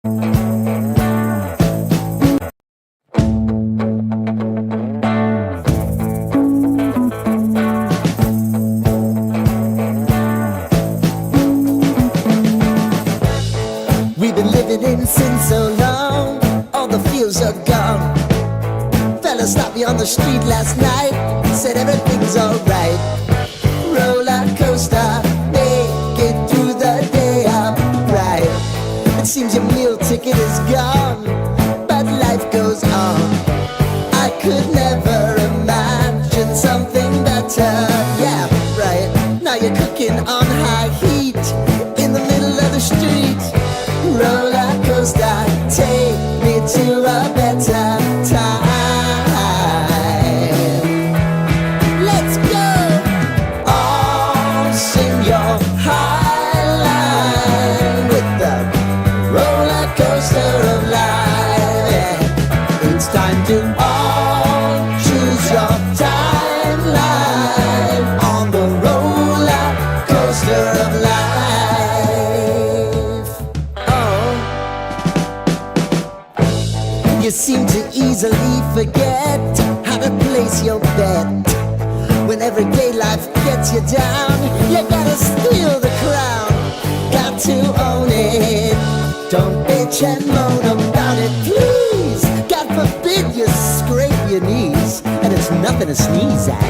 We've been living in sin so long, all the feels are gone. Fella stopped me on the street last night, said everything's alright. Roller coaster, make it through the day, I'm right. It seems your meal ticket is gone, but life goes on. I could never imagine something better. Yeah, right. Now you're cooking on high heat in the middle of the street. Roller coaster, take me to a better time. Let's go! All sing your high line with the roller coaster of life. Yeah. It's time to all choose your timeline on the roller coaster of life. You seem to easily forget how to place your bet. When everyday life gets you down, you gotta steal the crown. Got to own it. Don't bitch and moan about it, please. God forbid you scrape your knees, and it's nothing to sneeze at.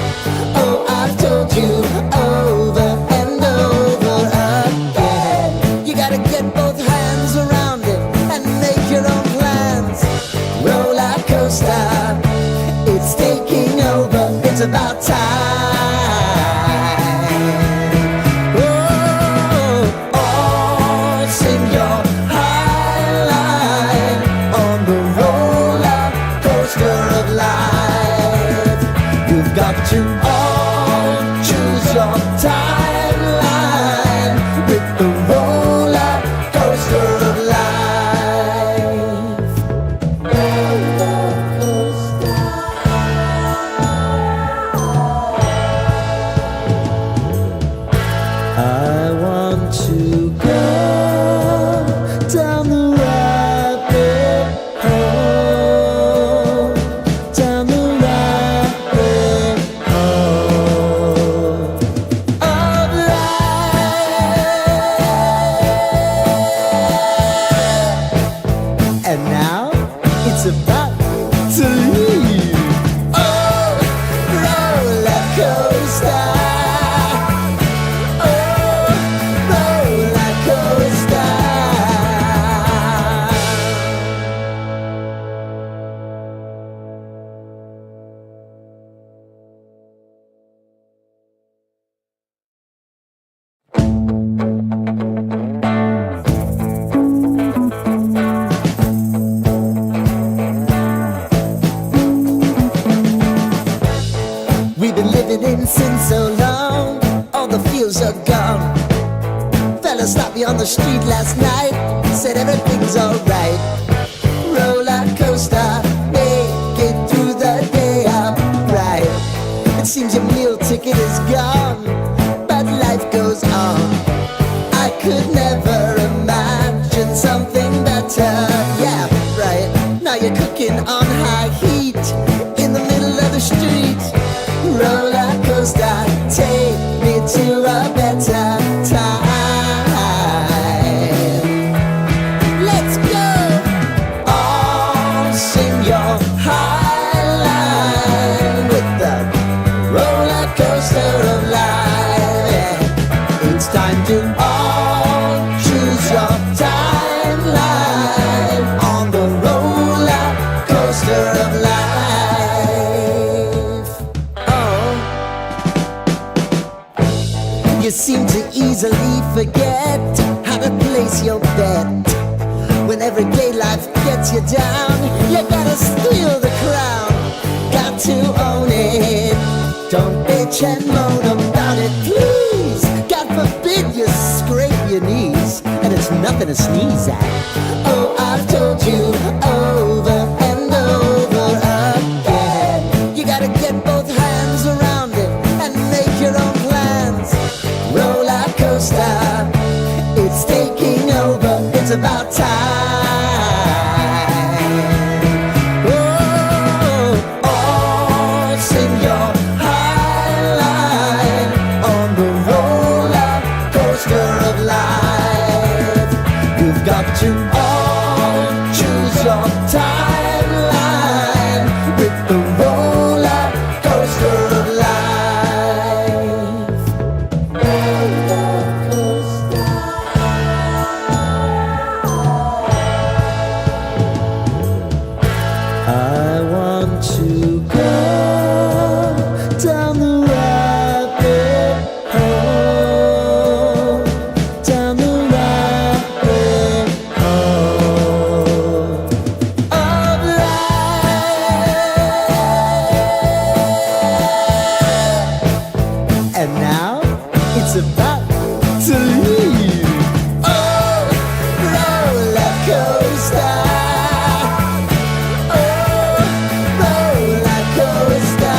Oh, I've told you over and over again. You gotta get both hands around it and make your own plans. Roller coaster, it's taking over, it's about time. Oh, all sing your high line on the roller coaster of life. You've got to all choose your timeline with the roller coaster of life. I want to go down the rabbit hole, down the rabbit hole of life. And now it's about to leave. Oh, roller coaster. We've been living in sin so long, all the feels are gone. Fella stopped me on the street last night, said everything's alright. Roller coaster, make it through the day, I'm right. It seems your meal ticket is gone, but life goes on. I could never imagine something better. Yeah, right. Now you're cooking on high heat in the middle of the street. Roller coaster, take me to a better time. Let's go! All sing your high line with the roller coaster of life. Yeah. It's time to all choose your timeline on the roller coaster of life. You seem to easily forget how to place your bet. When everyday life gets you down, you gotta steal the crown. Got to own it. Don't bitch and moan about it, please. God forbid you scrape your knees, and it's nothing to sneeze at. Oh, I've told you over and over again. You gotta get both hands around it and make your own plans. Roller coaster, it's taking over, it's about time. it's about to leave. Oh, roller coaster. Oh, roller coaster.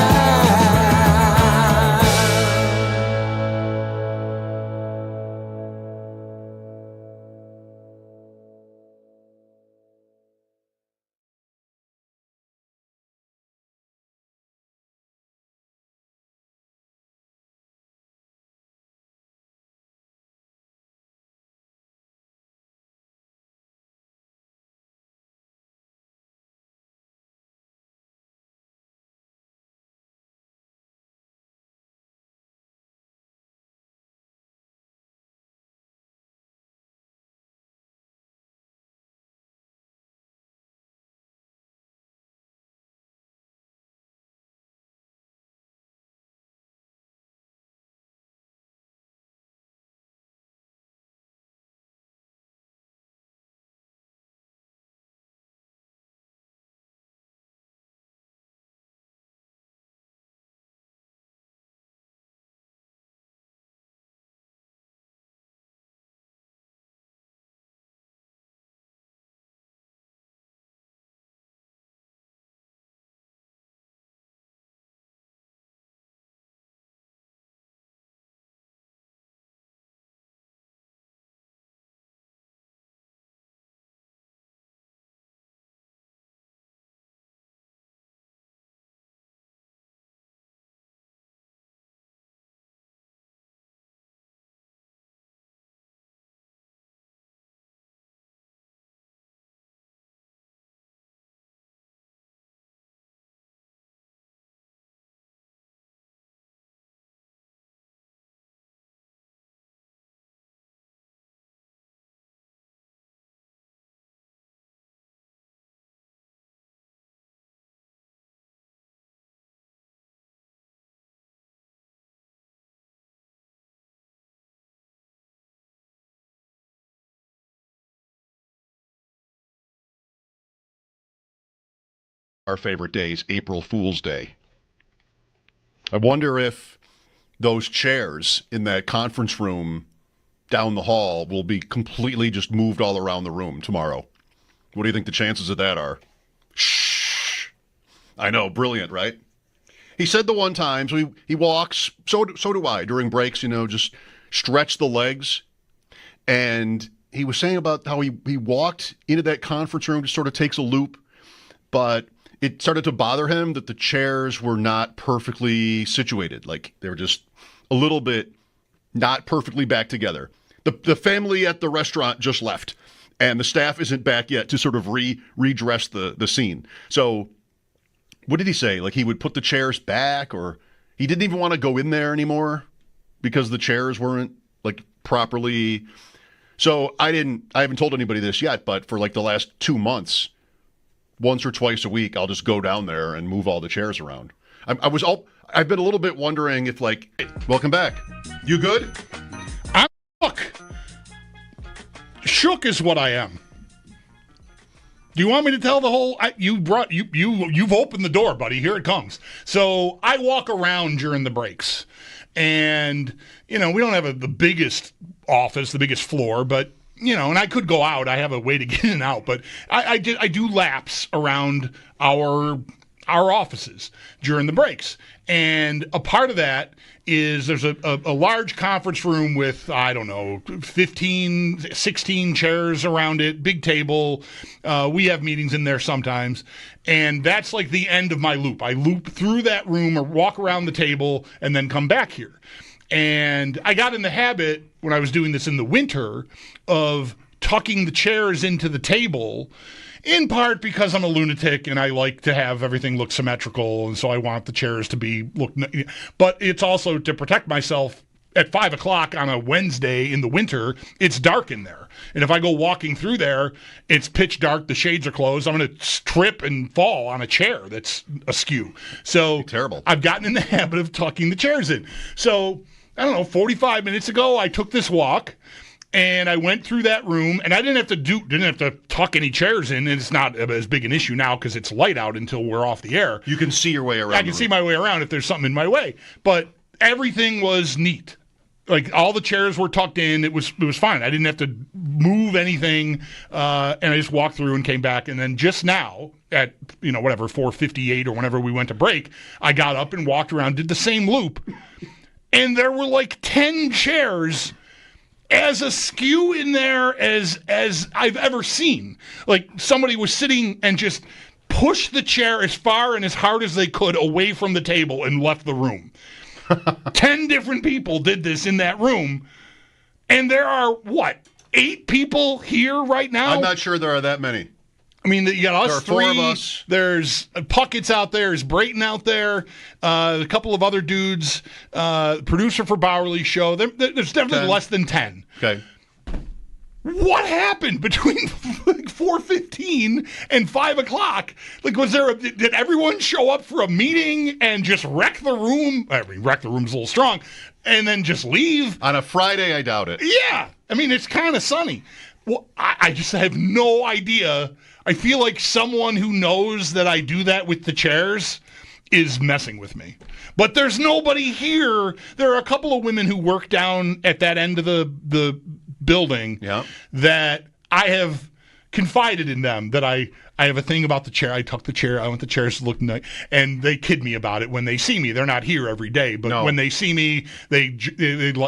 Our favorite days, April Fool's Day. I wonder if those chairs in that conference room down the hall will be completely just moved all around the room tomorrow. What do you think the chances of that are? Shh. I know, brilliant, right? He said the one time, so he walks, so do I, during breaks, just stretch the legs. And he was saying about how he walked into that conference room, just sort of takes a loop, but it started to bother him that the chairs were not perfectly situated. Like they were just a little bit not perfectly back together. The family at the restaurant just left, and the staff isn't back yet to sort of redress the scene. So what did he say? Like he would put the chairs back, or he didn't even want to go in there anymore because the chairs weren't like properly. So I haven't told anybody this yet, but for like the last 2 months, once or twice a week, I'll just go down there and move all the chairs around. I've been a little bit wondering if hey, welcome back. You good? I'm shook. Shook is what I am. Do you want me to tell the whole? You've opened the door, buddy. Here it comes. So I walk around during the breaks, and we don't have the biggest office, the biggest floor, but and I could go out. I have a way to get in and out, but I do laps around our offices during the breaks. And a part of that is there's a large conference room with, 15, 16 chairs around it, big table. We have meetings in there sometimes. And that's like the end of my loop. I loop through that room or walk around the table and then come back here. And I got in the habit when I was doing this in the winter of tucking the chairs into the table, in part because I'm a lunatic and I like to have everything look symmetrical, and so I want the chairs to look. But it's also to protect myself. At 5 o'clock on a Wednesday in the winter, it's dark in there. And if I go walking through there, it's pitch dark, the shades are closed. I'm going to trip and fall on a chair that's askew. So terrible. I've gotten in the habit of tucking the chairs in. So, 45 minutes ago, I took this walk. And I went through that room, and I didn't have to tuck any chairs in, and it's not as big an issue now because it's light out until we're off the air. You can see your way around. I can see my way around if there's something in my way. But everything was neat. Like all the chairs were tucked in. It was fine. I didn't have to move anything, and I just walked through and came back. And then just now at 4:58 or whenever we went to break, I got up and walked around, did the same loop, and there were like 10 chairs as askew in there as I've ever seen. Like somebody was sitting and just pushed the chair as far and as hard as they could away from the table and left the room. 10 different people did this in that room, and there are, 8 people here right now? I'm not sure there are that many. I mean, you got us there are 3. 4 of us. There's Puckett's out there. There's Brayton out there. A couple of other dudes. Producer for Bowerly's show. There's definitely 10. less than 10. Okay. What happened between 4:15 and 5 o'clock? Like, did everyone show up for a meeting and just wreck the room? I mean, wreck the room's a little strong, and then just leave? On a Friday, I doubt it. Yeah. I mean, it's kind of sunny. Well, I just have no idea. I feel like someone who knows that I do that with the chairs is messing with me. But there's nobody here. There are a couple of women who work down at that end of the building that I have confided in them that I have a thing about the chair. I tuck the chair. I want the chairs to look nice. And they kid me about it when they see me. They're not here every day, but when they see me, they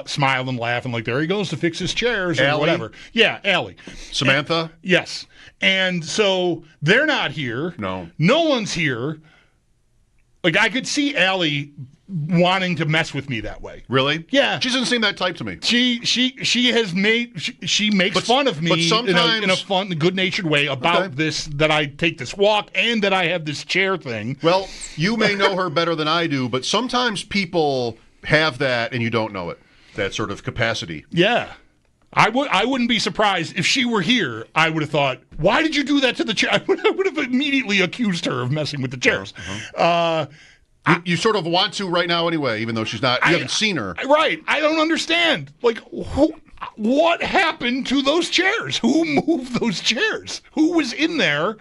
smile and laugh and like, there he goes to fix his chairs or Allie? whatever. Yeah, Allie. Samantha? Yes. And so they're not here. No one's here. Like, I could see Allie wanting to mess with me that way. Really? Yeah. She doesn't seem that type to me. She has made she makes fun of me in a fun, good-natured way about this, that I take this walk and that I have this chair thing. Well, you may know her better than I do, but sometimes people have that and you don't know it. That sort of capacity. Yeah. I wouldn't be surprised if she were here. I would have thought, why did you do that to the chair? I would have immediately accused her of messing with the chairs. You sort of want to right now anyway, even though she's not. You haven't seen her. Right. I don't understand. Like, what happened to those chairs? Who moved those chairs? Who was in there?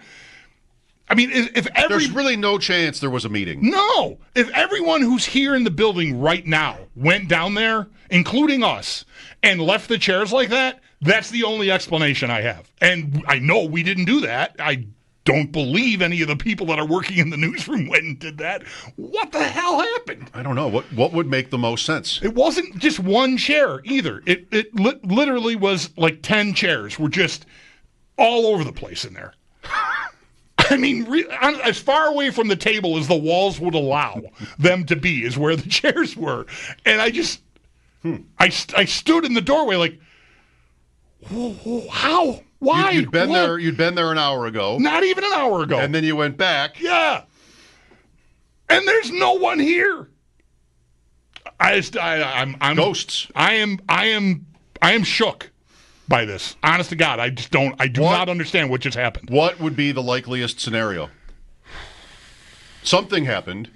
I mean, there's really no chance there was a meeting. No. If everyone who's here in the building right now went down there, including us, and left the chairs like that, that's the only explanation I have. And I know we didn't do that. I don't believe any of the people that are working in the newsroom went and did that. What the hell happened? I don't know. What would make the most sense? It wasn't just one chair either. It literally was like 10 chairs were just all over the place in there. I mean, as far away from the table as the walls would allow them to be is where the chairs were. And I just, I stood in the doorway like, how? Why? You'd been there. You'd been there an hour ago. Not even an hour ago. And then you went back. Yeah. And there's no one here. I'm ghosts. I am shook by this. Honest to God, I do not understand what just happened. What would be the likeliest scenario? Something happened.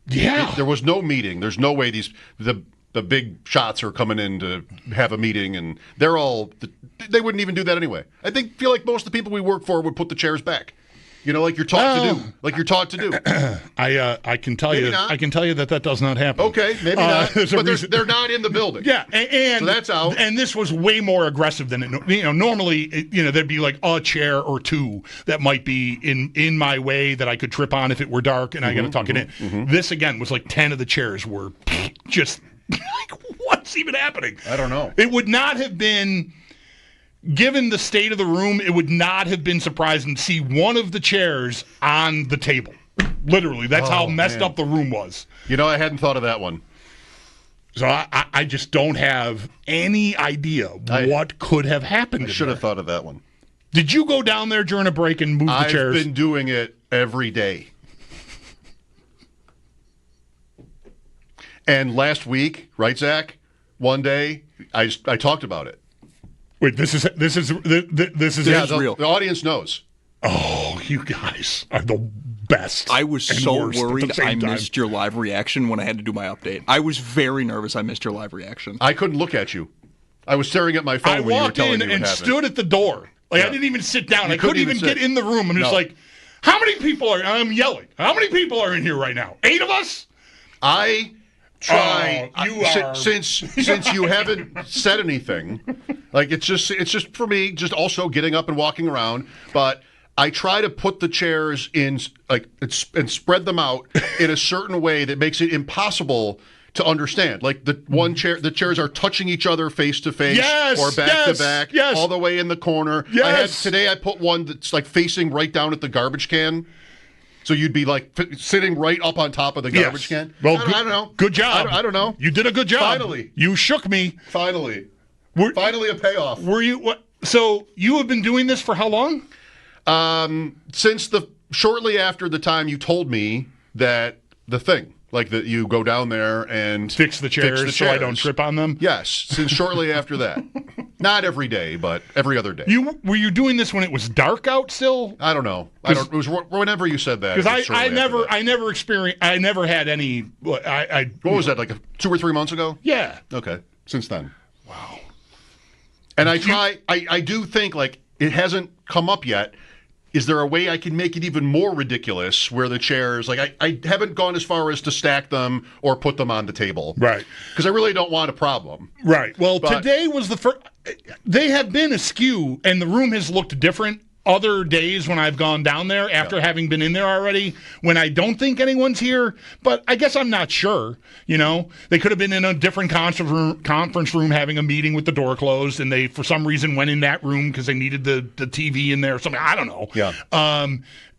Yeah. There was no meeting. There's no way the big shots are coming in to have a meeting, and they wouldn't even do that anyway. I feel like most of the people we work for would put the chairs back. You know, like you're taught to do. Like you're taught to do. I can tell you. Not. I can tell you that does not happen. Okay, maybe not. But they're not in the building. Yeah, and so that's out. And this was way more aggressive than it. Normally, there'd be like a chair or two that might be in my way that I could trip on if it were dark, and I got to tuck it in. Mm-hmm. This again was like 10 of the chairs were just like, what's even happening? I don't know. It would not have been. Given the state of the room, it would not have been surprising to see one of the chairs on the table. Literally, that's how messed up the room was. You know, I hadn't thought of that one. So I just don't have any idea what could have happened. I should have thought of that one. Did you go down there during a break and move the chairs? I've been doing it every day. And last week, right, Zach? One day, I talked about it. Wait, this is real. The audience knows. Oh, you guys are the best. I was so worried I missed your live reaction when I had to do my update. I was very nervous I missed your live reaction. I couldn't look at you. I was staring at my phone when you were telling me what happened. I walked in and stood at the door. Like, I didn't even sit down. I couldn't even get in the room. I'm just like, how many people I'm yelling. How many people are in here right now? 8 of us? try. You are. Since you haven't said anything, like it's just for me, just also getting up and walking around, but. I try to put the chairs in and spread them out in a certain way that makes it impossible to understand. Like the chairs are touching each other face to face or back to back, all the way in the corner. Yes. Today I put one that's like facing right down at the garbage can. So you'd be like sitting right up on top of the garbage can. Well, I don't know. Good job. I don't know. You did a good job. Finally. You shook me. Finally a payoff. Were you what? So you have been doing this for how long? Since shortly after the time you told me that the thing, like that you go down there and fix the chairs so I don't trip on them. Yes, since shortly after that. Not every day, but every other day. Were you doing this when it was dark out still? I don't know. It was whenever you said that. Because I never experienced. I never had any. What was that, like 2 or 3 months ago? Yeah. Okay. Since then. Wow. And I do think like it hasn't come up yet. Is there a way I can make it even more ridiculous where the chairs, like I haven't gone as far as to stack them or put them on the table. Right. Because I really don't want a problem. Right. Well, today was the first. They have been askew, and the room has looked different other days when I've gone down there after having been in there already, when I don't think anyone's here. But I guess I'm not sure. You know, they could have been in a different conference room having a meeting with the door closed, and they, for some reason, went in that room because they needed the TV in there or something. I don't know. Yeah.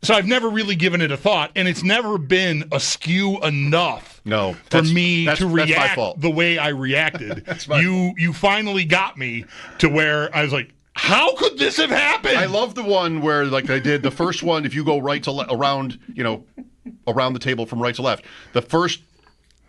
So I've never really given it a thought, and it's never been askew enough for me to react the way I reacted. You finally got me to where I was like, how could this have happened? I love the one where, like I did, the first one, if you go right to around the table from right to left, the first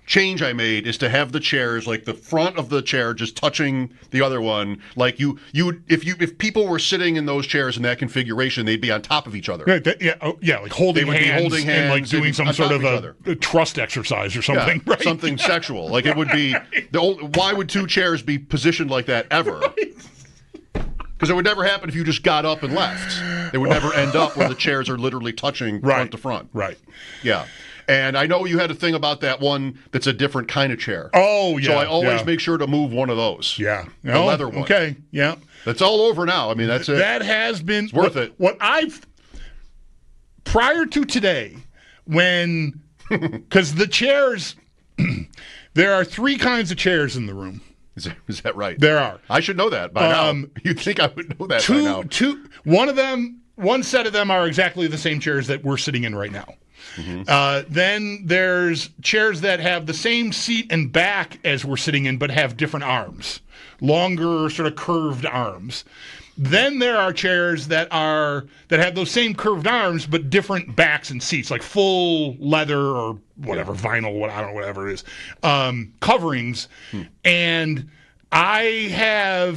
change I made is to have the chairs, like the front of the chair just touching the other one. Like if people were sitting in those chairs in that configuration, they'd be on top of each other. Right, like holding hands and like doing some sort of a trust exercise or something. Yeah, right? Something sexual. Like it would be, why would two chairs be positioned like that ever? Because it would never happen if you just got up and left. They would never end up where the chairs are literally touching front to front. Right. Yeah. And I know you had a thing about that one that's a different kind of chair. Oh, yeah. So I always make sure to move one of those. Yeah. The leather one. Okay, yeah. That's all over now. I mean, that's it. That has been... It's worth it. Prior to today, when... Because the chairs... There are 3 kinds of chairs in the room. Is that right? There are. I should know that by now. You'd think I would know that by now. One set of them are exactly the same chairs that we're sitting in right now. Mm-hmm. Then there's chairs that have the same seat and back as we're sitting in, but have different arms, longer, sort of curved arms. Then there are chairs that have those same curved arms, but different backs and seats, like full leather or whatever, vinyl, whatever it is, coverings. And I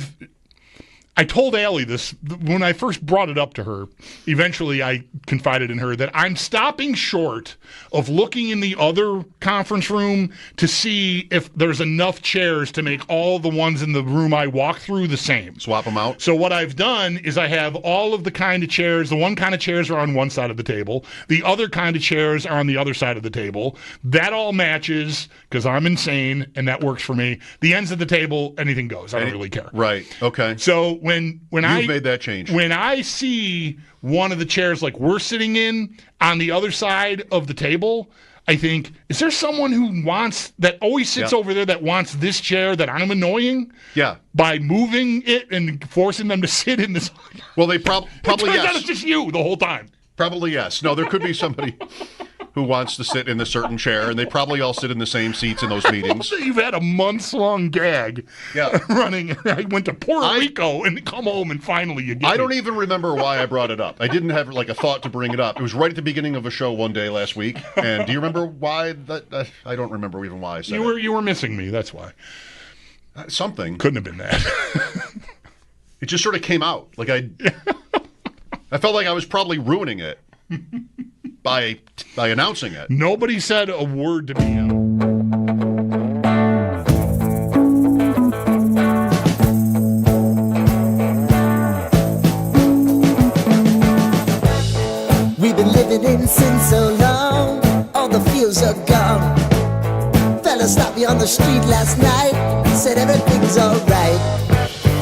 told Allie this when I first brought it up to her. Eventually, I confided in her that I'm stopping short of looking in the other conference room to see if there's enough chairs to make all the ones in the room I walk through the same. Swap them out? So what I've done is I have all of the kind of chairs. The one kind of chairs are on one side of the table. The other kind of chairs are on the other side of the table. That all matches because I'm insane, and that works for me. The ends of the table, anything goes. I don't really care. Right. Okay. So when You've made that change. When I see one of the chairs like we're sitting in on the other side of the table, I think, is there someone who always sits over there that wants this chair that I'm annoying? Yeah. By moving it and forcing them to sit in this. Well, they probably turns yes. out it's just you the whole time. Probably yes. No, there could be somebody who wants to sit in a certain chair, and they probably all sit in the same seats in those meetings. You've had a months-long gag running. I went to Puerto Rico and come home, and finally you get I don't even remember why I brought it up. I didn't have like a thought to bring it up. It was right at the beginning of a show one day last week. And do you remember why? I don't remember even why I said it. You were missing me, that's why. Something. Couldn't have been that. It just sort of came out. Like I felt like I was probably ruining it by announcing it. Nobody said a word to me. We've been living in sin so long, all the fields are gone. Fella, stop me on the street last night, said everything's alright.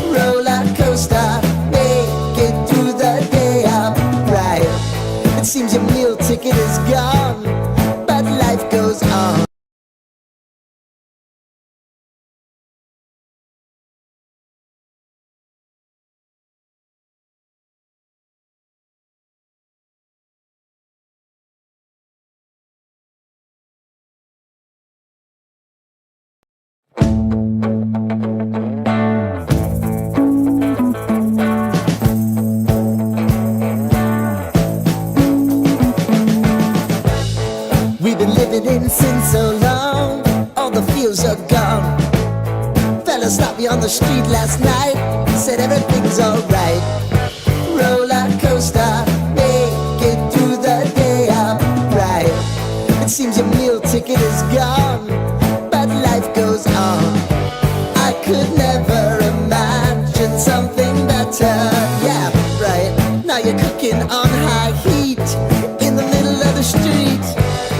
Roller coaster, make it through the day upright. It seems your meal ticket is gone, but life goes on. We've been living in sin so long, all the feels are gone. Fella stopped me on the street last night, said everything's alright. Roller coaster, make it through the day upright. It seems your meal ticket is gone, but life goes on. I could never imagine something better. Yeah, right. Now you're cooking on high heat in the middle of the street.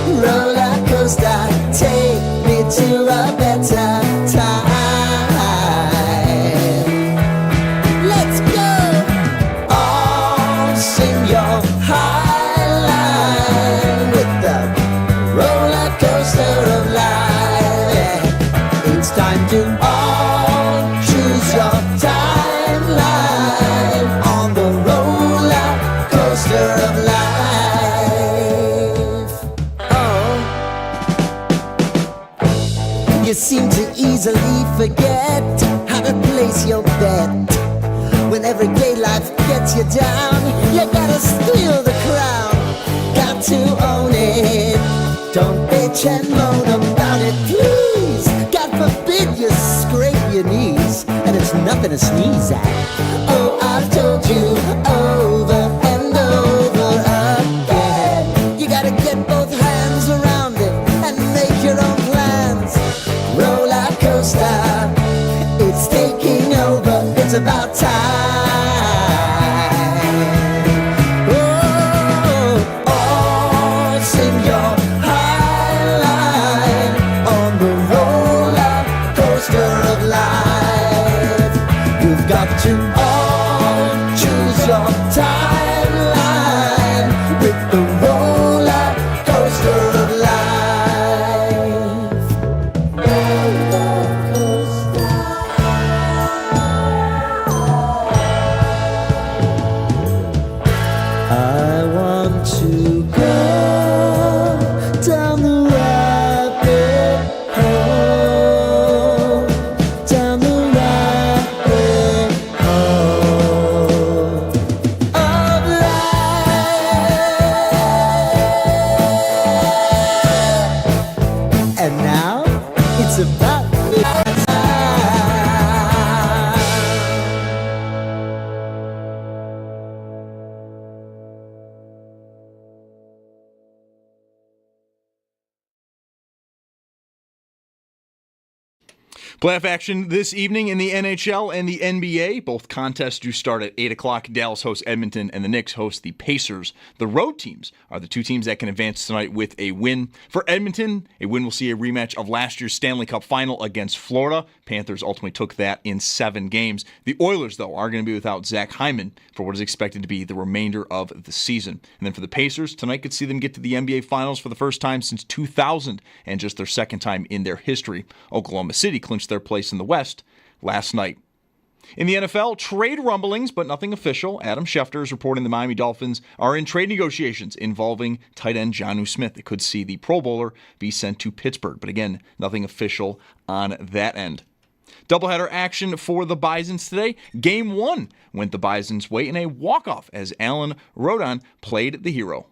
Roller coaster, take me to a better time. Let's go! All sing your high line with the roller coaster of life. Yeah. It's time to all choose your timeline on the roller coaster of life. You seem to easily forget how to place your bet. When everyday life gets you down, you gotta steal the crown. Got to own it. Don't bitch and moan about it, please. God forbid you scrape your knees, and it's nothing to sneeze at. Oh, I've told you over and over again. You gotta get both hands around it and make your own plans. Roller coaster, it's taking over, it's about time. Oh, all sing your high line on the roller coaster of life. You've got to all choose your timeline with the roller coaster of life. I want to go down the rabbit hole, down the rabbit hole of life. And now it's about midnight. Playoff action this evening in the NHL and the NBA. Both contests do start at 8 o'clock. Dallas hosts Edmonton, and the Knicks host the Pacers. The road teams are the two teams that can advance tonight with a win. For Edmonton, a win will see a rematch of last year's Stanley Cup final against Florida. Panthers ultimately took that in 7 games. The Oilers, though, are going to be without Zach Hyman for what is expected to be the remainder of the season. And then for the Pacers, tonight could see them get to the NBA Finals for the first time since 2000 and just their second time in their history. Oklahoma City clinched their place in the West last night. In the NFL, trade rumblings, but nothing official. Adam Schefter is reporting the Miami Dolphins are in trade negotiations involving tight end Jonnu Smith. It could see the Pro Bowler be sent to Pittsburgh, but again, nothing official on that end. Doubleheader action for the Bisons today. Game 1 went the Bisons' way in a walk-off as Alan Rodon played the hero.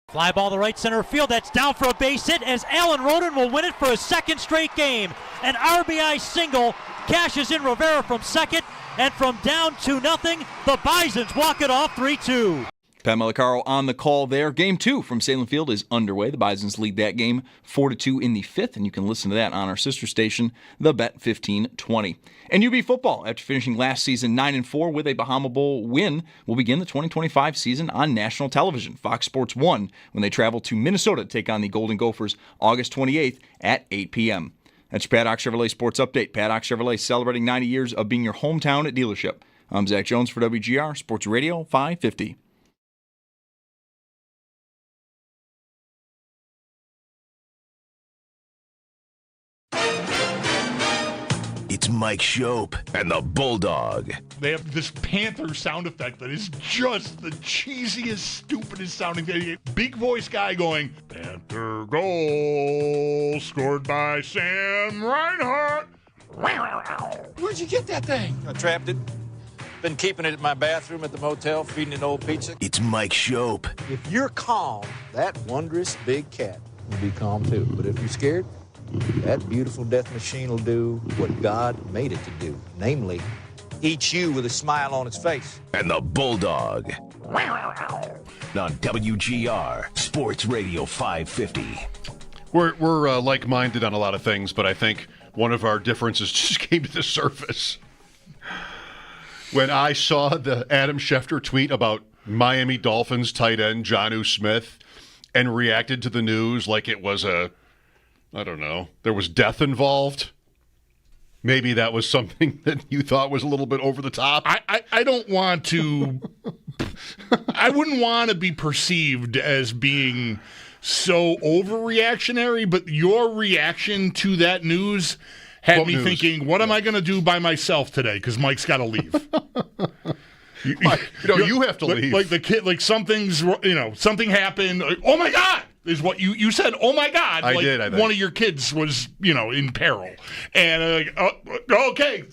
Fly ball to right center field. That's down for a base hit as Alan Rodon will win it for his second straight game. An RBI single cashes in Rivera from second, and from down 2-0, the Bisons walk it off 3-2. Pat Malacaro on the call there. Game 2 from Salem Field is underway. The Bisons lead that game 4-2 in the 5th, and you can listen to that on our sister station, the Bet 1520. And UB football, after finishing last season 9-4 with a Bahama Bowl win, will begin the 2025 season on national television, Fox Sports 1, when they travel to Minnesota to take on the Golden Gophers August 28th at 8 p.m. That's your Paddock Chevrolet Sports Update. Paddock Chevrolet celebrating 90 years of being your hometown dealership. I'm Zach Jones for WGR Sports Radio 550. It's Mike Schopp and the Bulldog. They have this Panther sound effect that is just the cheesiest, stupidest sounding thing. Big voice guy going, Panther goal scored by Sam Reinhart. Where'd you get that thing? I trapped it. Been keeping it in my bathroom at the motel, feeding it old pizza. It's Mike Schopp. If you're calm, that wondrous big cat will be calm too. But if you're scared, that beautiful death machine will do what God made it to do. Namely, eat you with a smile on its face. And the Bulldog. On WGR Sports Radio 550. We're like-minded on a lot of things, but I think one of our differences just came to the surface. When I saw the Adam Schefter tweet about Miami Dolphins tight end Jonnu Smith and reacted to the news like it was I don't know, there was death involved. Maybe that was something that you thought was a little bit over the top. I don't want to. I wouldn't want to be perceived as being so overreactionary, but your reaction to that news had me thinking, what am I going to do by myself today? Because Mike's got to leave. You have to leave. Like the kid, like something happened. Like, oh my God! Is what you said. Oh my God! I like did. I think one of your kids was in peril, and okay,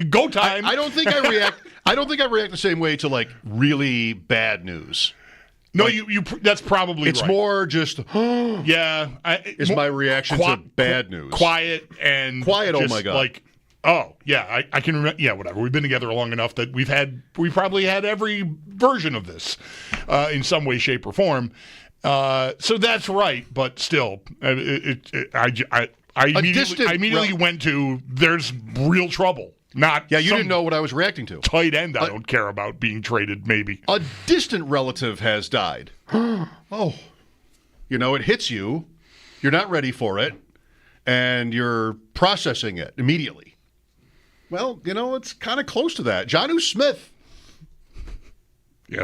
go time. I don't think I react. I don't think I react the same way to like really bad news. No, like, you. That's probably it's right. more just yeah. Is my reaction to bad news quiet and quiet? Just, oh my God! Like yeah, I can remember. Yeah, whatever. We've been together long enough that we probably had every version of this in some way, shape, or form. So that's right, but still, I immediately went to there's real trouble. Not you didn't know what I was reacting to. Tight end, I don't care about being traded. Maybe a distant relative has died. Oh, it hits you. You're not ready for it, and you're processing it immediately. Well, it's kind of close to that. Jonnu Smith,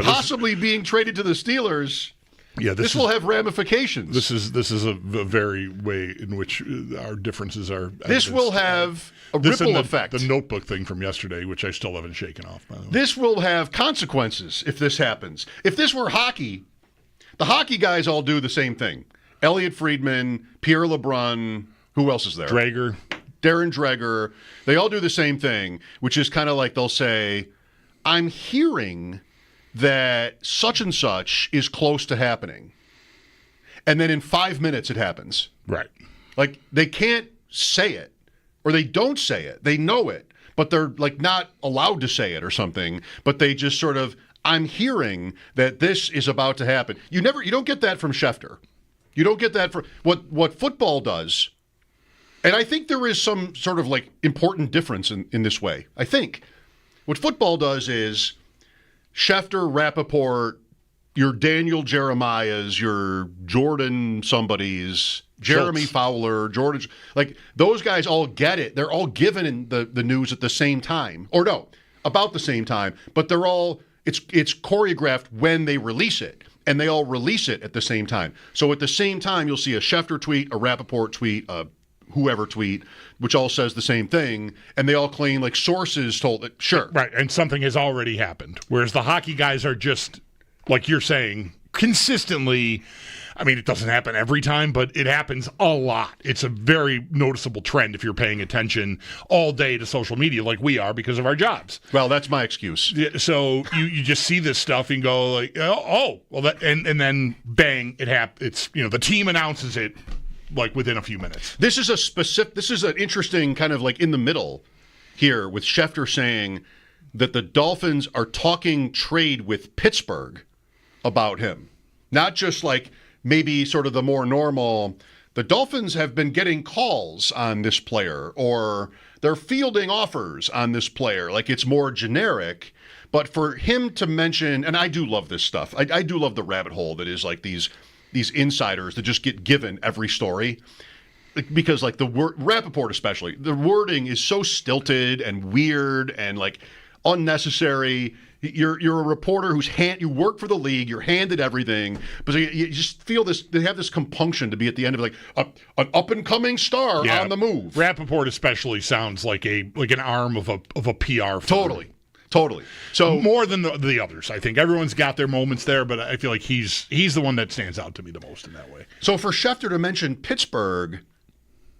possibly being traded to the Steelers. Yeah, this will have ramifications. This is a very way in which our differences are. This will have a ripple effect. The notebook thing from yesterday, which I still haven't shaken off, by the way. This will have consequences if this happens. If this were hockey, the hockey guys all do the same thing. Elliot Friedman, Pierre LeBrun, who else is there? Drager. Darren Dreger. They all do the same thing, which is kind of like they'll say, I'm hearing that such and such is close to happening. And then in 5 minutes it happens. Right. Like they can't say it or they don't say it. They know it, but they're like not allowed to say it or something, but they just sort of, I'm hearing that this is about to happen. You don't get that from Schefter. You don't get that from what football does. And I think there is some sort of like important difference in this way. I think what football does is Schefter, Rappaport, your Daniel Jeremiah's, your Jordan somebody's, Jeremy Schultz. Fowler, Jordan, like those guys all get it. They're all given the news at the same time. Or no, about the same time, but they're all, it's choreographed when they release it. And they all release it at the same time. So at the same time, you'll see a Schefter tweet, a Rappaport tweet, a whoever tweet, which all says the same thing, and they all claim like sources told it. Sure. Right, and something has already happened. Whereas the hockey guys are just, like you're saying, consistently, I mean, it doesn't happen every time, but it happens a lot. It's a very noticeable trend if you're paying attention all day to social media like we are because of our jobs. Well, that's my excuse. Yeah, so you just see this stuff and go like, well, that, and then bang, it happens. It's, the team announces it like within a few minutes. This is an interesting kind of like in the middle here with Schefter saying that the Dolphins are talking trade with Pittsburgh about him. Not just like maybe sort of the more normal, the Dolphins have been getting calls on this player or they're fielding offers on this player. Like it's more generic. But for him to mention, and I do love this stuff. I do love the rabbit hole that is like these insiders that just get given every story. because like the word Rappaport especially, the wording is so stilted and weird and like unnecessary. You're a reporter you work for the league, you're handed everything, but you just feel they have this compunction to be at the end of like an up and coming star on the move. Rappaport especially sounds like an arm of a PR firm. Totally. So more than the others, I think everyone's got their moments there, but I feel like he's the one that stands out to me the most in that way. So for Schefter to mention Pittsburgh,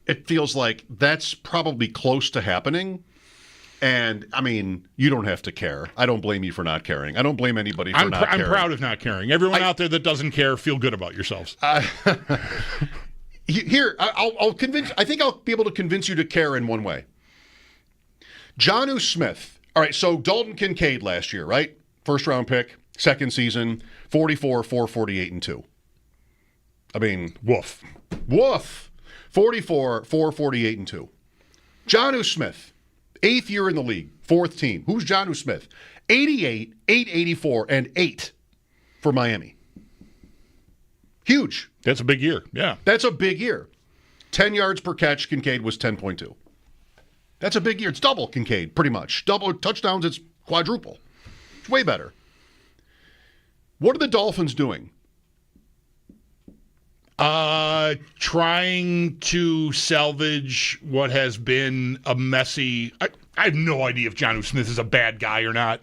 it feels like that's probably close to happening. And, I mean, you don't have to care. I don't blame you for not caring. I don't blame anybody for not caring. I'm proud of not caring. Everyone out there that doesn't care, feel good about yourselves. Here, I'll convince. I think I'll be able to convince you to care in one way. Jonnu Smith. All right, so Dalton Kincaid last year, right? First round pick, second season, 44, 448, and 2. I mean, woof. 44, 448, and 2. Jonnu Smith, 8th year in the league, 4th team. Who's Jonnu Smith? 88, 884, and 8 for Miami. Huge. That's a big year, yeah. That's a big year. 10 yards per catch, Kincaid was 10.2. That's a big year. It's double Kincaid, pretty much. Double touchdowns, it's quadruple. It's way better. What are the Dolphins doing? Trying to salvage what has been a messy... I have no idea if Jonnu Smith is a bad guy or not,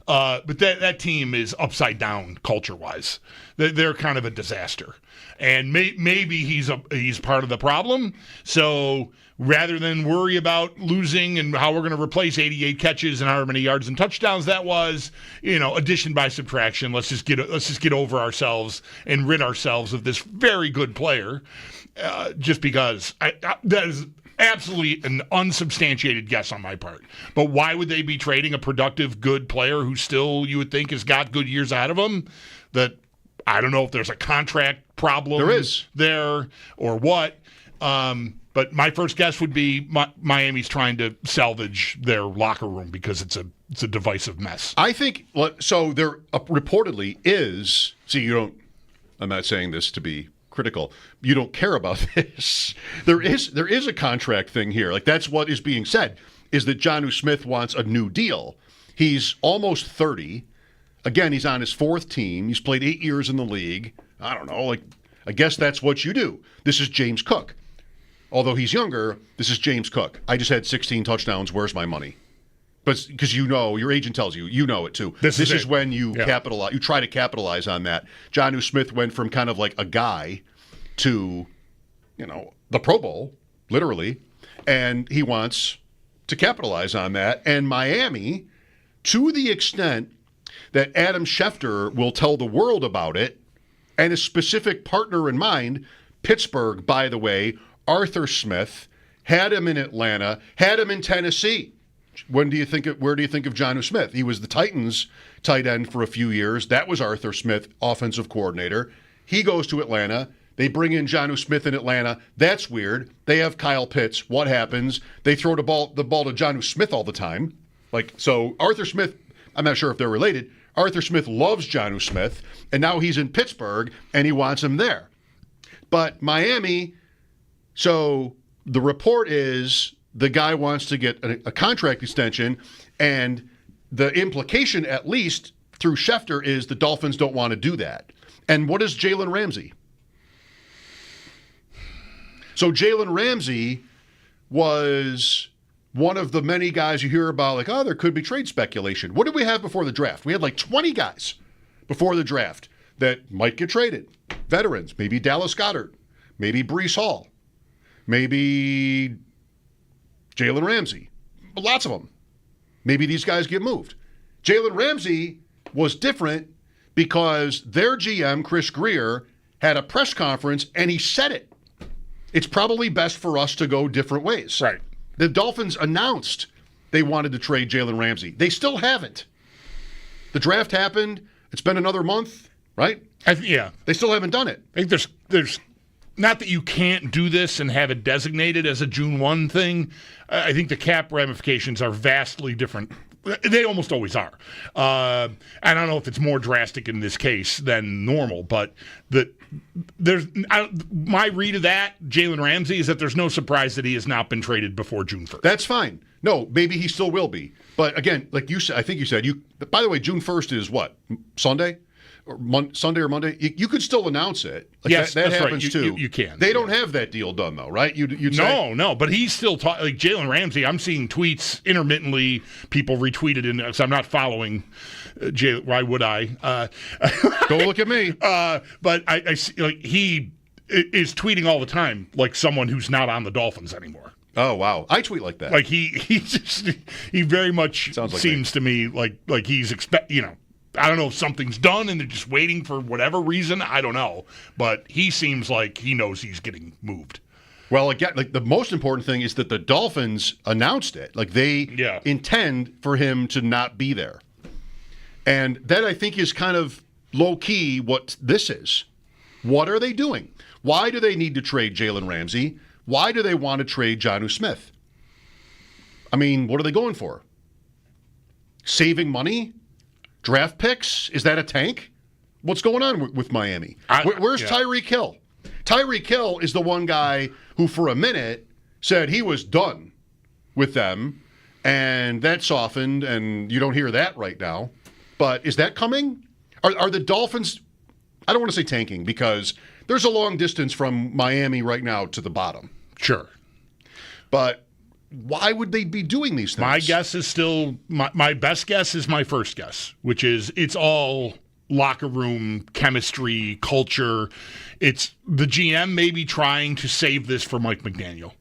but that team is upside down culture-wise. They're kind of a disaster. And maybe he's part of the problem, so... rather than worry about losing and how we're going to replace 88 catches and however many yards and touchdowns that was, addition by subtraction. Let's just get over ourselves and rid ourselves of this very good player, just because that is absolutely an unsubstantiated guess on my part. But why would they be trading a productive, good player who still you would think has got good years ahead of him? That I don't know if there's a contract problem there or what. But my first guess would be Miami's trying to salvage their locker room because it's a divisive mess. I think so. There reportedly is. See, I'm not saying this to be critical. You don't care about this. There is a contract thing here. Like that's what is being said. Is that Jonnu Smith wants a new deal? He's almost 30. Again, he's on his 4th team. He's played 8 years in the league. I don't know. Like I guess that's what you do. This is James Cook. Although he's younger, this is James Cook. I just had 16 touchdowns. Where's my money? But because your agent tells you it too. This is when you capitalize. You try to capitalize on that. Jonnu Smith went from kind of like a guy to, the Pro Bowl, literally, and he wants to capitalize on that. And Miami, to the extent that Adam Schefter will tell the world about it, and a specific partner in mind, Pittsburgh, by the way. Arthur Smith had him in Atlanta, had him in Tennessee. Where do you think of Jonnu Smith? He was the Titans tight end for a few years. That was Arthur Smith, offensive coordinator. He goes to Atlanta. They bring in Jonnu Smith in Atlanta. That's weird. They have Kyle Pitts. What happens? They throw the ball to Jonnu Smith all the time. So Arthur Smith, I'm not sure if they're related. Arthur Smith loves Jonnu Smith, and now he's in Pittsburgh, and he wants him there. But Miami... So the report is the guy wants to get a contract extension, and the implication, at least through Schefter, is the Dolphins don't want to do that. And what is Jalen Ramsey? So Jalen Ramsey was one of the many guys you hear about, like, there could be trade speculation. What did we have before the draft? We had like 20 guys before the draft that might get traded. Veterans, maybe Dallas Goedert, maybe Breece Hall. Maybe Jalen Ramsey. Lots of them. Maybe these guys get moved. Jalen Ramsey was different because their GM, Chris Greer, had a press conference and he said it. It's probably best for us to go different ways. Right. The Dolphins announced they wanted to trade Jalen Ramsey. They still haven't. The draft happened. It's been another month, right? Yeah. They still haven't done it. I think there's not that you can't do this and have it designated as a June 1 thing. I think the cap ramifications are vastly different They almost always are. And I don't know if it's more drastic in this case than normal, but my read of that, Jalen Ramsey, is that there's no surprise that he has not been traded before June 1st. That's fine. No, maybe he still will be. But again, like you said, I think you said, by the way, June 1st is what? Sunday? Sunday or Monday? You could still announce it. Like yes, that that's happens right. too. You can. They don't have that deal done though, right? You'd say? No, but he's still talking. Like Jalen Ramsey, I'm seeing tweets intermittently. People retweeted in because I'm not following. Why would I? Don't look at me. But I see, like he is tweeting all the time, like someone who's not on the Dolphins anymore. Oh wow, I tweet like that. Like he very much seems to me like he's I don't know if something's done and they're just waiting for whatever reason. I don't know. But he seems like he knows he's getting moved. Well, again, like the most important thing is that the Dolphins announced it. Like they intend for him to not be there. And that, I think, is kind of low-key what this is. What are they doing? Why do they need to trade Jalen Ramsey? Why do they want to trade Jonnu Smith? I mean, what are they going for? Saving money? Draft picks? Is that a tank? What's going on with Miami? Where's Tyreek Hill? Tyreek Hill is the one guy who for a minute said he was done with them, and that softened, and you don't hear that right now. But is that coming? Are the Dolphins, I don't want to say tanking, because there's a long distance from Miami right now to the bottom. Sure. But why would they be doing these things? My guess is still, my best guess is my first guess, which is it's all locker room chemistry, culture. It's the GM maybe trying to save this for Mike McDaniel.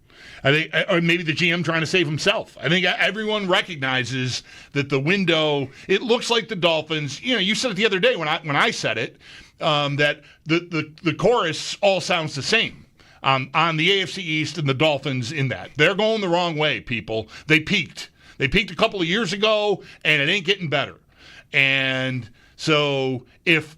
I think, or maybe the GM trying to save himself. I think everyone recognizes that the window. It looks like the Dolphins. You said it the other day when I said it, that the chorus all sounds the same. On the AFC East and the Dolphins in that. They're going the wrong way, people. They peaked. They peaked a couple of years ago, and it ain't getting better. And so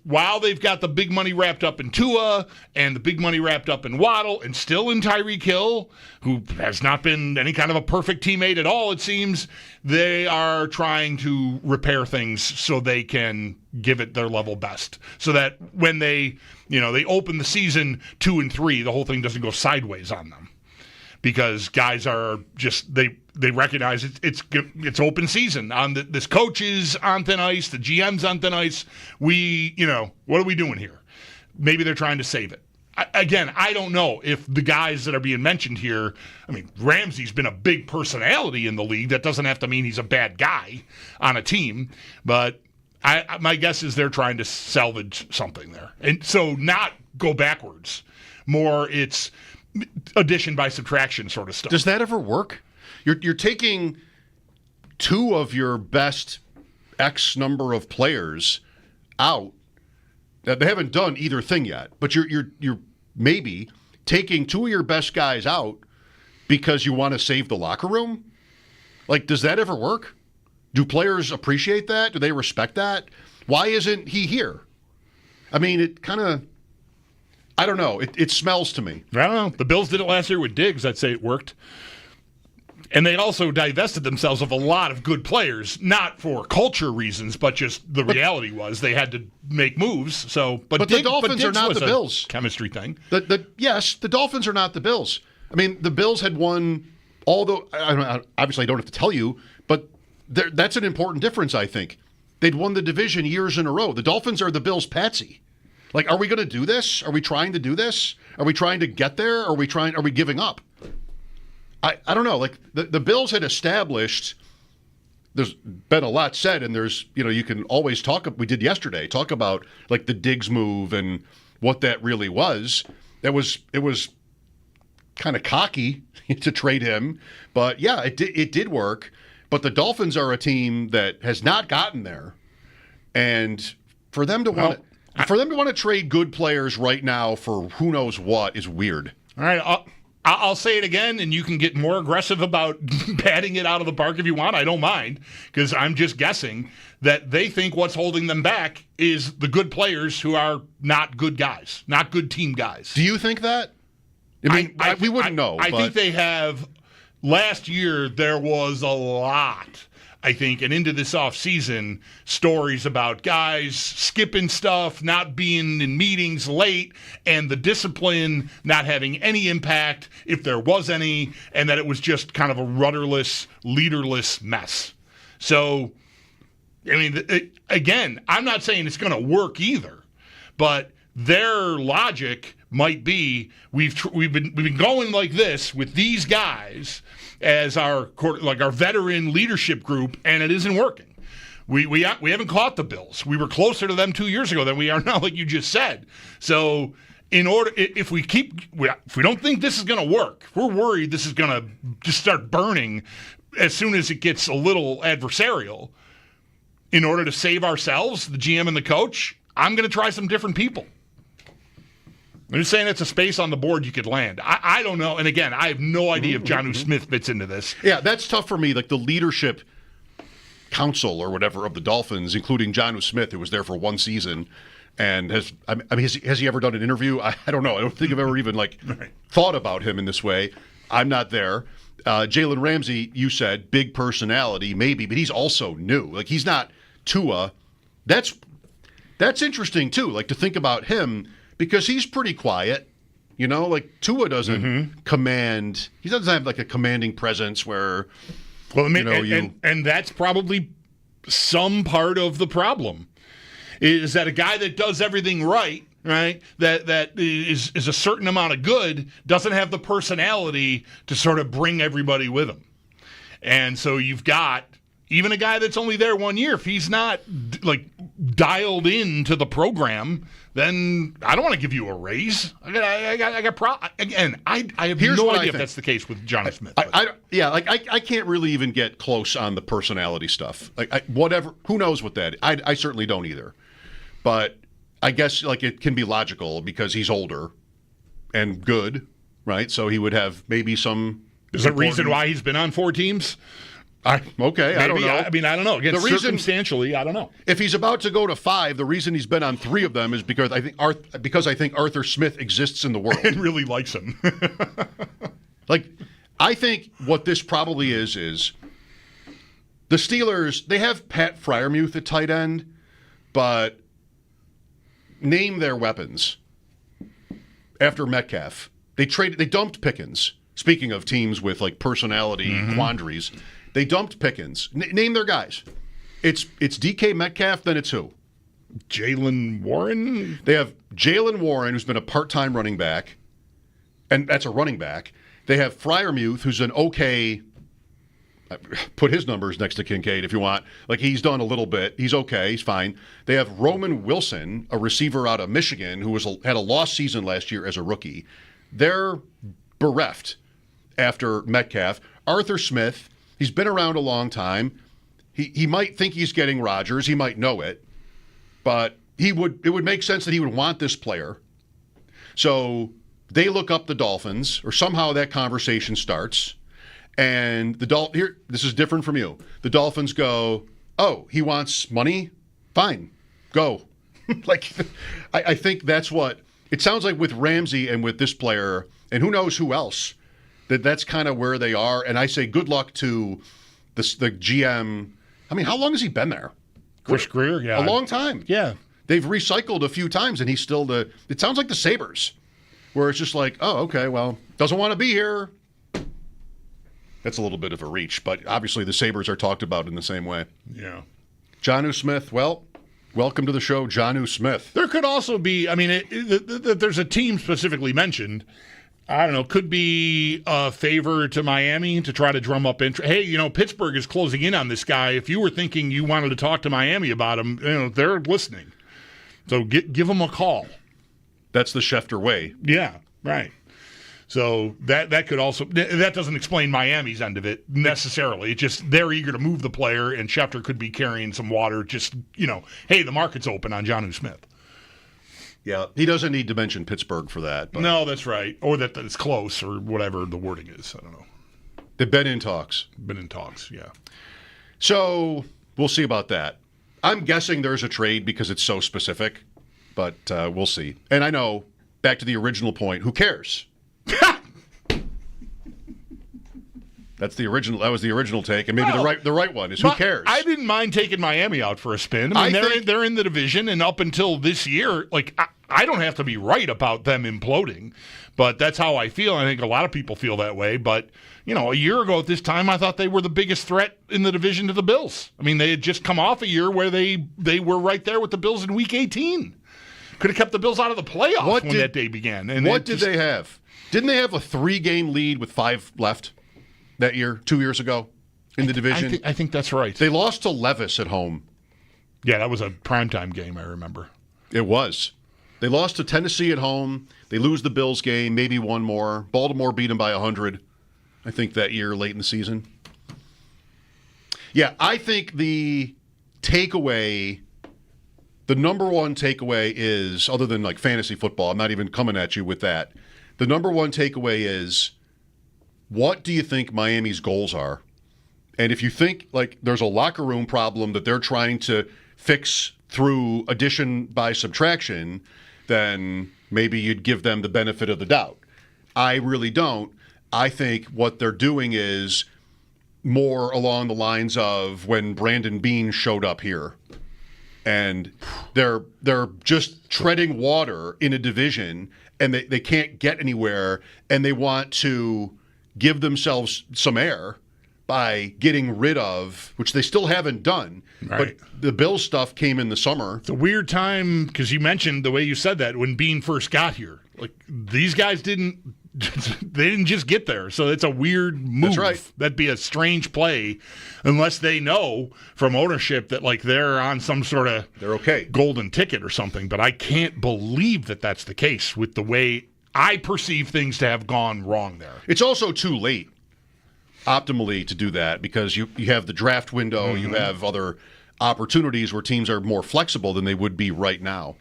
while they've got the big money wrapped up in Tua and the big money wrapped up in Waddle and still in Tyreek Hill, who has not been any kind of a perfect teammate at all, it seems, they are trying to repair things so they can give it their level best. So that when they open the season 2-3, the whole thing doesn't go sideways on them. Because guys are just they recognize it's open season. This coach is on thin ice, the GM's on thin ice. What are we doing here? Maybe they're trying to save it. I don't know if the guys that are being mentioned here. I mean, Ramsey's been a big personality in the league. That doesn't have to mean he's a bad guy on a team, but my guess is they're trying to salvage something there, and so not go backwards. More, it's addition by subtraction sort of stuff. Does that ever work? You're taking two of your best X number of players out. They haven't done either thing yet, but you're maybe taking two of your best guys out because you want to save the locker room. Like, does that ever work? Do players appreciate that? Do they respect that? Why isn't he here? I mean, it kind of, I don't know. It smells to me. I don't know. The Bills did it last year with Diggs. I'd say it worked. And they also divested themselves of a lot of good players, not for culture reasons, but just the reality was they had to make moves. So, but the Dolphins are not the Bills. Chemistry thing. Yes, the Dolphins are not the Bills. I mean, the Bills had won. Obviously, I don't have to tell you, but that's an important difference. I think they'd won the division years in a row. The Dolphins are the Bills' patsy. Like, are we going to do this? Are we trying to do this? Are we trying to get there? Are we giving up? I don't know. Like, the Bills had established, there's been a lot said, and there's, you can always talk about, like, the Diggs move and what that really was. It was kind of cocky to trade him, but yeah, it did work. But the Dolphins are a team that has not gotten there, and for them to want to trade good players right now for who knows what is weird. All right, I'll say it again, and you can get more aggressive about batting it out of the park if you want. I don't mind, because I'm just guessing that they think what's holding them back is the good players who are not good guys, not good team guys. Do you think that? I mean, we wouldn't know. I think they have last year there was a lot, I think, and into this offseason, stories about guys skipping stuff, not being in meetings late, and the discipline not having any impact, if there was any, and that it was just kind of a rudderless, leaderless mess. So, I mean, again, I'm not saying it's going to work either, but their logic might be we've been going like this with these guys as our veteran leadership group, and it isn't working. We haven't caught the Bills. We were closer to them 2 years ago than we are now, like you just said. So if we don't think this is going to work, if we're worried this is going to just start burning as soon as it gets a little adversarial. In order to save ourselves, the GM and the coach, I'm going to try some different people. I'm just saying it's a space on the board you could land. I don't know. And again, I have no idea if Jonnu Smith fits into this. Yeah, that's tough for me. Like the leadership council or whatever of the Dolphins, including Jonnu Smith, who was there for one season, and has he ever done an interview? I don't know. I don't think I've ever even thought about him in this way. I'm not there. Jalen Ramsey, you said, big personality, maybe, but he's also new. Like he's not Tua. That's interesting too. Like to think about him. Because he's pretty quiet, like Tua doesn't command. He doesn't have like a commanding presence where, and that's probably some part of the problem. Is that a guy that does everything right, that is a certain amount of good, doesn't have the personality to sort of bring everybody with him. And so you've got even a guy that's only there 1 year, if he's not dialed into the program, then I don't want to give you a raise. I have no idea if that's the case with Jonnu Smith. I can't really even get close on the personality stuff. Whatever, who knows what that is? I certainly don't either. But I guess it can be logical because he's older and good, right? So he would have maybe some. Is there a reason why he's been on 4 teams? I don't know. I don't know. Again, circumstantially, I don't know. If he's about to go to 5, the reason he's been on 3 of them is because I think Arthur Smith exists in the world and really likes him. I think what this probably is the Steelers. They have Pat Freiermuth at tight end, but name their weapons after Metcalf. They dumped Pickens. Speaking of teams with personality quandaries. They dumped Pickens. Name their guys. It's DK Metcalf, then it's who? Jaylen Warren? They have Jaylen Warren, who's been a part-time running back, and that's a running back. They have Freiermuth, who's an okay – put his numbers next to Kincaid if you want. He's done a little bit. He's okay. He's fine. They have Roman Wilson, a receiver out of Michigan, who had a lost season last year as a rookie. They're bereft after Metcalf. Arthur Smith – he's been around a long time. He might think he's getting Rodgers. He might know it. But it would make sense that he would want this player. So they look up the Dolphins, or somehow that conversation starts. And this is different from you. The Dolphins go, oh, he wants money? Fine, go. I think that's what it sounds like with Ramsey and with this player, and who knows who else. That's kind of where they are, and I say good luck to the GM. I mean, how long has he been there? Chris Greer, yeah. A long time. Yeah. They've recycled a few times, and he's still it sounds like the Sabres, where it's just oh, okay, well, doesn't want to be here. That's a little bit of a reach, but obviously the Sabres are talked about in the same way. Yeah. Jonnu Smith, well, welcome to the show, Jonnu Smith. There could also be, there's a team specifically mentioned. I don't know, could be a favor to Miami to try to drum up interest. Hey, Pittsburgh is closing in on this guy. If you were thinking you wanted to talk to Miami about him, they're listening. So give them a call. That's the Schefter way. Yeah, right. So that could also, that doesn't explain Miami's end of it necessarily. It's just they're eager to move the player, and Schefter could be carrying some water. Just, hey, the market's open on Jonnu Smith. Yeah, he doesn't need to mention Pittsburgh for that. But no, that's right. Or that it's close, or whatever the wording is. I don't know. They've been in talks. Yeah. So we'll see about that. I'm guessing there's a trade because it's so specific, but we'll see. And I know, back to the original point, who cares? That's the original. That was the original take, and maybe the right one is who cares? I didn't mind taking Miami out for a spin. I mean, they're in the division, and up until this year, like I don't have to be right about them imploding, but that's how I feel. I think a lot of people feel that way. But a year ago at this time, I thought they were the biggest threat in the division to the Bills. I mean, they had just come off a year where they were right there with the Bills in Week 18. Could have kept the Bills out of the playoffs when that day began. And what did they have? Didn't they have a 3-game lead with 5 left that year, 2 years ago, in the division? I think that's right. They lost to Levis at home. Yeah, that was a primetime game, I remember. It was. They lost to Tennessee at home. They lose the Bills game, maybe one more. Baltimore beat them by 100, I think, that year, late in the season. Yeah, I think the takeaway, the number one takeaway is, other than like fantasy football, I'm not even coming at you with that. The number one takeaway is, what do you think Miami's goals are? And if you think like there's a locker room problem that they're trying to fix through addition by subtraction, then maybe you'd give them the benefit of the doubt. I really don't. I think what they're doing is more along the lines of when Brandon Beane showed up here. And they're just treading water in a division, and they can't get anywhere, and they want to give themselves some air by getting rid of, which they still haven't done. Right. But the Bills stuff came in the summer. It's a weird time because you mentioned the way you said that when Beane first got here. Like, these guys didn't just get there. So it's a weird move. That's right. That'd be a strange play unless they know from ownership that like they're on some sort of They're okay. golden ticket or something. But I can't believe that that's the case with the way I perceive things to have gone wrong there. It's also too late optimally to do that because you have the draft window, you have other opportunities where teams are more flexible than they would be right now.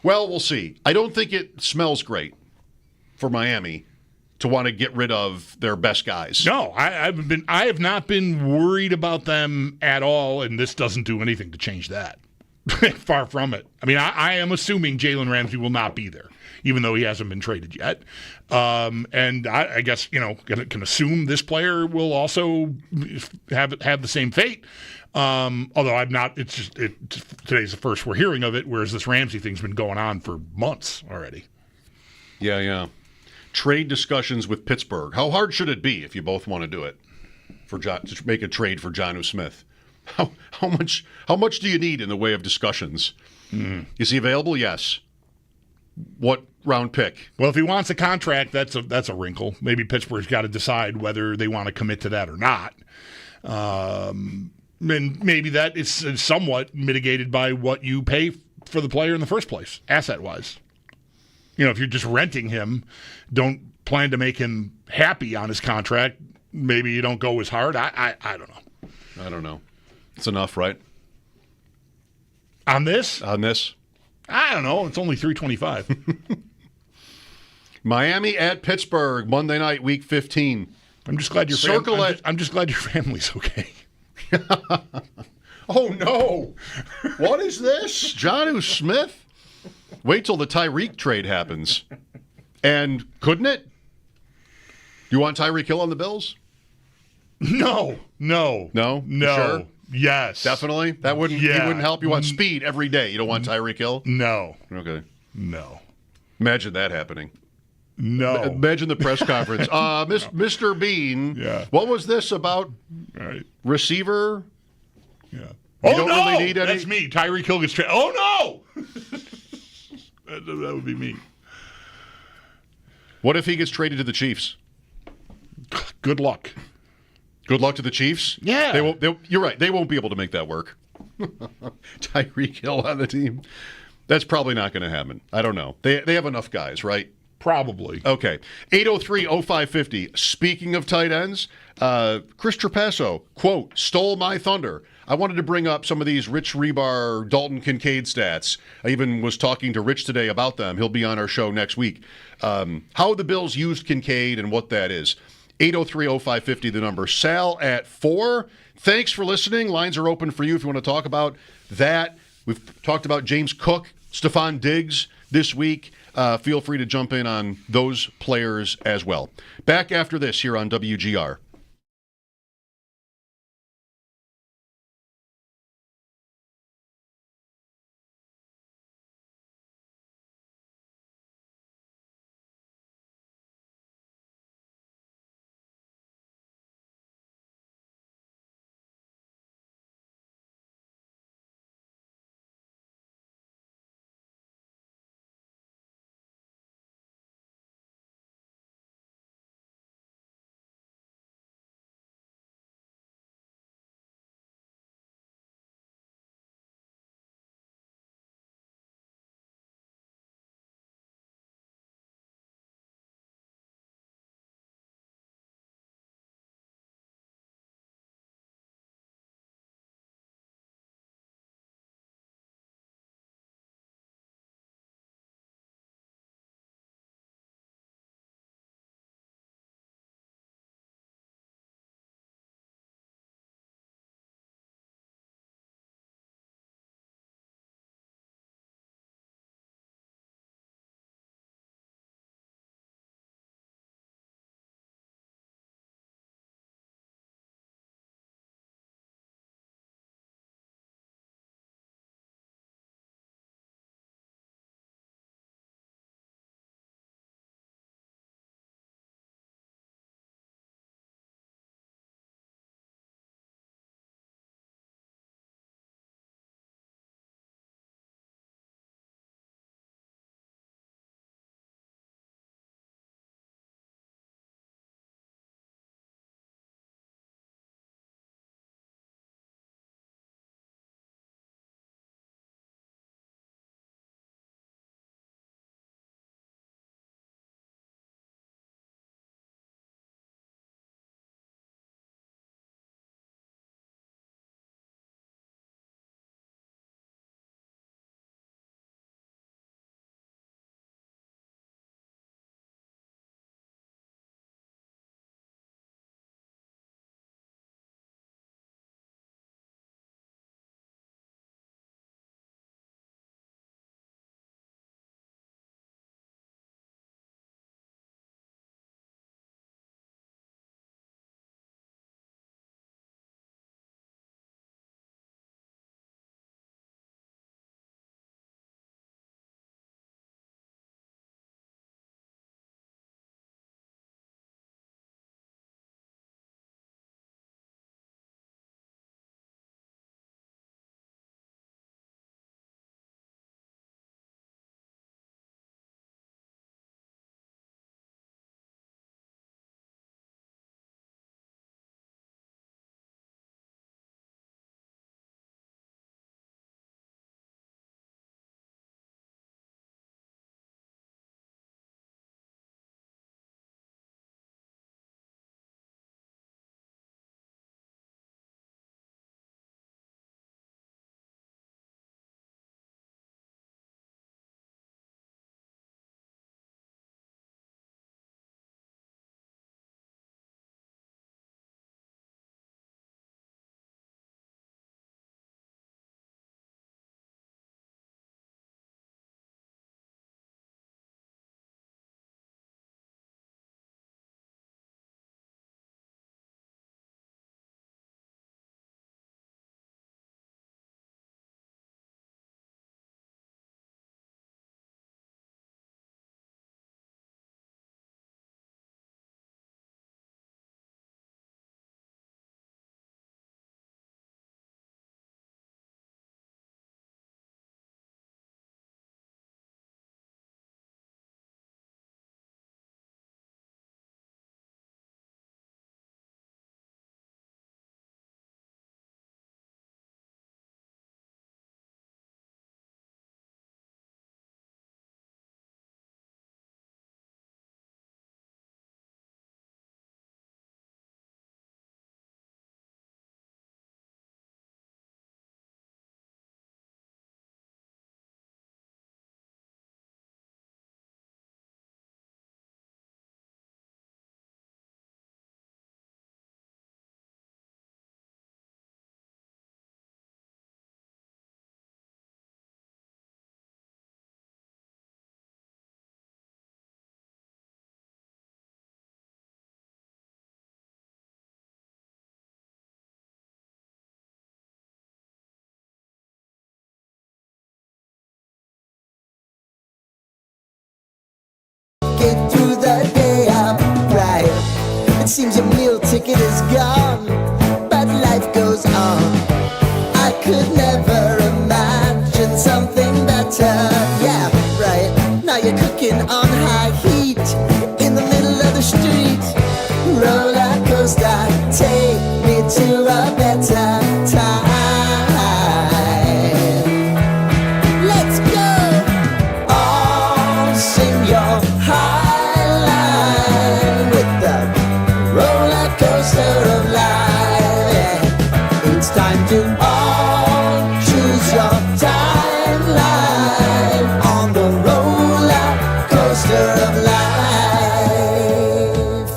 Well, we'll see. I don't think it smells great for Miami to want to get rid of their best guys. No, I have not been worried about them at all, and this doesn't do anything to change that. Far from it. I mean, I am assuming Jalen Ramsey will not be there, even though he hasn't been traded yet. And I guess, can assume this player will also have the same fate. Although I'm not, today's the first we're hearing of it, whereas this Ramsey thing's been going on for months already. Yeah. Trade discussions with Pittsburgh. How hard should it be if you both want to do it to make a trade for Jonnu Smith? How much do you need in the way of discussions? Is he available? Yes. What round pick? Well, if he wants a contract, that's a wrinkle. Maybe Pittsburgh's got to decide whether they want to commit to that or not. And maybe that is somewhat mitigated by what you pay for the player in the first place, asset-wise. If you're just renting him, don't plan to make him happy on his contract, maybe you don't go as hard. I don't know. I don't know. It's enough, right? On this? On this? I don't know. It's only $325. Miami at Pittsburgh, Monday night, Week 15. I'm just glad I'm just glad your family's okay. Oh, no. What is this? Jonnu Smith? Wait till the Tyreek trade happens. And couldn't it? You want Tyreek Hill on the Bills? No. Sure? Yes. Definitely? That wouldn't he wouldn't help? You want speed every day. You don't want Tyreek Hill? No. Okay. No. Imagine that happening. No. Imagine the press conference. Mr. Bean, what was this about? Right. Receiver? Yeah. Don't really need any? That's me. Tyreek Hill gets traded. Oh, no! That would be me. What if he gets traded to the Chiefs? Good luck. Good luck to the Chiefs? Yeah. You're right. They won't be able to make that work. Tyreek Hill on the team. That's probably not going to happen. I don't know. They have enough guys, right? Probably. Okay. 803-0550. Speaking of tight ends, Chris Trapasso, quote, stole my thunder. I wanted to bring up some of these Rich Rebar, Dalton Kincaid stats. I even was talking to Rich today about them. He'll be on our show next week. How the Bills used Kincaid and what that is. 803-0550, the number. Sal at 4. Thanks for listening. Lines are open for you if you want to talk about that. We've talked about James Cook, Stephon Diggs this week. Feel free to jump in on those players as well. Back after this here on WGR. get through the day upright. It seems your meal ticket is gone, but life goes on. I could never imagine something better. Yeah, right. Now you're cooking on high heat in the middle of the street. Roller coaster, take me to a better time. Let's go. All sing your high line with the roller coaster of life. Yeah. It's time to all choose your timeline on the roller coaster of life.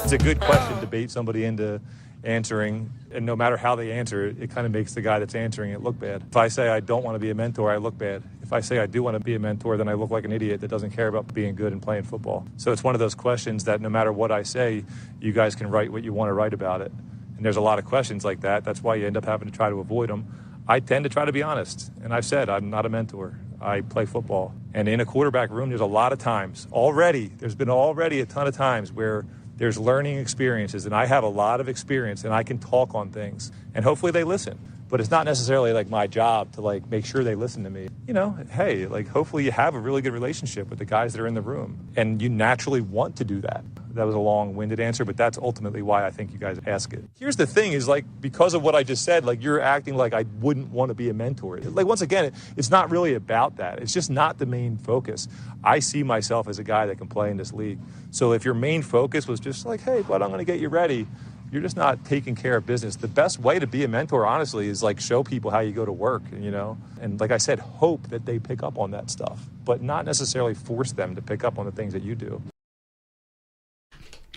It's a good question to bait somebody into answering, and no matter how they answer it, it kind of makes the guy that's answering it look bad. If I say I don't want to be a mentor, I look bad. If I say I do want to be a mentor, then I look like an idiot that doesn't care about being good and playing football. So it's one of those questions that no matter what I say, you guys can write what you want to write about it. And there's a lot of questions like that. That's why you end up having to try to avoid them. I tend to try to be honest. And I've said I'm not a mentor. I play football. And in a quarterback room, there's a lot of times there's been a ton of times where there's learning experiences, and I have a lot of experience, and I can talk on things, and hopefully they listen. But it's not necessarily like my job to like make sure they listen to me. You know, hey, like hopefully you have a really good relationship with the guys that are in the room, and you naturally want to do that. That was a long-winded answer, but that's ultimately why I think you guys ask it. Here's the thing is, like, because of what I just said, like, you're acting like I wouldn't want to be a mentor. Like, once again, it's not really about that. It's just not the main focus. I see myself as a guy that can play in this league. So if your main focus was just like, hey, but I'm going to get you ready, you're just not taking care of business. The best way to be a mentor, honestly, is like show people how you go to work, you know? And like I said, hope that they pick up on that stuff, but not necessarily force them to pick up on the things that you do.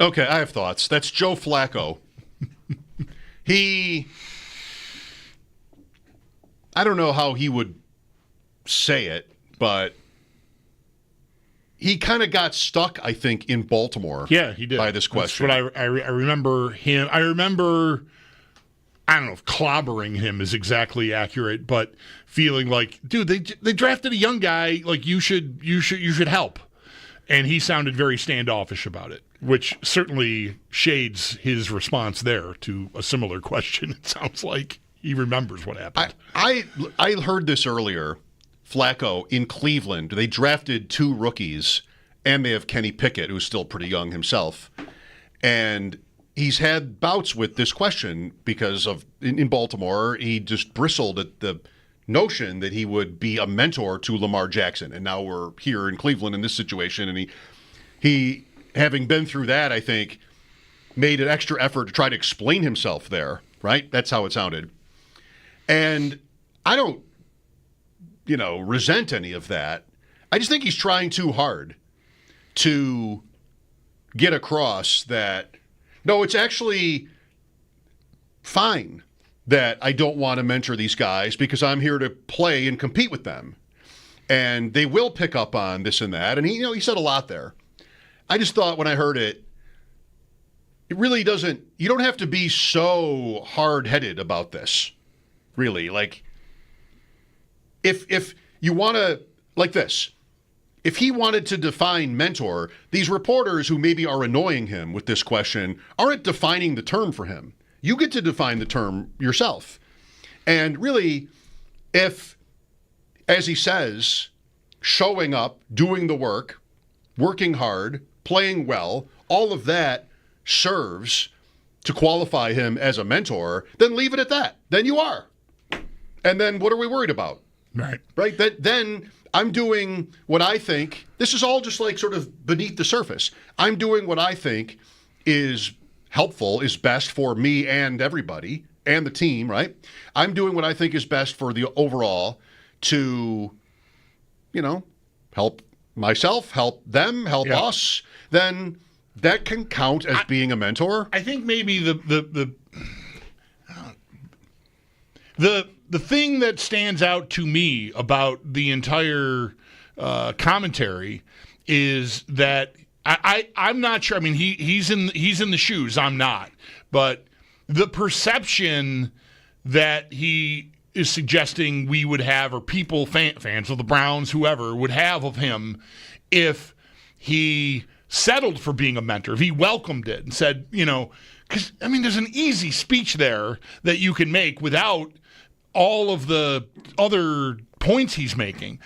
Okay, I have thoughts. That's Joe Flacco. I don't know how he would say it, but he kind of got stuck, I think, in Baltimore. Yeah, he did. By this question. That's what I remember him. I remember, I don't know if clobbering him is exactly accurate, but feeling like, dude, they drafted a young guy. Like you should help, and he sounded very standoffish about it, which certainly shades his response there to a similar question. It sounds like he remembers what happened. I heard this earlier. Flacco in Cleveland, they drafted 2 rookies, and they have Kenny Pickett, who's still pretty young himself. And he's had bouts with this question because of in Baltimore, he just bristled at the notion that he would be a mentor to Lamar Jackson. And now we're here in Cleveland in this situation, and he having been through that, I think, made an extra effort to try to explain himself there, right? That's how it sounded. And I don't resent any of that. I just think he's trying too hard to get across that, no, it's actually fine that I don't want to mentor these guys because I'm here to play and compete with them. And they will pick up on this and that. And he said a lot there. I just thought when I heard it, it really doesn't, you don't have to be so hard-headed about this, really. Like, if you want to, like this, if he wanted to define mentor, these reporters who maybe are annoying him with this question aren't defining the term for him. You get to define the term yourself. And really, if, as he says, showing up, doing the work, working hard, playing well, all of that serves to qualify him as a mentor, then leave it at that. Then you are. And then what are we worried about? Right. Then I'm doing what I think. This is all just like sort of beneath the surface. I'm doing what I think is helpful, is best for me and everybody and the team, right? I'm doing what I think is best for the overall to, help myself, help them, help us. Then that can count as being a mentor. I think maybe the thing that stands out to me about the entire commentary is that I'm not sure. I mean, he's in the shoes. I'm not, but the perception that he is suggesting we would have, or people, fans of the Browns, whoever would have of him, if he settled for being a mentor, if he welcomed it and said, because, there's an easy speech there that you can make without all of the other points he's making.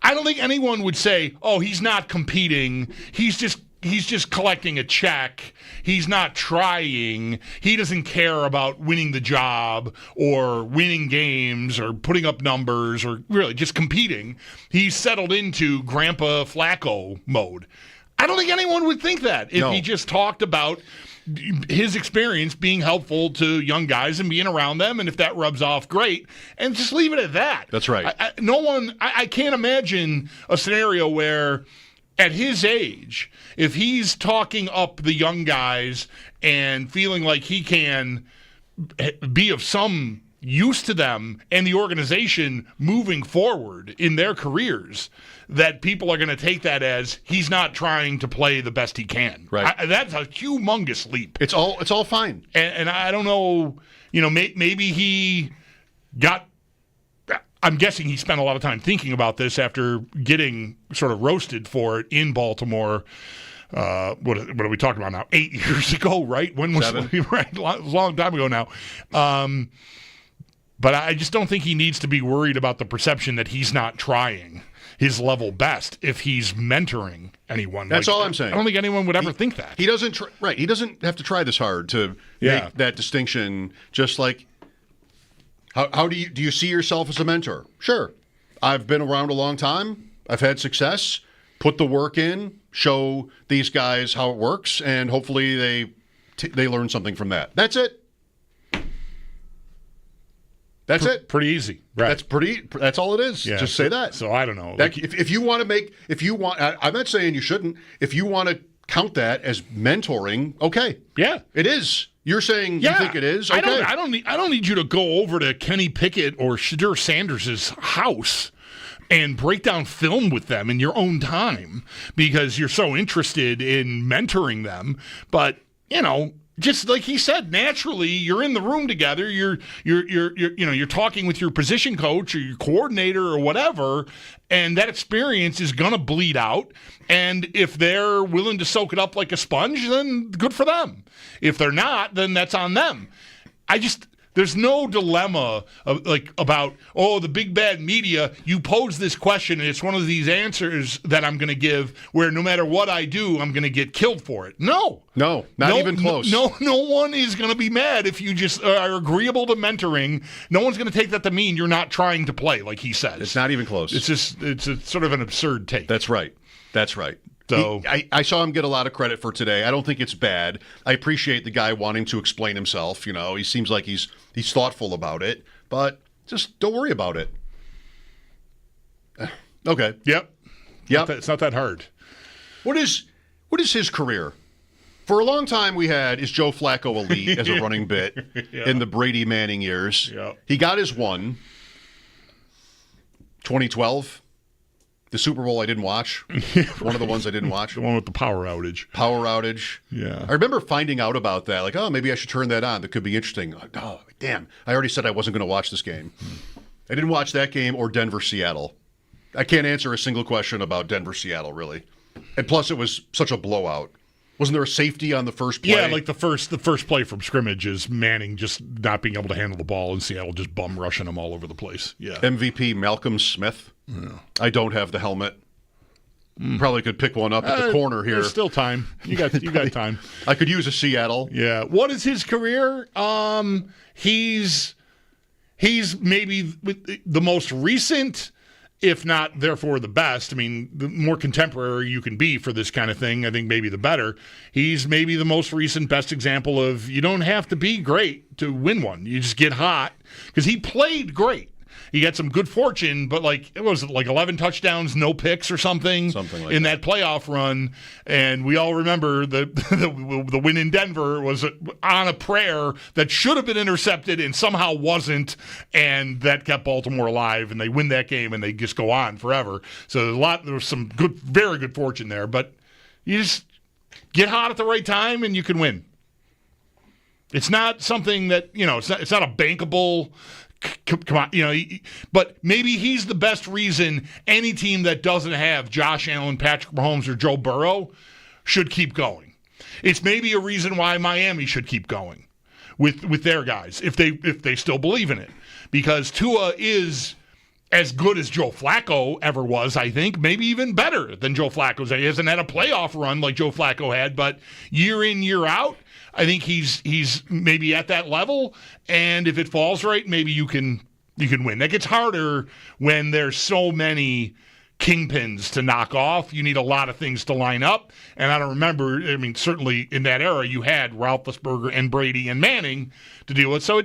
I don't think anyone would say, oh, he's not competing. He's just collecting a check. He's not trying. He doesn't care about winning the job or winning games or putting up numbers or really just competing. He's settled into Grandpa Flacco mode. I don't think anyone would think that if he just talked about his experience being helpful to young guys and being around them, and if that rubs off, great, and just leave it at that. That's right. I can't imagine a scenario where at his age, if he's talking up the young guys and feeling like he can be of some use to them and the organization moving forward in their careers, that people are going to take that as he's not trying to play the best he can. Right. That's a humongous leap. It's all fine. And I don't know, maybe he got, I'm guessing he spent a lot of time thinking about this after getting sort of roasted for it in Baltimore. What are we talking about now? 8 years ago, right? When was 7? Right, a long time ago now. But I just don't think he needs to be worried about the perception that he's not trying his level best if he's mentoring anyone. That's all I'm saying. I don't think anyone would ever think that. He doesn't he doesn't have to try this hard to make that distinction. Just like how do you see yourself as a mentor? Sure. I've been around a long time. I've had success. Put the work in, show these guys how it works, and hopefully they learn something from that. That's it. That's it. Pretty easy. Right. That's all it is. Yeah, just say that. So I don't know. If you want, I'm not saying you shouldn't. If you want to count that as mentoring, okay. Yeah. It is. You're saying you think it is? Okay. I don't need you to go over to Kenny Pickett or Shadur Sanders' house and break down film with them in your own time because you're so interested in mentoring them. But, just like he said, naturally, you're in the room together. You're talking with your position coach or your coordinator or whatever, and that experience is gonna bleed out. And if they're willing to soak it up like a sponge, then good for them. If they're not, then that's on them. There's no dilemma about the big bad media. You pose this question, and it's one of these answers that I'm going to give where no matter what I do, I'm going to get killed for it. No, not even close. No one is going to be mad if you just are agreeable to mentoring. No one's going to take that to mean you're not trying to play, like he says. It's not even close. It's a sort of an absurd take. That's right. So I saw him get a lot of credit for today. I don't think it's bad. I appreciate the guy wanting to explain himself. He seems like he's thoughtful about it, but just don't worry about it. Okay. Yep. It's not that hard. What is his career? For a long time, is Joe Flacco elite as a running bit in the Brady Manning years. Yep. He got his one. 2012. The Super Bowl I didn't watch. One of the ones I didn't watch. The one with the power outage. Yeah. I remember finding out about that. Like, maybe I should turn that on. That could be interesting. Like, damn. I already said I wasn't going to watch this game. I didn't watch that game or Denver-Seattle. I can't answer a single question about Denver-Seattle, really. And plus, it was such a blowout. Wasn't there a safety on the first play? Yeah, like the first play from scrimmage is Manning just not being able to handle the ball and Seattle just bum rushing him all over the place. Yeah. MVP Malcolm Smith. Yeah. I don't have the helmet. Probably could pick one up at the corner here. There's still time. You got time. I could use a Seattle. Yeah. What is his career? He's maybe the most recent, if not therefore the best. I mean, the more contemporary you can be for this kind of thing, I think maybe the better. He's maybe the most recent best example of you don't have to be great to win one. You just get hot because he played great. He got some good fortune, but it was 11 touchdowns, no picks or something like in that playoff run. And we all remember the win in Denver was on a prayer that should have been intercepted and somehow wasn't, and that kept Baltimore alive. And they win that game, and they just go on forever. So there was some good, very good fortune there. But you just get hot at the right time, and you can win. It's not something that it's not a bankable. Come on, but maybe he's the best reason any team that doesn't have Josh Allen, Patrick Mahomes, or Joe Burrow should keep going. It's maybe a reason why Miami should keep going with their guys if they still believe in it, because Tua is as good as Joe Flacco ever was, I think, maybe even better than Joe Flacco's. He hasn't had a playoff run like Joe Flacco had, but year in, year out, I think he's maybe at that level, and if it falls right, maybe you can win. That gets harder when there's so many kingpins to knock off. You need a lot of things to line up, and I don't remember, certainly in that era, you had Roethlisberger and Brady and Manning to deal with, so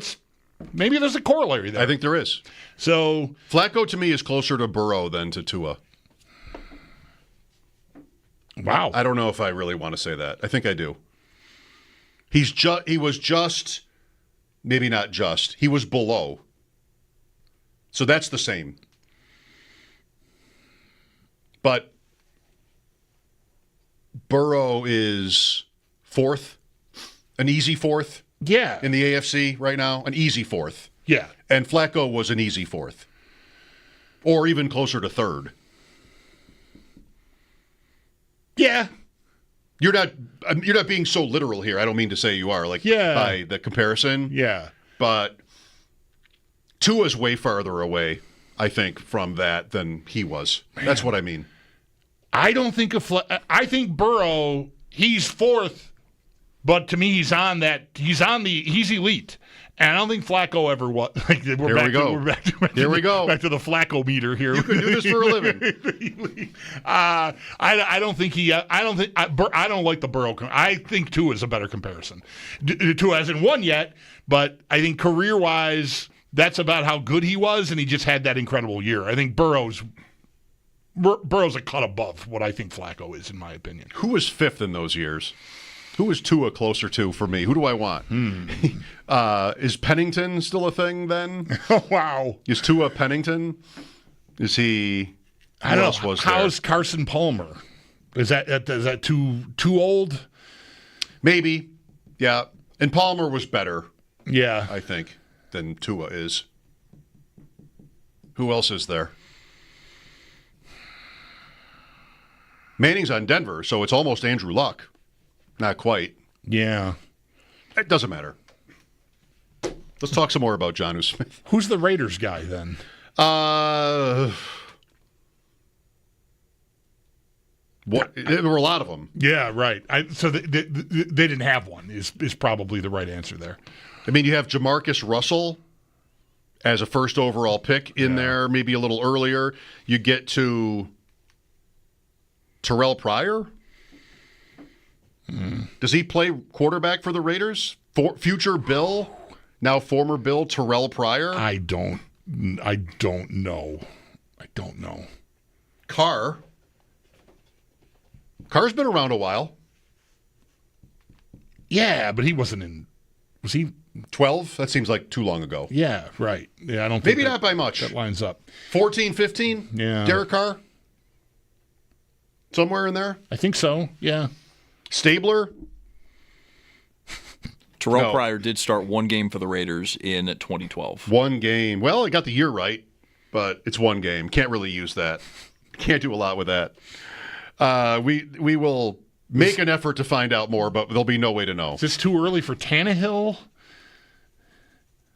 maybe there's a corollary there. I think there is. So Flacco to me is closer to Burrow than to Tua. Wow. I don't know if I really want to say that. I think I do. He was just, maybe not just, he was below. So that's the same. But Burrow is fourth, an easy fourth. Yeah. In the AFC right now, an easy fourth. Yeah. And Flacco was an easy fourth. Or even closer to third. Yeah. You're not being so literal here. I don't mean to say you are, by the comparison. Yeah. But Tua's way farther away, I think, from that than he was. Man. That's what I mean. I don't think I think Burrow, he's fourth, but to me he's elite. And I don't think Flacco ever was. Here we go. Back to the Flacco meter here. You can do this for a living. I don't think I don't like the Burrow. I think Tua is a better comparison. Tua hasn't won yet, but I think career-wise, that's about how good he was, and he just had that incredible year. I think Burrow's a cut above what I think Flacco is, in my opinion. Who was fifth in those years? Who was Tua closer to for me? Who do I want? Is Pennington still a thing then? Oh, wow. Is Tua Pennington? Is he? I don't know. How's Carson Palmer? Is that too old? Maybe. Yeah. And Palmer was better. Yeah. I think than Tua is. Who else is there? Manning's on Denver, so it's almost Andrew Luck. Not quite. Yeah. It doesn't matter. Let's talk some more about Jonnu Smith. Who's the Raiders guy then? What? There were a lot of them. Yeah, right. So they didn't have one is probably the right answer there. I mean, you have Jamarcus Russell as a first overall pick in there, maybe a little earlier. You get to Terrell Pryor. Does he play quarterback for the Raiders? Future Bill, now former Bill, Terrell Pryor? I don't know. Carr's been around a while. Yeah, but he wasn't in. Was he 12? That seems like too long ago. Yeah, right. Yeah, I don't think maybe not by much. That lines up. 14, 15? Yeah. Derek Carr? Somewhere in there? I think so, yeah. Stabler? Terrell Pryor did start one game for the Raiders in 2012. One game. Well, I got the year right, but it's one game. Can't really use that. Can't do a lot with that. We will make an effort to find out more, but there'll be no way to know. Is this too early for Tannehill?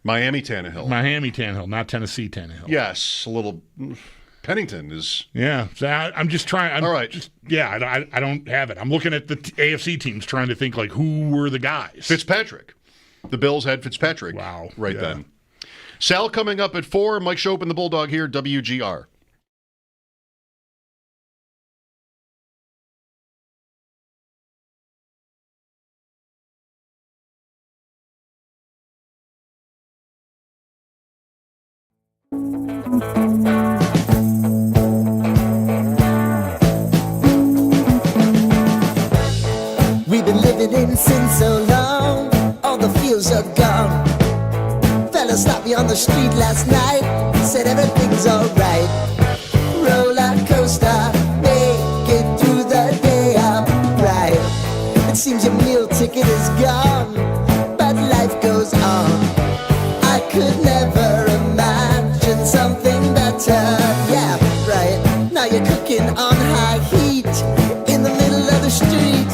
Miami Tannehill, not Tennessee Tannehill. Yes, a little. Pennington is. Yeah, so I'm just trying. All right. I don't have it. I'm looking at the AFC teams trying to think, who were the guys? Fitzpatrick. The Bills had Fitzpatrick. Wow. Right then. Sal coming up at 4. Mike Schopp and the Bulldog here, WGR. We've been living in sin so long, all the fields are gone. Fella stopped me on the street last night, said everything's alright. Roller coaster, make it through the day, alright. It seems your meal ticket is gone, but life goes on. I could never imagine something better. Yeah, right. Now you're cooking on high heat in the middle of the street.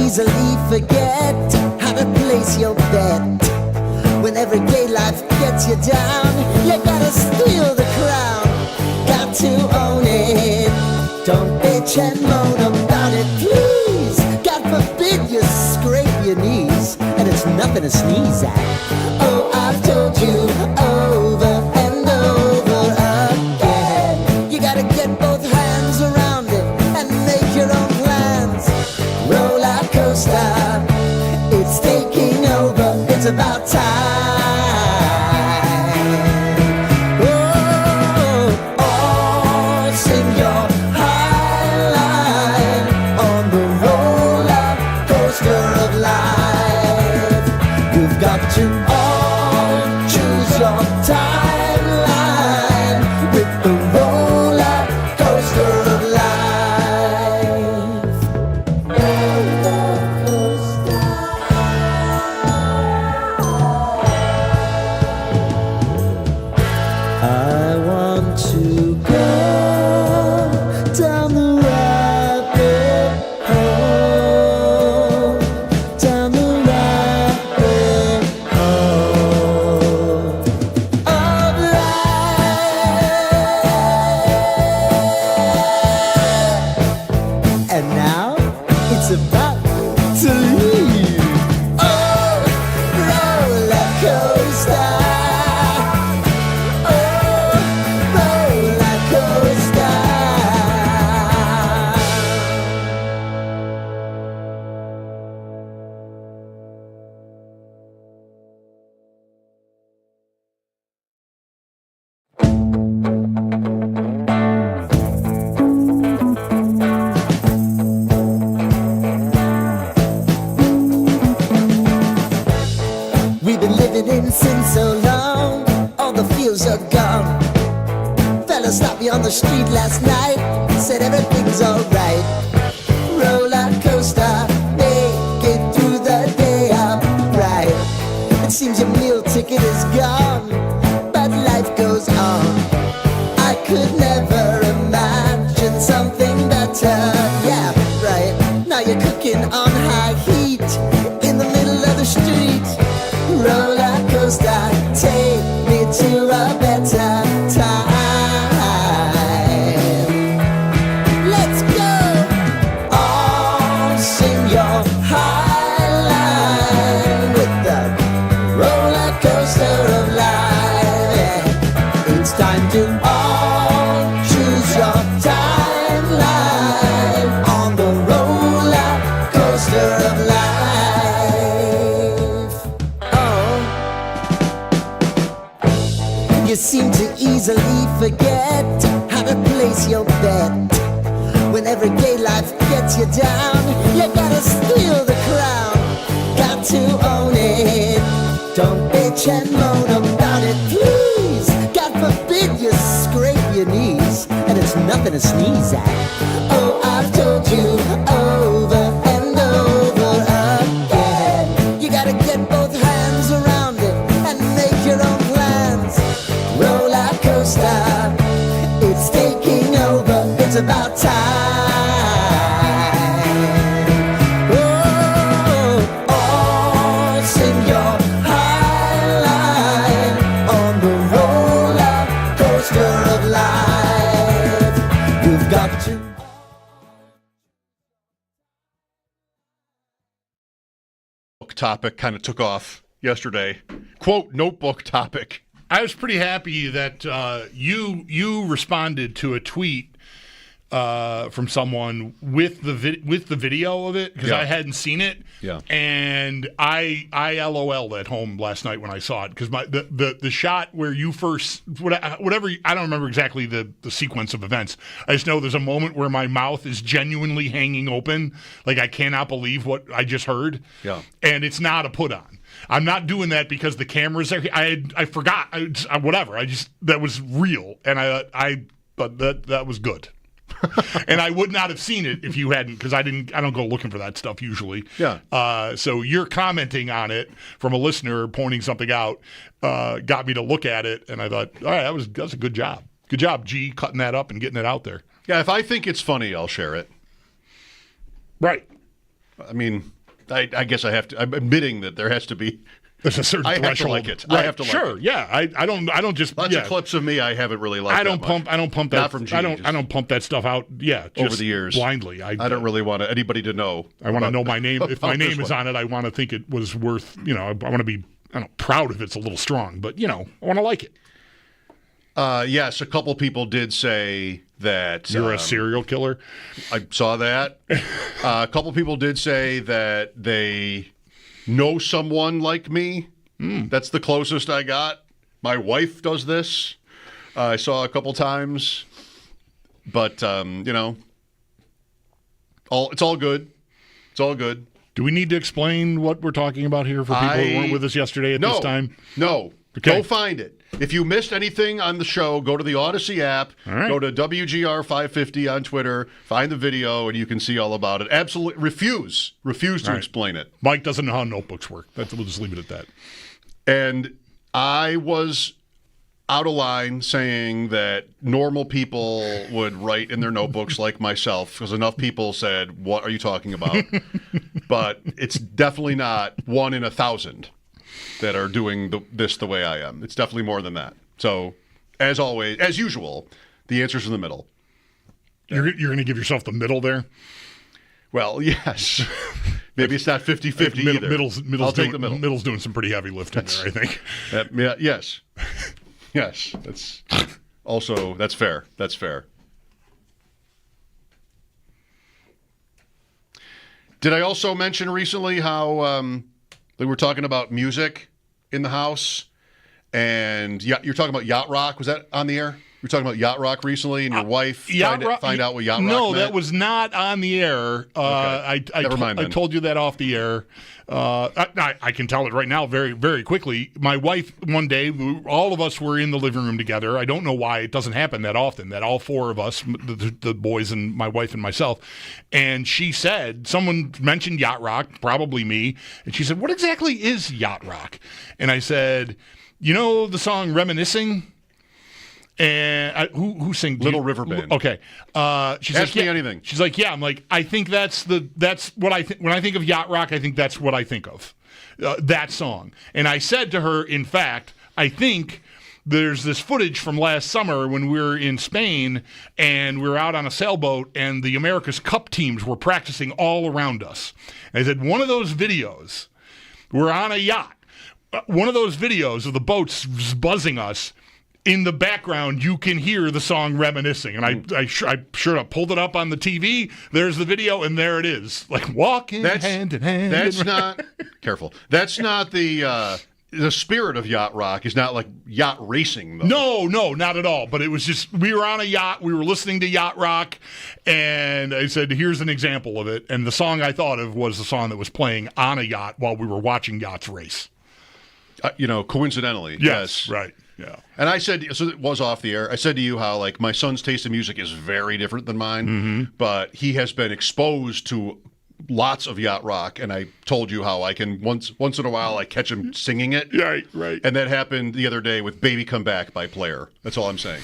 easily forget how to place your bet. When everyday life gets you down, you gotta steal the crown. Got to own it. Don't bitch and moan about it, please. God forbid you scrape your knees, and it's nothing to sneeze at. Oh, I've told you over and over again, you gotta get both hands around it and make your own plans. Roller coaster, it's taking over, it's about time. Oh, sing your high line on the roller coaster of life. You've got to all choose your timeline with the roller coaster of life. Roller coaster. I want to go down the rabbit hole, down the rabbit hole of life. And now it's about to leave. Oh, roller coaster. Oh, roller coaster. We've been living in sin so long, all the feels are gone. Fella stopped me on the street last night, said everything's alright. Roller coaster, make it through the day upright. It seems your meal ticket is gone, but life goes on. I could never imagine something better. Yeah, right. Now you're cooking on high heat in the middle of the street. Roller coaster, take me to a better time. Let's go. All sing your high line with the roller coaster of life. Yeah. It's time to all choose your timeline on the roller coaster of life. You seem to easily forget how to place your bet. When everyday life gets you down, you gotta steal the crown. Got to own it. Don't bitch and moan about it, please. God forbid you scrape your knees, and it's nothing to sneeze at. Oh, I've told you over and over again, you gotta get both hands around it and make your own plans. Roller coaster, it's taking over, it's about time. Oh, sing your high line on the roller coaster of life. You've got to. Book topic kind of took off yesterday. Quote, notebook topic. I was pretty happy that you responded to a tweet from someone with the video of it, because Yeah. I hadn't seen it. Yeah. And I LOL'd at home last night when I saw it, because the shot where you first whatever, I don't remember exactly the sequence of events. I just know there's a moment where my mouth is genuinely hanging open, like I cannot believe what I just heard. Yeah. And it's not a put on. I'm not doing that because the cameras are. I forgot. Whatever. That was real, and but that was good. And I would not have seen it if you hadn't, because I don't go looking for that stuff usually. Yeah. So you're commenting on it from a listener pointing something out, got me to look at it, and I thought, all right, that's a good job. Good job, G, cutting that up and getting it out there. Yeah, if I think it's funny, I'll share it. Right. I mean, I guess I have to. I'm admitting that there has to be. There's a certain threshold. I have to like it. Right. I have to like sure. it. Yeah. I don't just. Lots of clips of me I haven't really liked. I don't pump that. Not from G, I don't pump that stuff out. Yeah. Just over the years, blindly. I don't really want anybody to know. I want to know my name. If my name is on it, I want to think it was worth. I want to be. Proud if it's a little strong, but I want to like it. Yes, a couple people did say that you're a serial killer. I saw that. A couple people did say that they know someone like me. That's the closest I got. My wife does this. I saw a couple times, but it's all good. It's all good. Do we need to explain what we're talking about here for people who weren't with us yesterday at this time? No. Okay. Go find it. If you missed anything on the show, go to the Odyssey app, go to WGR 550 on Twitter, find the video, and you can see all about it. Absolutely refuse to explain it. Mike doesn't know how notebooks work. We'll just leave it at that. And I was out of line saying that normal people would write in their notebooks like myself, because enough people said, "What are you talking about?" But it's definitely not 1 in 1,000 that are doing this the way I am. It's definitely more than that. So, as always, as usual, the answer's in the middle. You're going to give yourself the middle there? Well, yes. Maybe it's not 50-50 either. I'll take the middle. Middle's doing some pretty heavy lifting there, I think. Yes. Yes. That's fair. That's fair. Did I also mention recently how they were talking about music in the house? And you're talking about yacht rock. Was that on the air? You were talking about yacht rock recently, and your wife find out what yacht rock meant? No, that was not on the air. Okay. Never mind then. I told you that off the air. I can tell it right now very, very quickly. My wife, one day, all of us were in the living room together. I don't know why it doesn't happen that often, that all four of us, the boys and my wife and myself, and she said, someone mentioned yacht rock, probably me, and she said, "What exactly is yacht rock?" And I said, "You know the song Reminiscing?" And who sings Little River Band? Okay, she's Ask like, me anything. She's like, yeah. I'm like, I think that's what I think when I think of yacht rock. I think that's what I think of that song. And I said to her, in fact, I think there's this footage from last summer when we were in Spain and we were out on a sailboat and the America's Cup teams were practicing all around us. And I said, one of those videos, we're on a yacht. One of those videos of the boats buzzing us. In the background, you can hear the song Reminiscing. And I sure pulled it up on the TV. There's the video, and there it is. Like walking hand in hand. That's not... Careful. That's not the spirit of yacht rock. Is not like yacht racing, though. No, not at all. But it was just, we were on a yacht. We were listening to yacht rock. And I said, here's an example of it. And the song I thought of was the song that was playing on a yacht while we were watching yachts race. Coincidentally. Yes. Right. Yeah. And I said, so it was off the air, I said to you how, like, my son's taste in music is very different than mine, but he has been exposed to lots of yacht rock, and I told you how I can, once in a while, I catch him singing it. Right. And that happened the other day with Baby Come Back by Player. That's all I'm saying.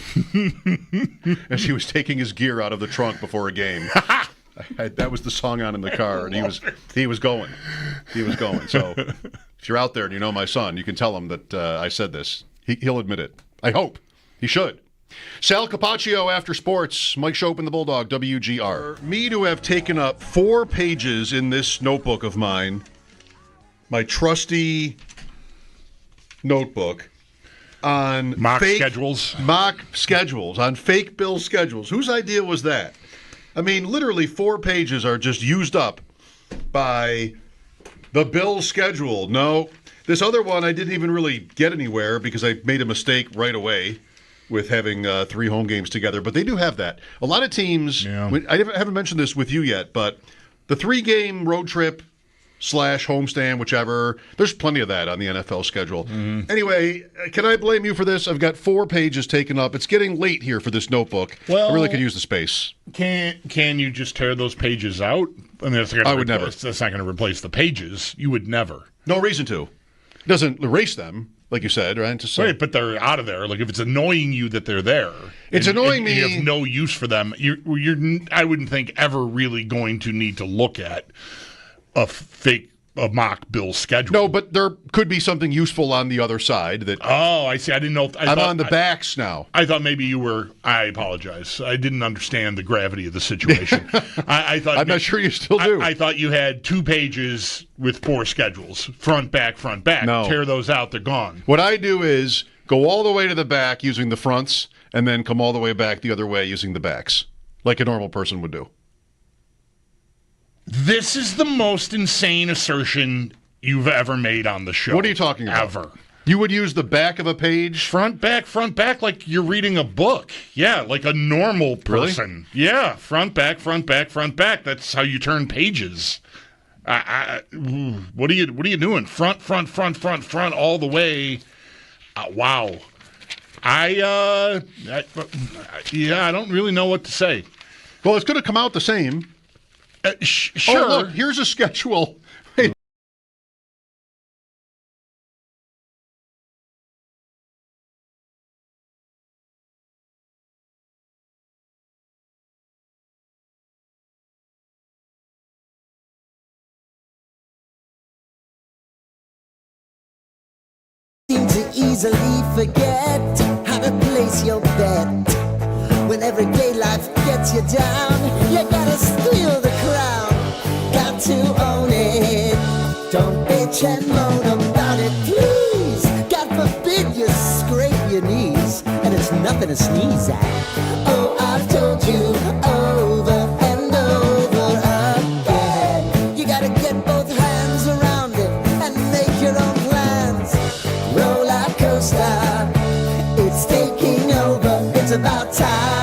As he was taking his gear out of the trunk before a game. That was the song on in the car, and he was going. So if you're out there and you know my son, you can tell him that I said this. He'll admit it. I hope. He should. Sal Capaccio after sports. Mike Schopp and the Bulldog, WGR. For me to have taken up 4 pages in this notebook of mine, my trusty notebook, on mock schedules, on fake bill schedules. Whose idea was that? I mean, literally 4 pages are just used up by the bill schedule. No. This other one, I didn't even really get anywhere because I made a mistake right away with having 3 home games together. But they do have that. A lot of teams, I haven't mentioned this with you yet, but the 3-game road trip / homestand, whichever, there's plenty of that on the NFL schedule. Anyway, can I blame you for this? I've got 4 pages taken up. It's getting late here for this notebook. Well, I really could use the space. Can you just tear those pages out? I mean, I would never. That's not going to replace the pages. You would never. No reason to. It doesn't erase them, like you said, right? Right, but they're out of there. Like, if it's annoying you that they're there, it's annoying me. You have no use for them. You're I wouldn't think ever really going to need to look at a fake a mock Bills schedule. No, but there could be something useful on the other side. That Oh, I see. I didn't know. I'm on the backs now. I thought maybe you were. I apologize. I didn't understand the gravity of the situation. I thought I'm not sure you still do. I thought you had 2 pages with 4 schedules, front, back, front, back. No. Tear those out; they're gone. What I do is go all the way to the back using the fronts, and then come all the way back the other way using the backs, like a normal person would do. This is the most insane assertion you've ever made on the show. What are you talking about? Ever. You would use the back of a page? Front, back, like you're reading a book. Yeah, like a normal person. Really? Yeah, front, back, front, back, front, back. That's how you turn pages. What are you doing? Front, all the way. Wow. I don't really know what to say. Well, it's going to come out the same. Sure. Oh, look, here's a schedule. Hey. Seem to easily forget how to place your bet. When everyday life gets you down, you gotta steal the crown. Got to own it. Don't bitch and moan about it, please. God forbid you scrape your knees, and it's nothing to sneeze at. Oh, I've told you over and over again. You gotta get both hands around it and make your own plans. Roller coaster, it's taking over. It's about time.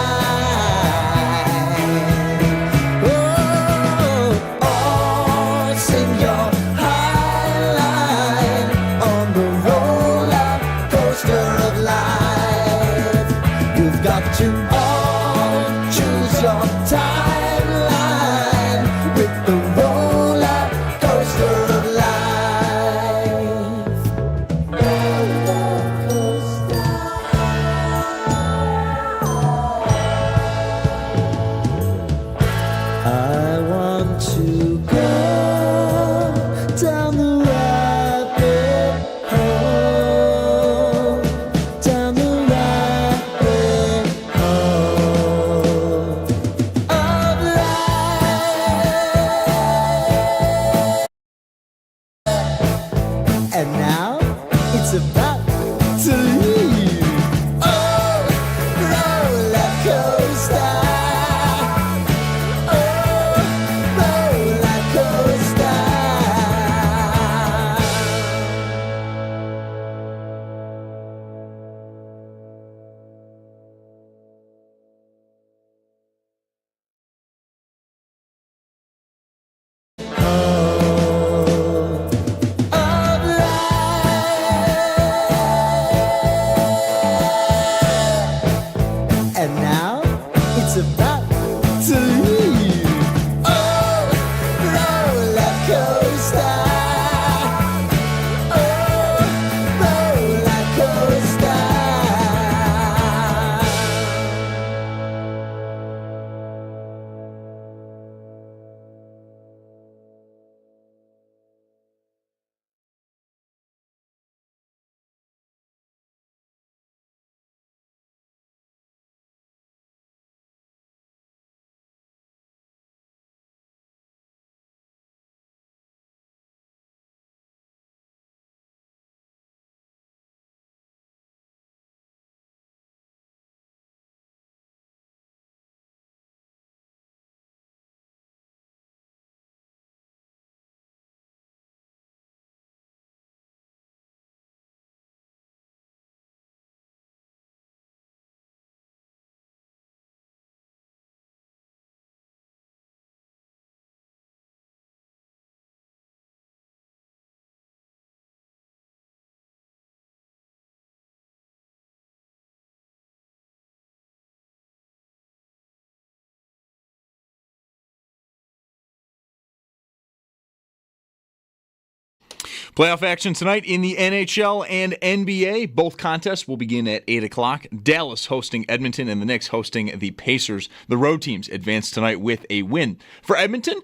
Playoff action tonight in the NHL and NBA. Both contests will begin at 8 o'clock. Dallas hosting Edmonton and the Knicks hosting the Pacers. The road teams advance tonight with a win. For Edmonton,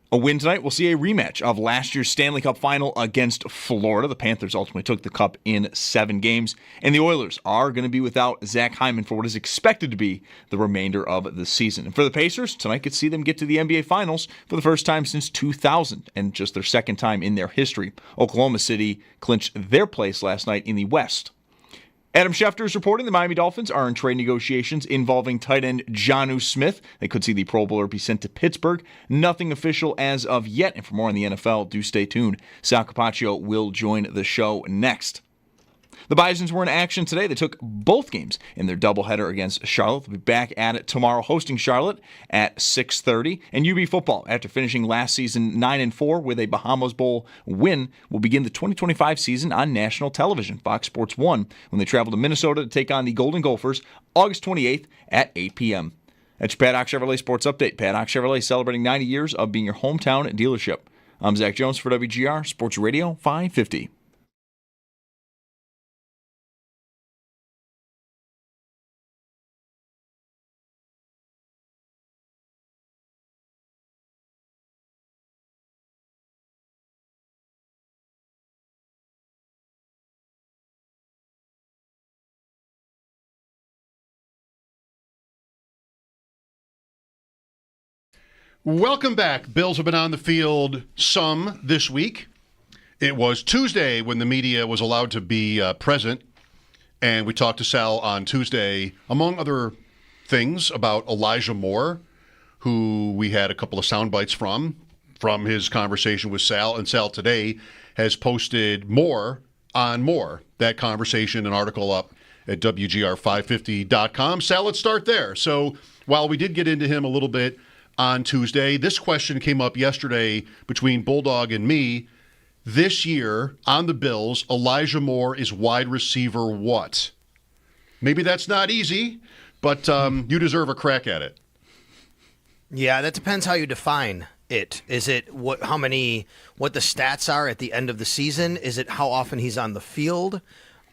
A win tonight, we'll see a rematch of last year's Stanley Cup final against Florida. The Panthers ultimately took the cup in 7 games, and the Oilers are going to be without Zach Hyman for what is expected to be the remainder of the season. And for the Pacers, tonight could see them get to the NBA Finals for the first time since 2000, and just their second time in their history. Oklahoma City clinched their place last night in the West. Adam Schefter is reporting the Miami Dolphins are in trade negotiations involving tight end Jonnu Smith. They could see the Pro Bowler be sent to Pittsburgh. Nothing official as of yet. And for more on the NFL, do stay tuned. Sal Capaccio will join the show next. The Bisons were in action today. They took both games in their doubleheader against Charlotte. They'll be back at it tomorrow, hosting Charlotte at 6:30. And UB football, after finishing last season 9-4 with a Bahamas Bowl win, will begin the 2025 season on national television, Fox Sports 1, when they travel to Minnesota to take on the Golden Gophers August 28th at 8 p.m. That's your Paddock Chevrolet Sports Update. Paddock Chevrolet celebrating 90 years of being your hometown dealership. I'm Zach Jones for WGR Sports Radio 550. Welcome back. Bills have been on the field some this week. It was Tuesday when the media was allowed to be present, and we talked to Sal on Tuesday, among other things, about Elijah Moore, who we had a couple of sound bites from his conversation with Sal, and Sal today has posted more on more. That conversation, an article up at WGR550.com. Sal, let's start there. So while we did get into him a little bit on Tuesday, this question came up yesterday between Bulldog and me. This year on the Bills, Elijah Moore is wide receiver what? Maybe that's not easy, but you deserve a crack at it. Yeah, that depends how you define it. Is it what the stats are at the end of the season? Is it how often he's on the field?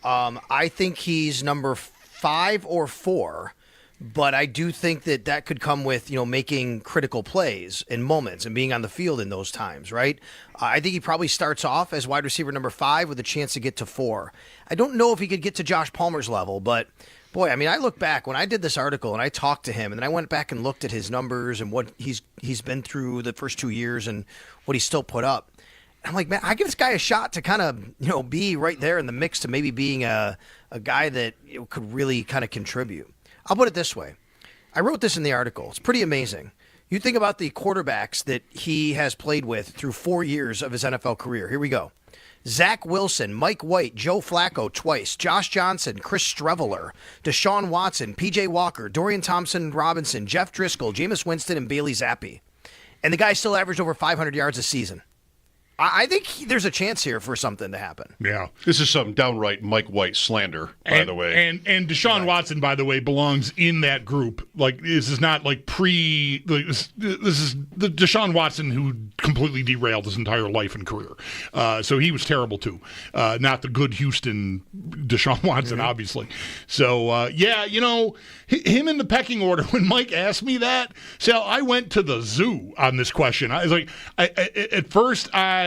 I think he's number 5 or 4. But I do think that could come with, making critical plays in moments and being on the field in those times, right? I think he probably starts off as wide receiver number 5 with a chance to get to 4. I don't know if he could get to Josh Palmer's level, but boy, I mean, I look back when I did this article and I talked to him, and then I went back and looked at his numbers and what he's been through the first 2 years and what he's still put up. I'm like, man, I give this guy a shot to kind of, be right there in the mix to maybe being a guy that could really kind of contribute. I'll put it this way. I wrote this in the article. It's pretty amazing. You think about the quarterbacks that he has played with through 4 years of his NFL career. Here we go. Zach Wilson, Mike White, Joe Flacco twice, Josh Johnson, Chris Streveler, Deshaun Watson, P.J. Walker, Dorian Thompson-Robinson, Jeff Driscoll, Jameis Winston, and Bailey Zappi. And the guy still averaged over 500 yards a season. I think there's a chance here for something to happen. Yeah. This is some downright Mike White slander, by the way. And Deshaun Watson, by the way, belongs in that group. Like, this is not like this is the Deshaun Watson who completely derailed his entire life and career. So he was terrible too. Not the good Houston Deshaun Watson, obviously. So, him in the pecking order, when Mike asked me that, so I went to the zoo on this question. I was like, at first I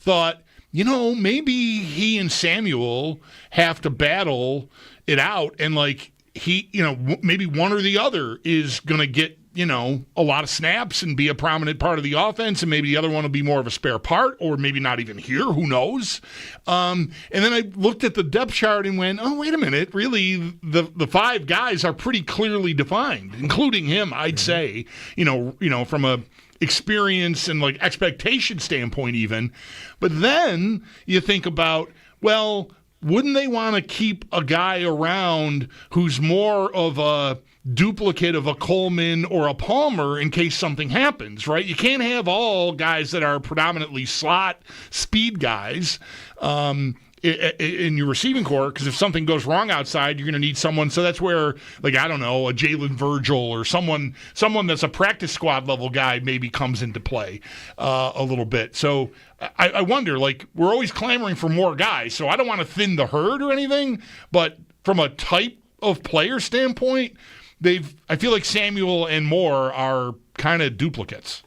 thought, maybe he and Samuel have to battle it out, and maybe one or the other is going to get, a lot of snaps and be a prominent part of the offense, and maybe the other one will be more of a spare part, or maybe not even here, who knows? And then I looked at the depth chart and went, oh, wait a minute, really, the 5 guys are pretty clearly defined, including him, I'd say, from a experience and expectation standpoint even. But then you think about, well, wouldn't they want to keep a guy around who's more of a duplicate of a Coleman or a Palmer in case something happens, right? You can't have all guys that are predominantly slot speed guys in your receiving core, because if something goes wrong outside, you're going to need someone. So that's where, a Jalen Virgil or someone that's a practice squad level guy maybe comes into play a little bit. So I wonder, we're always clamoring for more guys, so I don't want to thin the herd or anything, but from a type of player standpoint, I feel like Samuel and Moore are kind of duplicates.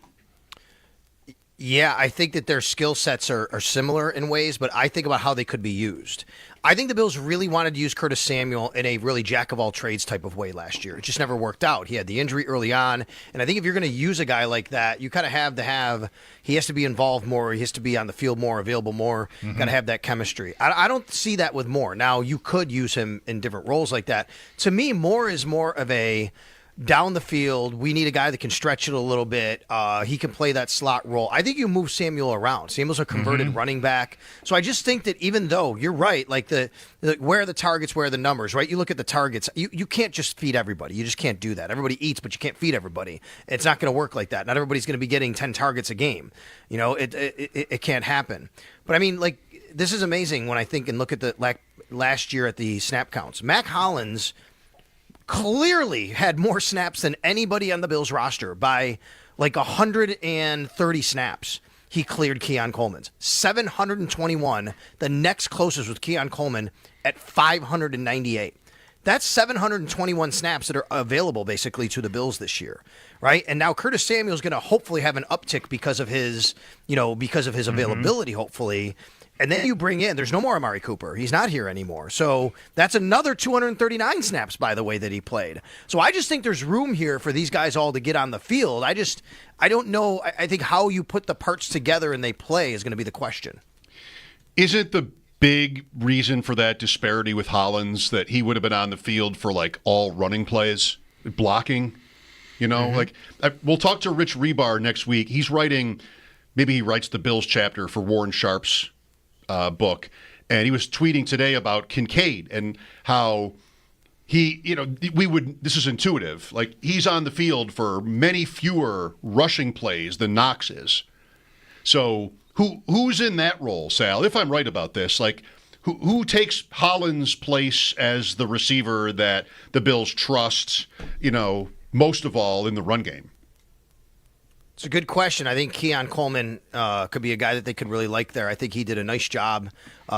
Yeah, I think that their skill sets are similar in ways, but I think about how they could be used. I think the Bills really wanted to use Curtis Samuel in a really jack-of-all-trades type of way last year. It just never worked out. He had the injury early on, and I think if you're going to use a guy like that, you kind of have to have – he has to be involved more. He has to be on the field more, available more. Got to have that chemistry. I don't see that with Moore. Now, you could use him in different roles like that. To me, Moore is more of a – down the field, we need a guy that can stretch it a little bit. He can play that slot role. I think you move Samuel around. Samuel's a converted running back. So I just think that even though you're right, like where are the targets, where are the numbers, right? You look at the targets. You can't just feed everybody. You just can't do that. Everybody eats, but you can't feed everybody. It's not going to work like that. Not everybody's going to be getting 10 targets a game. It can't happen. But I mean, like, this is amazing when I think and look at the last year at the snap counts. Mac Hollins clearly had more snaps than anybody on the Bills roster by like 130 snaps. He cleared Keon Coleman's 721. The next closest was Keon Coleman at 598. That's 721 snaps that are available basically to the Bills this year, right? And now Curtis Samuel's going to hopefully have an uptick because of his, availability, hopefully. And then you bring in, there's no more Amari Cooper. He's not here anymore. So that's another 239 snaps, by the way, that he played. So I just think there's room here for these guys all to get on the field. I don't know. I think how you put the parts together and they play is going to be the question. Isn't the big reason for that disparity with Hollins that he would have been on the field for like all running plays, blocking? We'll talk to Rich Rebar next week. Maybe he writes the Bills chapter for Warren Sharp's book, and he was tweeting today about Kincaid and how this is intuitive, like he's on the field for many fewer rushing plays than Knox is. So who's in that role, Sal? If I'm right about this, like who takes Hollins' place as the receiver that the Bills trust, most of all in the run game? It's a good question. I think Keon Coleman could be a guy that they could really like there. I think he did a nice job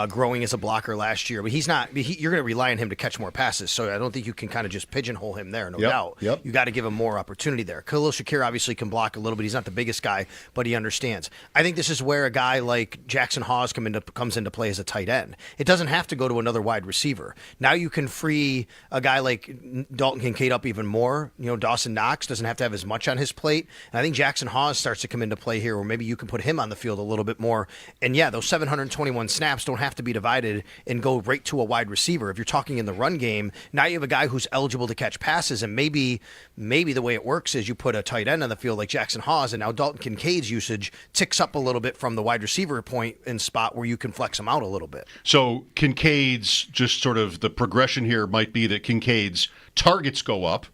growing as a blocker last year, but he's not. You're going to rely on him to catch more passes, so I don't think you can kind of just pigeonhole him there. No doubt. Yep. You got to give him more opportunity there. Khalil Shakir obviously can block a little bit. He's not the biggest guy, but he understands. I think this is where a guy like Jackson Hawes comes into play as a tight end. It doesn't have to go to another wide receiver. Now you can free a guy like Dalton Kincaid up even more. Dawson Knox doesn't have to have as much on his plate, and I think Jackson Hawes starts to come into play here, where maybe you can put him on the field a little bit more. And yeah, those 721 snaps don't have to be divided and go right to a wide receiver. If you're talking in the run game, now you have a guy who's eligible to catch passes, and maybe the way it works is you put a tight end on the field like Jackson Hawes, and now Dalton Kincaid's usage ticks up a little bit from the wide receiver point and spot where you can flex him out a little bit. So Kincaid's just sort of the progression here might be that Kincaid's targets go up,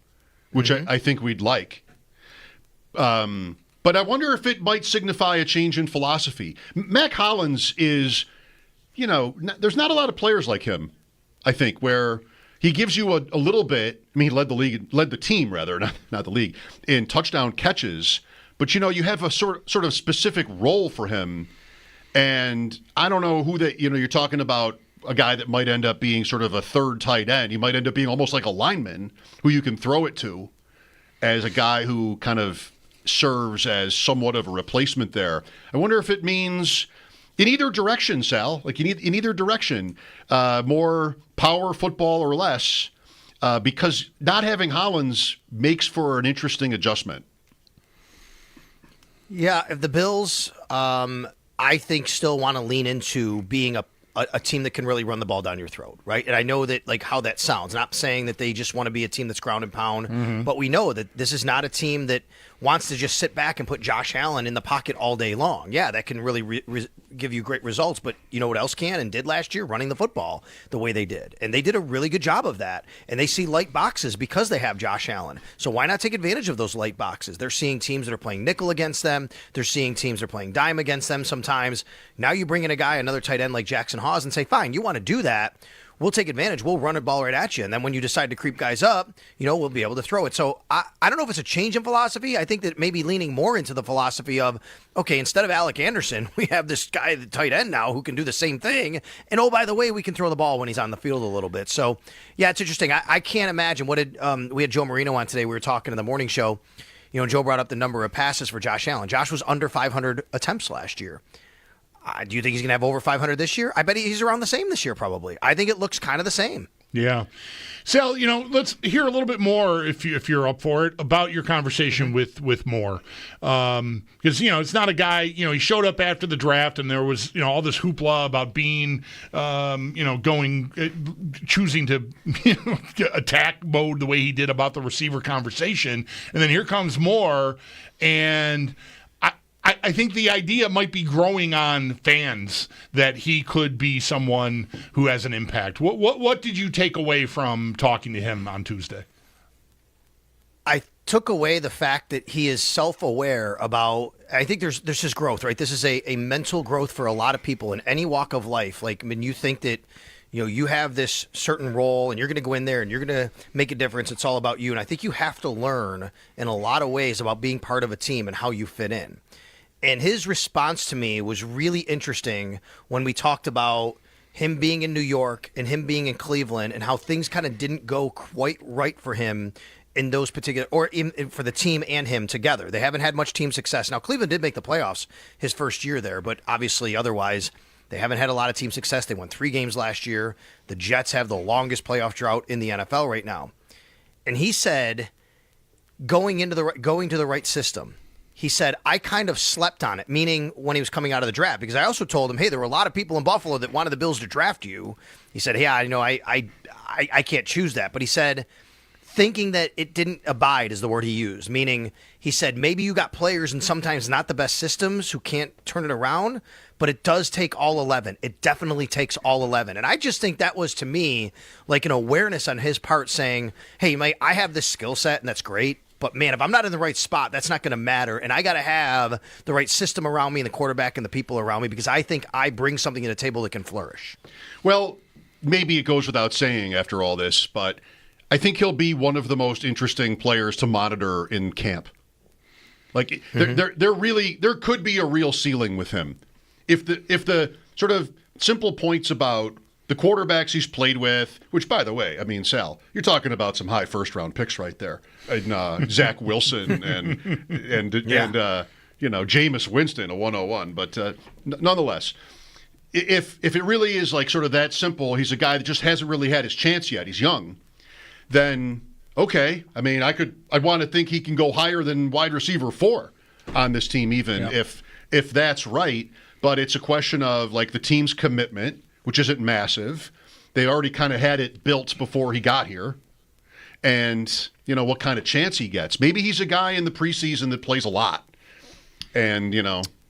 which I think we'd like. But I wonder if it might signify a change in philosophy. Mac Hollins is, there's not a lot of players like him, I think, where he gives you a little bit. I mean, he led the team, not the league, in touchdown catches. But, you have a sort of specific role for him. And I don't know who that, you're talking about a guy that might end up being sort of a third tight end. He might end up being almost like a lineman who you can throw it to as a guy who kind of serves as somewhat of a replacement there. I wonder if it means in either direction, Sal, like in either direction, more power football or less, because not having Hollins makes for an interesting adjustment. Yeah, if the Bills, I think, still want to lean into being a team that can really run the ball down your throat, right? And I know that, like, how that sounds. Not saying that they just want to be a team that's ground and pound, but we know that this is not a team that wants to just sit back and put Josh Allen in the pocket all day long. Yeah, that can really give you great results, but you know what else can and did last year? Running the football the way they did. And they did a really good job of that. And they see light boxes because they have Josh Allen. So why not take advantage of those light boxes? They're seeing teams that are playing nickel against them. They're seeing teams that are playing dime against them sometimes. Now you bring in a guy, another tight end like Jackson Hawes, and say, fine, you want to do that. We'll take advantage. We'll run a ball right at you. And then when you decide to creep guys up, we'll be able to throw it. So I don't know if it's a change in philosophy. I think that maybe leaning more into the philosophy of, okay, instead of Alec Anderson, we have this guy, the tight end now, who can do the same thing. And oh, by the way, we can throw the ball when he's on the field a little bit. So, yeah, it's interesting. I can't imagine we had Joe Marino on today. We were talking in the morning show. Joe brought up the number of passes for Josh Allen. Josh was under 500 attempts last year. Do you think he's going to have over 500 this year? I bet he's around the same this year, probably. I think it looks kind of the same. Yeah. Sal, let's hear a little bit more, if you're up for it, about your conversation with Moore. Because, it's not a guy, he showed up after the draft and there was, all this hoopla about being, choosing to attack mode the way he did about the receiver conversation. And then here comes Moore, and I think the idea might be growing on fans that he could be someone who has an impact. What did you take away from talking to him on Tuesday? I took away the fact that he is self-aware about. I think there's his growth, right? This is a mental growth for a lot of people in any walk of life. Like, when you think that you have this certain role and you're going to go in there and you're going to make a difference. It's all about you, and I think you have to learn in a lot of ways about being part of a team and how you fit in. And his response to me was really interesting when we talked about him being in New York and him being in Cleveland and how things kind of didn't go quite right for him in those particular, or for the team and him together. They haven't had much team success. Now, Cleveland did make the playoffs his first year there, but obviously otherwise they haven't had a lot of team success. They won 3 games last year. The Jets have the longest playoff drought in the NFL right now. And he said, going to the right system, he said, I kind of slept on it, meaning when he was coming out of the draft, because I also told him, hey, there were a lot of people in Buffalo that wanted the Bills to draft you. He said, yeah, I can't choose that. But he said, thinking that it didn't abide is the word he used, meaning he said, maybe you got players and sometimes not the best systems who can't turn it around, but it does take all 11. It definitely takes all 11. And I just think that was, to me, like an awareness on his part saying, hey, mate, I have this skill set and that's great. But, man, if I'm not in the right spot, that's not going to matter. And I got to have the right system around me and the quarterback and the people around me, because I think I bring something to the table that can flourish. Well, maybe it goes without saying after all this, but I think he'll be one of the most interesting players to monitor in camp. Like, there could be a real ceiling with him. If the sort of simple points about the quarterbacks he's played with, which, by the way, I mean, Sal, you're talking about some high first-round picks right there. And Zach Wilson and Jameis Winston, a 101. But nonetheless, if it really is like sort of that simple, he's a guy that just hasn't really had his chance yet. He's young. Then, okay, I mean, I'd want to think he can go higher than wide receiver 4 on this team, even if that's right. But it's a question of like the team's commitment, which isn't massive. They already kind of had it built before he got here. And, what kind of chance he gets. Maybe he's a guy in the preseason that plays a lot and,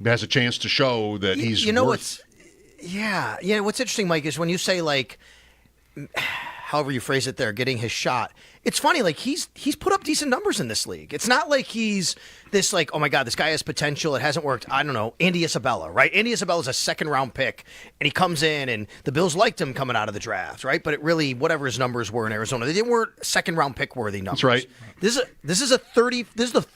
has a chance to show that he's worth. What's interesting, Mike, is when you say, like, however you phrase it there, getting his shot. It's funny, like he's put up decent numbers in this league. It's not like he's this like, oh my God, this guy has potential. It hasn't worked. I don't know, Andy Isabella, right? Andy Isabella is a 2nd-round pick, and he comes in, and the Bills liked him coming out of the draft, right? But it really, whatever his numbers were in Arizona, they weren't 2nd-round pick worthy numbers. That's right. This is the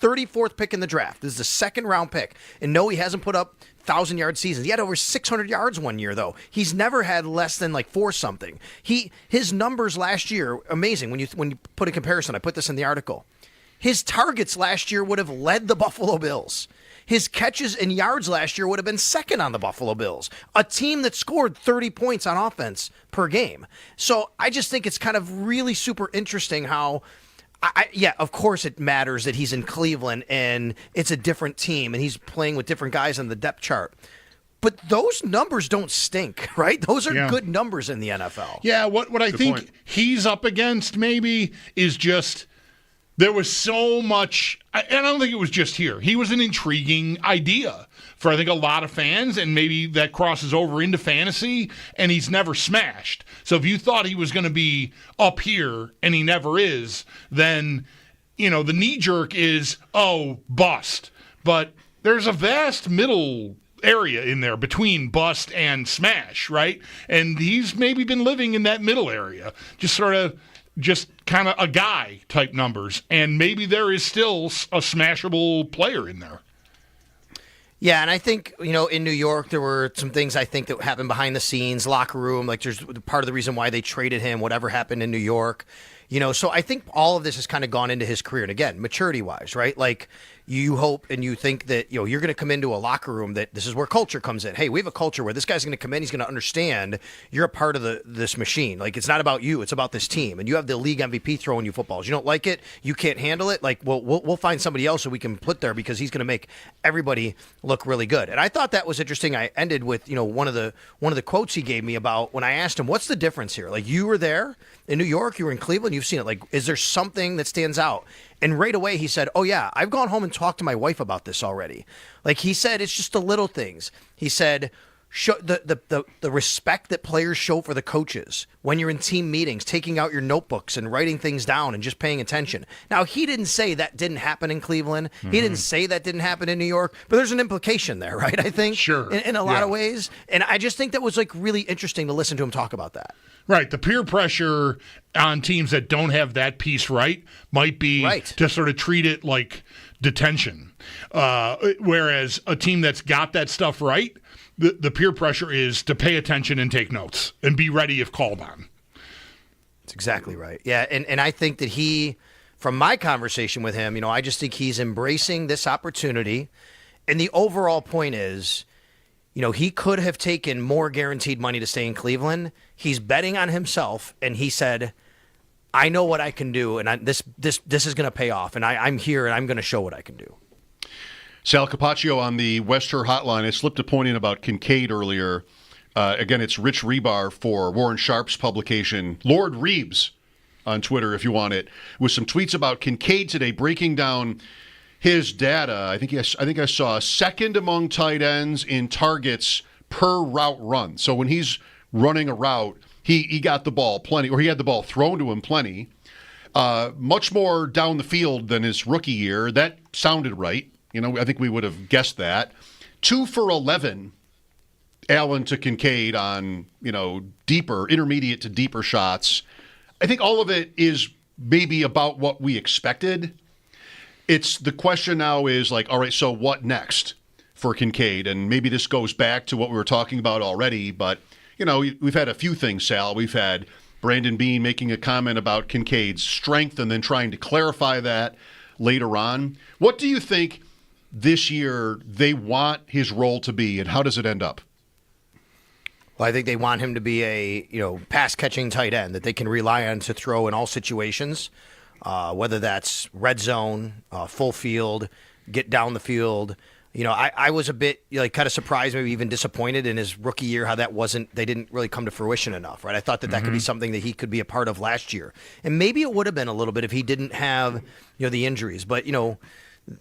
34th pick in the draft. This is the 2nd-round pick, and no, he hasn't put up 1,000-yard seasons. He had over 600 yards one year, though. He's never had less than like 4 something. His numbers last year, amazing. When you put a comparison, I put this in the article. His targets last year would have led the Buffalo Bills. His catches and yards last year would have been 2nd on the Buffalo Bills, a team that scored 30 points on offense per game. So I just think it's kind of really super interesting how, of course it matters that he's in Cleveland and it's a different team and he's playing with different guys on the depth chart. But those numbers don't stink, right? Those are good numbers in the NFL. Yeah, what I think he's up against maybe is just there was so much, and I don't think it was just here. He was an intriguing idea for, I think, a lot of fans, and maybe that crosses over into fantasy, and he's never smashed. So if you thought he was going to be up here and he never is, then, the knee-jerk is, oh, bust. But there's a vast middle area in there between bust and smash, right? And he's maybe been living in that middle area, just kind of a guy type numbers, and maybe there is still a smashable player in there. Yeah, and I think, in New York, there were some things I think that happened behind the scenes, locker room, like there's part of the reason why they traded him, whatever happened in New York. So I think all of this has kind of gone into his career. And again, maturity-wise, right? Like, you hope and you think that, you're going to come into a locker room that this is where culture comes in. Hey, we have a culture where this guy's going to come in, he's going to understand you're a part of this machine. Like, it's not about you, it's about this team. And you have the league MVP throwing you footballs. You don't like it, you can't handle it. Like, well, we'll find somebody else who we can put there because he's going to make everybody look really good. And I thought that was interesting. I ended with, one of the quotes he gave me about when I asked him, what's the difference here? Like, you were there in New York, you were in Cleveland, you've seen it. Like, is there something that stands out? And right away he said, oh yeah, I've gone home and talked to my wife about this already. Like, he said, it's just the little things. He said, show the respect that players show for the coaches when you're in team meetings, taking out your notebooks and writing things down and just paying attention. Now, he didn't say that didn't happen in Cleveland. Mm-hmm. He didn't say that didn't happen in New York, but there's an implication there, right? I think, sure, in a lot of ways. And I just think that was like really interesting to listen to him talk about that. Right. The peer pressure on teams that don't have that piece right might be to sort of treat it like detention. Whereas a team that's got that stuff right, the peer pressure is to pay attention and take notes and be ready if called on. That's exactly right. Yeah, and I think that he, from my conversation with him, I just think he's embracing this opportunity. And the overall point is, he could have taken more guaranteed money to stay in Cleveland. He's betting on himself, and he said, I know what I can do, and this is going to pay off, and I'm here, and I'm going to show what I can do. Sal Capaccio on the Wester hotline. I slipped a point in about Kincaid earlier. Again, it's Rich Rebar for Warren Sharp's publication, Lord Reeves on Twitter if you want it, with some tweets about Kincaid today, breaking down his data. I think I saw second among tight ends in targets per route run. So when he's running a route, he got the ball plenty, or he had the ball thrown to him plenty. Much more down the field than his rookie year. That sounded right. I think we would have guessed that. 2 for 11, Allen to Kincaid on, deeper, intermediate to deeper shots. I think all of it is maybe about what we expected. It's the question now is like, all right, so what next for Kincaid? And maybe this goes back to what we were talking about already, but, we've had a few things, Sal. We've had Brandon Beane making a comment about Kincaid's strength and then trying to clarify that later on. What do you think this year they want his role to be, and how does it end up? Well, I think they want him to be a pass-catching tight end that they can rely on to throw in all situations, whether that's red zone, full field, get down the field. I was a bit kind of surprised, maybe even disappointed in his rookie year how they didn't really come to fruition enough, right? I thought that could be something that he could be a part of last year. And maybe it would have been a little bit if he didn't have, the injuries. But,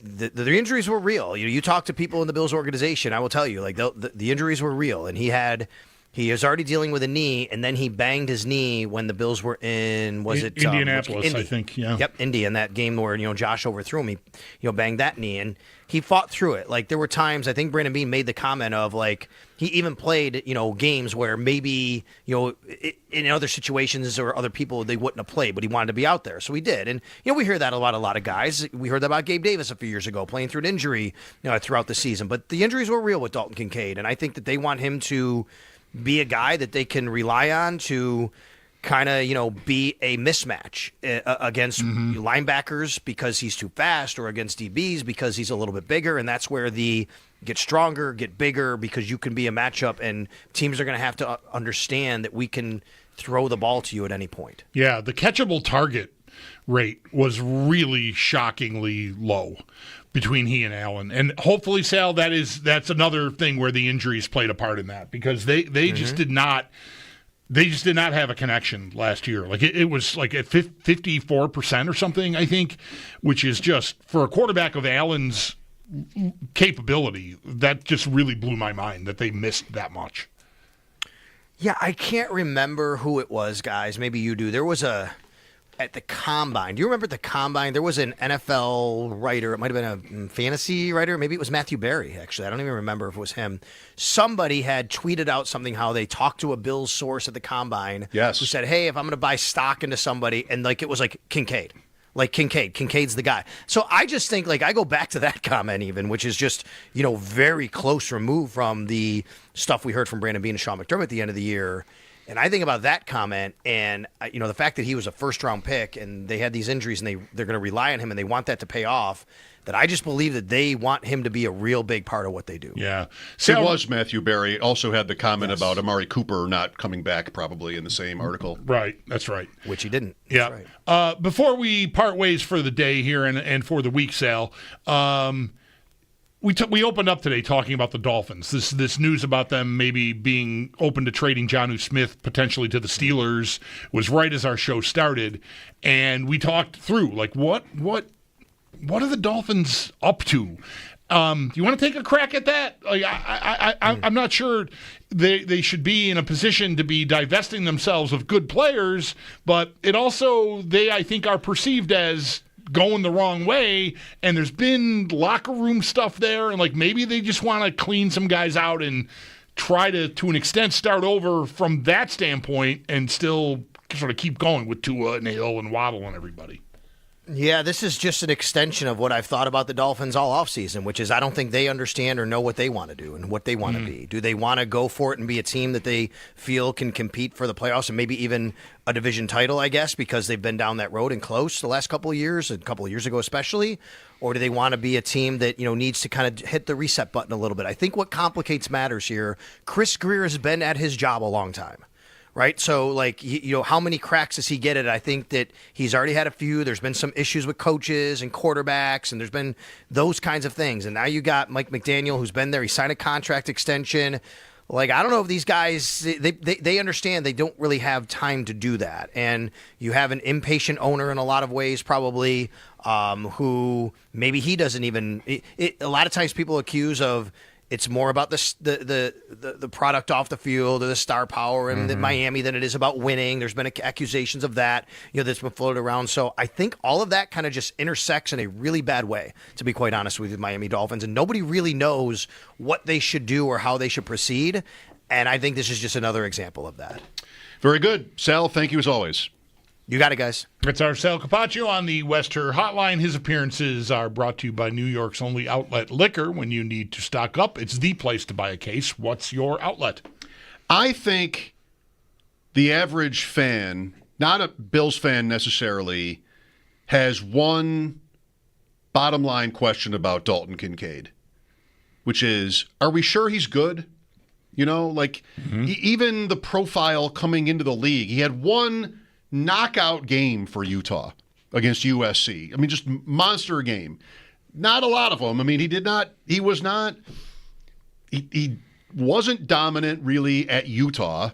the injuries were real. You talk to people in the Bills organization, I will tell you, like the injuries were real. And he was already dealing with a knee, and then he banged his knee when the Bills were in, Indianapolis, Indy. I think, yeah. Yep, Indy, in that game where, Josh overthrew him. He, banged that knee, and he fought through it. Like, there were times, I think Brandon Beane made the comment of, like, he even played, games where maybe, in other situations or other people, they wouldn't have played, but he wanted to be out there. So he did. And, we hear that about a lot of guys. We heard that about Gabe Davis a few years ago, playing through an injury, throughout the season. But the injuries were real with Dalton Kincaid, and I think that they want him to be a guy that they can rely on to kind of, be a mismatch against linebackers because he's too fast, or against DBs because he's a little bit bigger. And that's where the get stronger, get bigger, because you can be a matchup, and teams are going to have to understand that we can throw the ball to you at any point. Yeah, the catchable target rate was really shockingly low between he and Allen. And hopefully, Sal, that's another thing where the injuries played a part in that, because they just did not have a connection last year. Like it was like at 54% or something, I think, which is just, for a quarterback of Allen's capability, that just really blew my mind that they missed that much. Yeah, I can't remember who it was, guys. Maybe you do. There was at the Combine. Do you remember at the Combine? There was an NFL writer. It might have been a fantasy writer. Maybe it was Matthew Berry, actually. I don't even remember if it was him. Somebody had tweeted out something how they talked to a Bills source at the Combine. Yes. Who said, hey, if I'm going to buy stock into somebody, and it was like Kincaid. Like Kincaid's the guy. So I just think, I go back to that comment even, which is just, very close removed from the stuff we heard from Brandon Beane and Sean McDermott at the end of the year. And I think about that comment and, the fact that he was a first-round pick and they had these injuries and they're going to rely on him and they want that to pay off, that I just believe that they want him to be a real big part of what they do. Yeah. It was Matthew Berry. Also had the comment about Amari Cooper not coming back probably in the same article. Right. That's right. Which he didn't. Yeah. That's right. Before we part ways for the day here and for the week, Sal, we opened up today talking about the Dolphins. This news about them maybe being open to trading Jonnu Smith potentially to the Steelers was right as our show started, and we talked through what are the Dolphins up to? Do you want to take a crack at that? I'm not sure they should be in a position to be divesting themselves of good players, but it also I think are perceived as going the wrong way, and there's been locker room stuff there, and maybe they just want to clean some guys out and try to an extent start over from that standpoint and still sort of keep going with Tua and Hill and Waddle and everybody. Yeah, this is just an extension of what I've thought about the Dolphins all offseason, which is I don't think they understand or know what they want to do and what they want to be. Do they want to go for it and be a team that they feel can compete for the playoffs and maybe even a division title, I guess, because they've been down that road and close the last couple of years, a couple of years ago especially? Or do they want to be a team that, needs to kind of hit the reset button a little bit? I think what complicates matters here, Chris Greer has been at his job a long time. Right. So, how many cracks does he get at it? I think that he's already had a few. There's been some issues with coaches and quarterbacks, and there's been those kinds of things. And now you got Mike McDaniel, who's been there. He signed a contract extension. I don't know if these guys, they understand they don't really have time to do that. And you have an impatient owner in a lot of ways, probably, who maybe he doesn't even a lot of times people accuse of, it's more about the product off the field or the star power in Miami than it is about winning. There's been accusations of that, that's been floated around. So I think all of that kind of just intersects in a really bad way, to be quite honest with you, the Miami Dolphins. And nobody really knows what they should do or how they should proceed. And I think this is just another example of that. Very good. Sal, thank you as always. You got it, guys. It's our Sal Capaccio on the Wester Hotline. His appearances are brought to you by New York's only outlet liquor. When you need to stock up, it's the place to buy a case. What's your outlet? I think the average fan, not a Bills fan necessarily, has one bottom line question about Dalton Kincaid, which is, are we sure he's good? Even the profile coming into the league, he had one knockout game for Utah against USC. I mean, just monster game. Not a lot of them. I mean, he wasn't dominant really at Utah.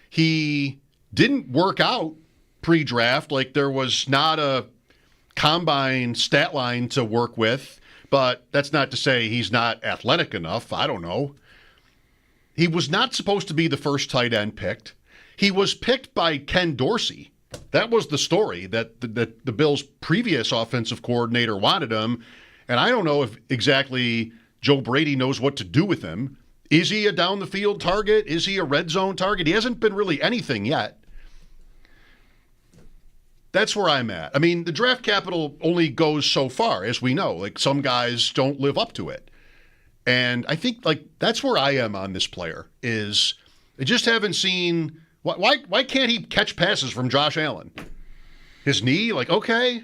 He didn't work out pre-draft. There was not a combine stat line to work with, but that's not to say he's not athletic enough. I don't know. He was not supposed to be the first tight end picked. He was picked by Ken Dorsey. That was the story, that the Bills' previous offensive coordinator wanted him, and I don't know if exactly Joe Brady knows what to do with him. Is he a down-the-field target? Is he a red zone target? He hasn't been really anything yet. That's where I'm at. I mean, the draft capital only goes so far, as we know. Some guys don't live up to it. And I think, that's where I am on this player, is I just haven't seen... Why can't he catch passes from Josh Allen? His knee, okay.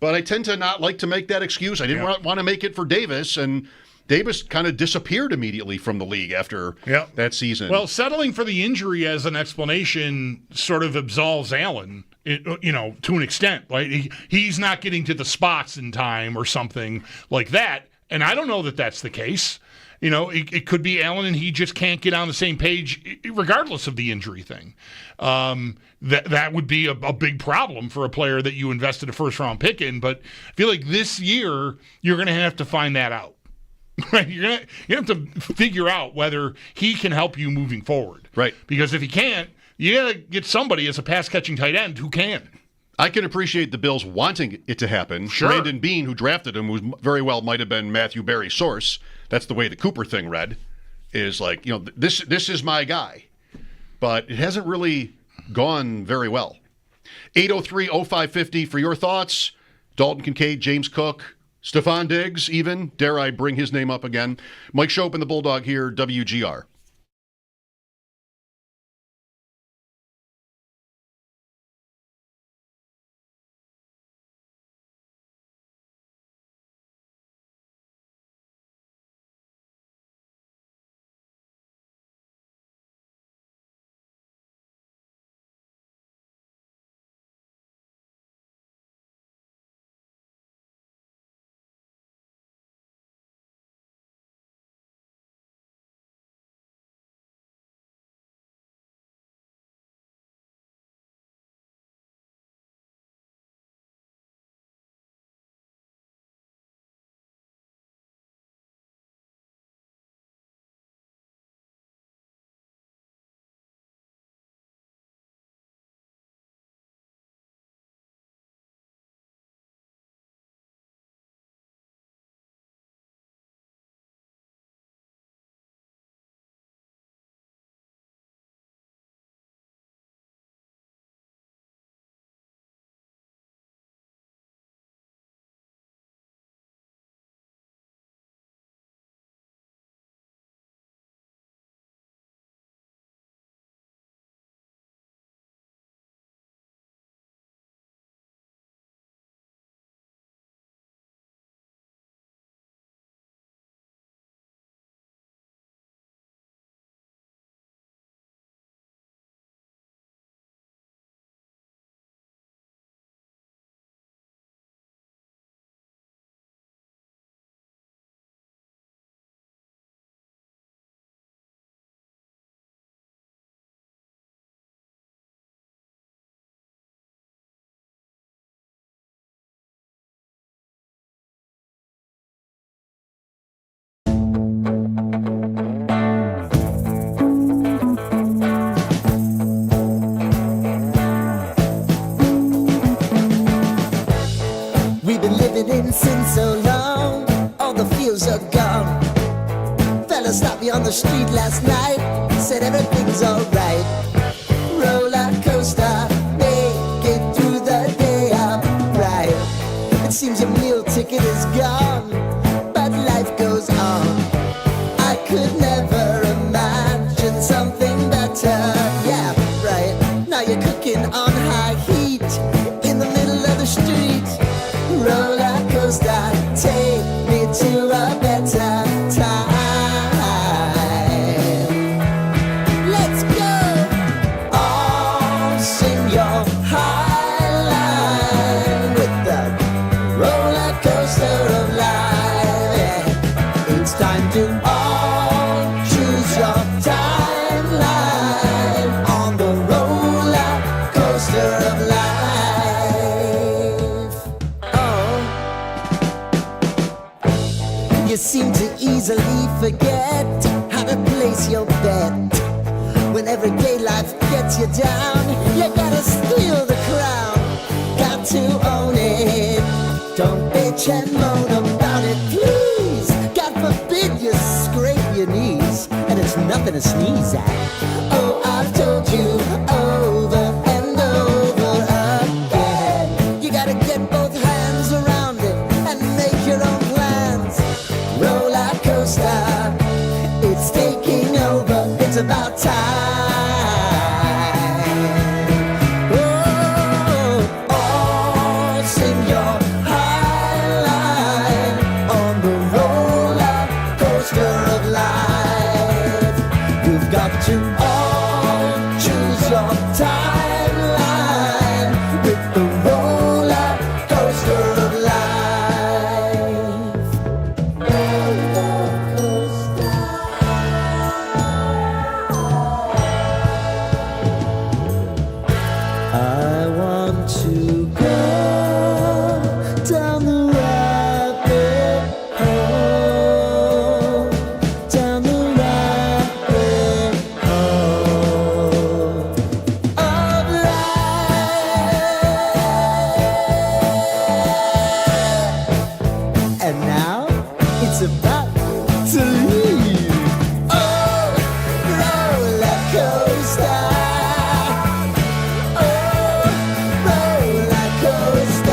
But I tend to not like to make that excuse. I didn't want to make it for Davis, and Davis kind of disappeared immediately from the league after that season. Well, settling for the injury as an explanation sort of absolves Allen, to an extent. Right? He's not getting to the spots in time or something like that, and I don't know that that's the case. It could be Allen and he just can't get on the same page regardless of the injury thing. That would be a big problem for a player that you invested a first-round pick in. But I feel like this year you're going to have to find that out. Right? You have to figure out whether he can help you moving forward. Right. Because if he can't, you got to get somebody as a pass-catching tight end who can. I can appreciate the Bills wanting it to happen. Sure. Brandon Beane, who drafted him, who very well might have been Matthew Berry's source. That's the way the Cooper thing read, is this is my guy. But it hasn't really gone very well. 803-0550 for your thoughts. Dalton Kincaid, James Cook, Stephon Diggs even. Dare I bring his name up again? Mike Schopp and the Bulldog here, WGR. sin so long, all the feels are gone. Fella stopped me on the street last night, said everything's alright. Roller coaster, make it through the day upright. It seems your meal ticket is gone, but life goes on. I could never imagine something better. Yeah, right. Now you're cooking on high heat in the middle of the street. Roller coaster, take me to a better time. Let's go. All sing your high line with the roller coaster of life. Yeah. It's time to all choose your timeline on the roller coaster of life. Oh, you seem to easily forget how to place your bet. When everyday life gets you down, you gotta steal the crown. Got to own it. Don't bitch and moan about it, please. God forbid you scrape your knees, and it's nothing to sneeze at. Oh, I've told you over and over again. You gotta get both hands around it and make your own plans. Roller coaster, it's taking over. It's about time. Oh, all sing your high line on the roller coaster of life. You've got to all choose your timeline with the roller coaster of life. Roller coaster. I want to go down the rabbit hole, down the rabbit hole of life. And now it's about to leave. Oh, roller coaster. Oh, roller coaster.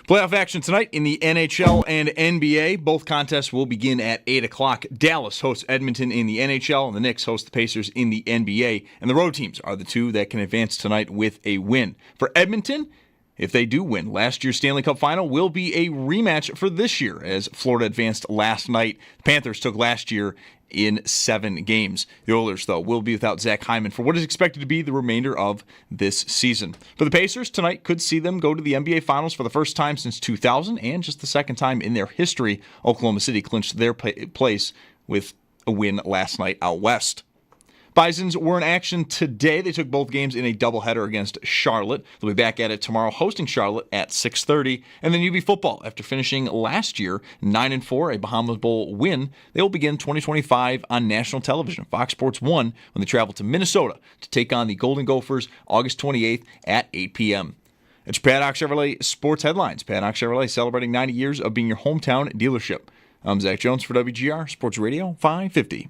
Playoff action tonight in the NHL and NBA. Both contests will begin at 8 o'clock. Dallas hosts Edmonton in the NHL, and the Knicks host the Pacers in the NBA. And the road teams are the two that can advance tonight with a win. For Edmonton, if they do win, last year's Stanley Cup final will be a rematch for this year, as Florida advanced last night. The Panthers took last year in 7 games. The Oilers, though, will be without Zach Hyman for what is expected to be the remainder of this season. For the Pacers, tonight could see them go to the NBA Finals for the first time since 2000 and just the second time in their history. Oklahoma City clinched their place with a win last night out west. Bisons were in action today. They took both games in a doubleheader against Charlotte. They'll be back at it tomorrow, hosting Charlotte at 6:30. And then UB football, after finishing last year 9-4, a Bahamas Bowl win, they will begin 2025 on national television, Fox Sports 1, when they travel to Minnesota to take on the Golden Gophers August 28th at 8 p.m. It's your Paddock Chevrolet Sports Headlines. Paddock Chevrolet celebrating 90 years of being your hometown dealership. I'm Zach Jones for WGR Sports Radio 550.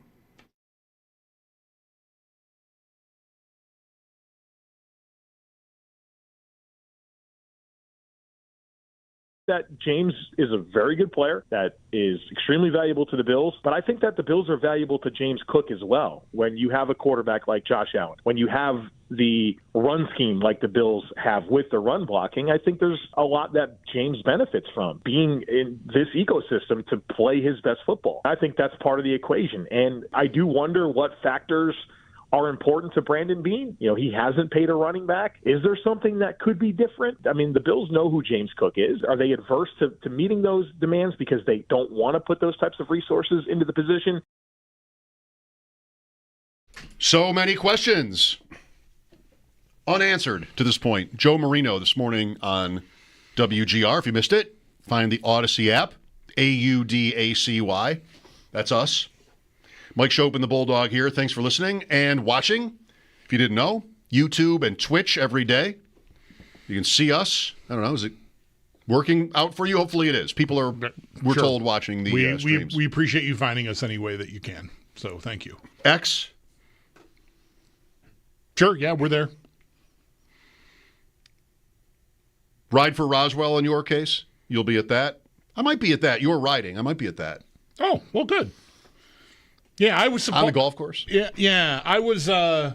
That James is a very good player that is extremely valuable to the Bills, but I think that the Bills are valuable to James Cook as well. When you have a quarterback like Josh Allen, when you have the run scheme like the Bills have with the run blocking, I think there's a lot that James benefits from being in this ecosystem to play his best football. I think that's part of the equation, and I do wonder what factors are important to Brandon Beane. He hasn't paid a running back. Is there something that could be different? I mean, the Bills know who James Cook is. Are they adverse to meeting those demands because they don't want to put those types of resources into the position? So many questions unanswered to this point. Joe Marino this morning on WGR. If you missed it, find the Odyssey app, AUDACY. That's us. Mike Schopp and the Bulldog here. Thanks for listening and watching. If you didn't know, YouTube and Twitch every day. You can see us. I don't know, is it working out for you? Hopefully it is. We're Sure. told, watching the streams. We appreciate you finding us any way that you can. So thank you. X. Sure, yeah, we're there. Ride for Roswell in your case? You'll be at that? I might be at that. You're riding. I might be at that. Oh, well, good. Yeah, I was on the golf course. Yeah, I was. We're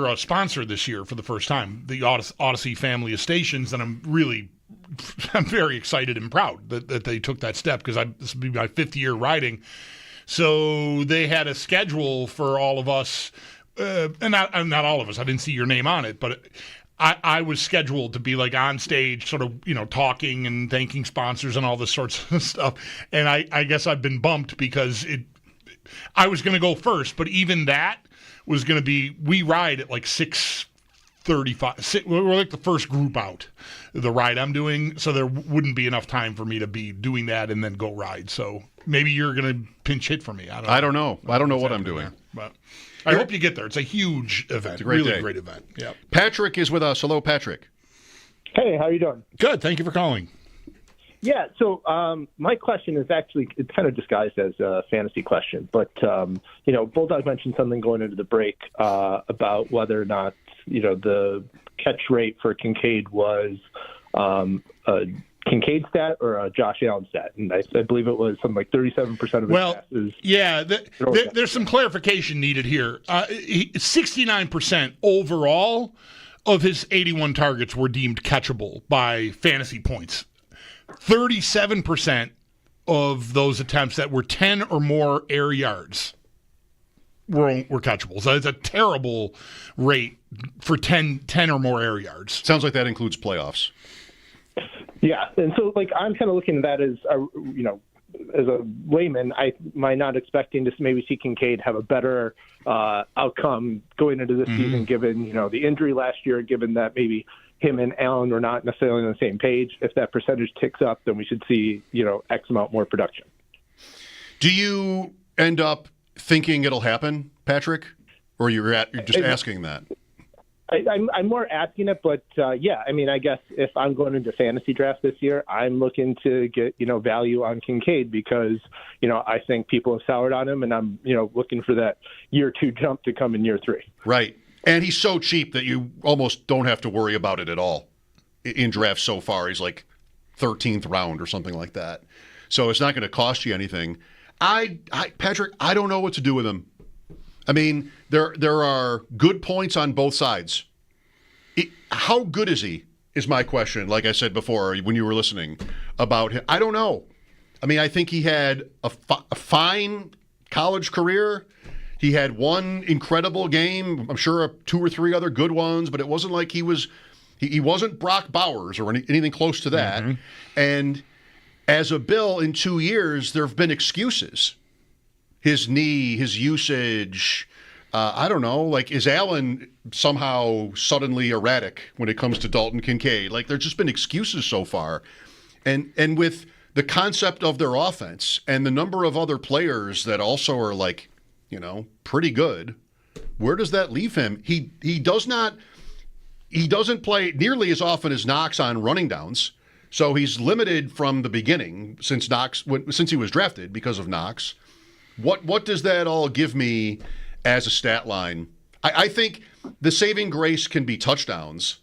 a sponsor this year for the first time, the Odyssey family of stations, and I'm very excited and proud that they took that step because this will be my 5th year riding. So they had a schedule for all of us, and not all of us. I didn't see your name on it, but I was scheduled to be like on stage, sort of, talking and thanking sponsors and all this sorts of stuff. And I guess I've been bumped because I was going to go first, but even that was going to be, we ride at like 6:35. We're like the first group out, the ride I'm doing. So there wouldn't be enough time for me to be doing that and then go ride. So maybe you're going to pinch hit for me. I don't know. I don't know what I'm doing. But I hope you get there. It's a huge event. It's a great day. Great event. Yeah. Patrick is with us. Hello, Patrick. Hey, how are you doing? Good. Thank you for calling. Yeah, so my question is actually, it's kind of disguised as a fantasy question, but, Bulldog mentioned something going into the break about whether or not, the catch rate for Kincaid was a Kincaid stat or a Josh Allen stat, and I believe it was something like 37% of his passes. Yeah, there's some clarification needed here. 69% overall of his 81 targets were deemed catchable by fantasy points. 37% of those attempts that were 10 or more air yards were catchable. So it's a terrible rate for 10 or more air yards. Sounds like that includes playoffs. Yeah, and so I'm kind of looking at that as as a layman, am I not expecting to maybe see Kincaid have a better outcome going into this season, given the injury last year, given that maybe him and Allen were not necessarily on the same page. If that percentage ticks up, then we should see X amount more production. Do you end up thinking it'll happen, Patrick, or you're just asking that? I'm more asking it, but yeah, I mean, I guess if I'm going into fantasy draft this year, I'm looking to get value on Kincaid because I think people have soured on him, and I'm looking for that year 2 jump to come in year 3. Right, and he's so cheap that you almost don't have to worry about it at all. In drafts so far, he's like 13th round or something like that, so it's not going to cost you anything. Patrick, I don't know what to do with him. I mean, there are good points on both sides. How good is he, is my question, like I said before when you were listening about him. I don't know. I mean, I think he had a fine college career. He had one incredible game. I'm sure 2 or 3 other good ones, but it wasn't like he wasn't Brock Bowers or anything close to that. Mm-hmm. And as a Bill, in 2 years, there have been excuses. His knee, his usage, I don't know. Like, is Allen somehow suddenly erratic when it comes to Dalton Kincaid? Like, there's just been excuses so far. And with the concept of their offense and the number of other players that also are like, pretty good, where does that leave him? He doesn't play nearly as often as Knox on running downs. So he's limited from the beginning since he was drafted because of Knox. What does that all give me as a stat line? I think the saving grace can be touchdowns.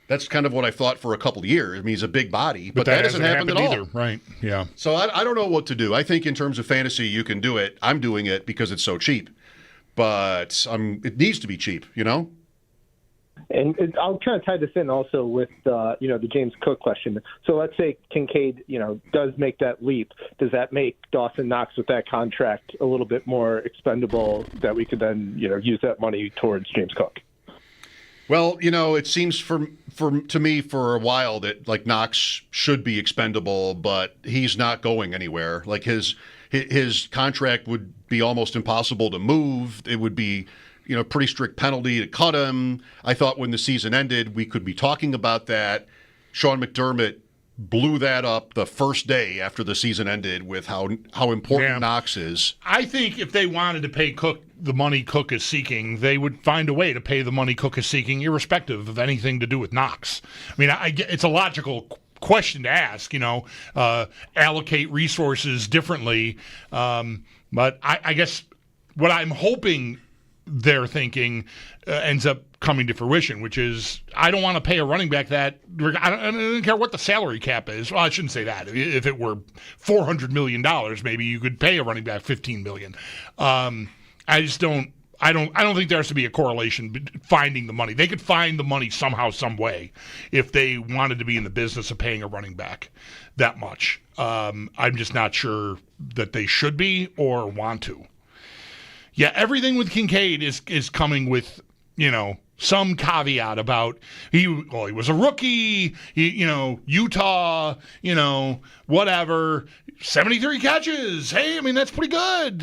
That's kind of what I thought for a couple of years. I mean, he's a big body, but that hasn't happened at all. Either. Right, yeah. So I don't know what to do. I think in terms of fantasy, you can do it. I'm doing it because it's so cheap. But it needs to be cheap, And I'll kind of tie this in also with the James Cook question. So let's say Kincaid, does make that leap. Does that make Dawson Knox with that contract a little bit more expendable that we could then use that money towards James Cook? Well, it seems to me for a while that like Knox should be expendable, but he's not going anywhere. Like his contract would be almost impossible to move. It would be pretty strict penalty to cut him. I thought when the season ended, we could be talking about that. Sean McDermott blew that up the first day after the season ended with how important Knox is. I think if they wanted to pay Cook the money Cook is seeking, they would find a way to pay the money Cook is seeking, irrespective of anything to do with Knox. I mean, it's a logical question to ask, allocate resources differently. But I guess what I'm hoping they're thinking ends up coming to fruition, which is I don't want to pay a running back that I don't care what the salary cap is. Well, I shouldn't say that. If it were $400 million, maybe you could pay a running back $15 million. I just don't. I don't think there has to be a correlation finding the money. They could find the money somehow, some way, if they wanted to be in the business of paying a running back that much. I'm just not sure that they should be or want to. Yeah, everything with Kincaid is coming with, some caveat about he was a rookie, Utah, whatever, 73 catches. Hey, I mean, that's pretty good.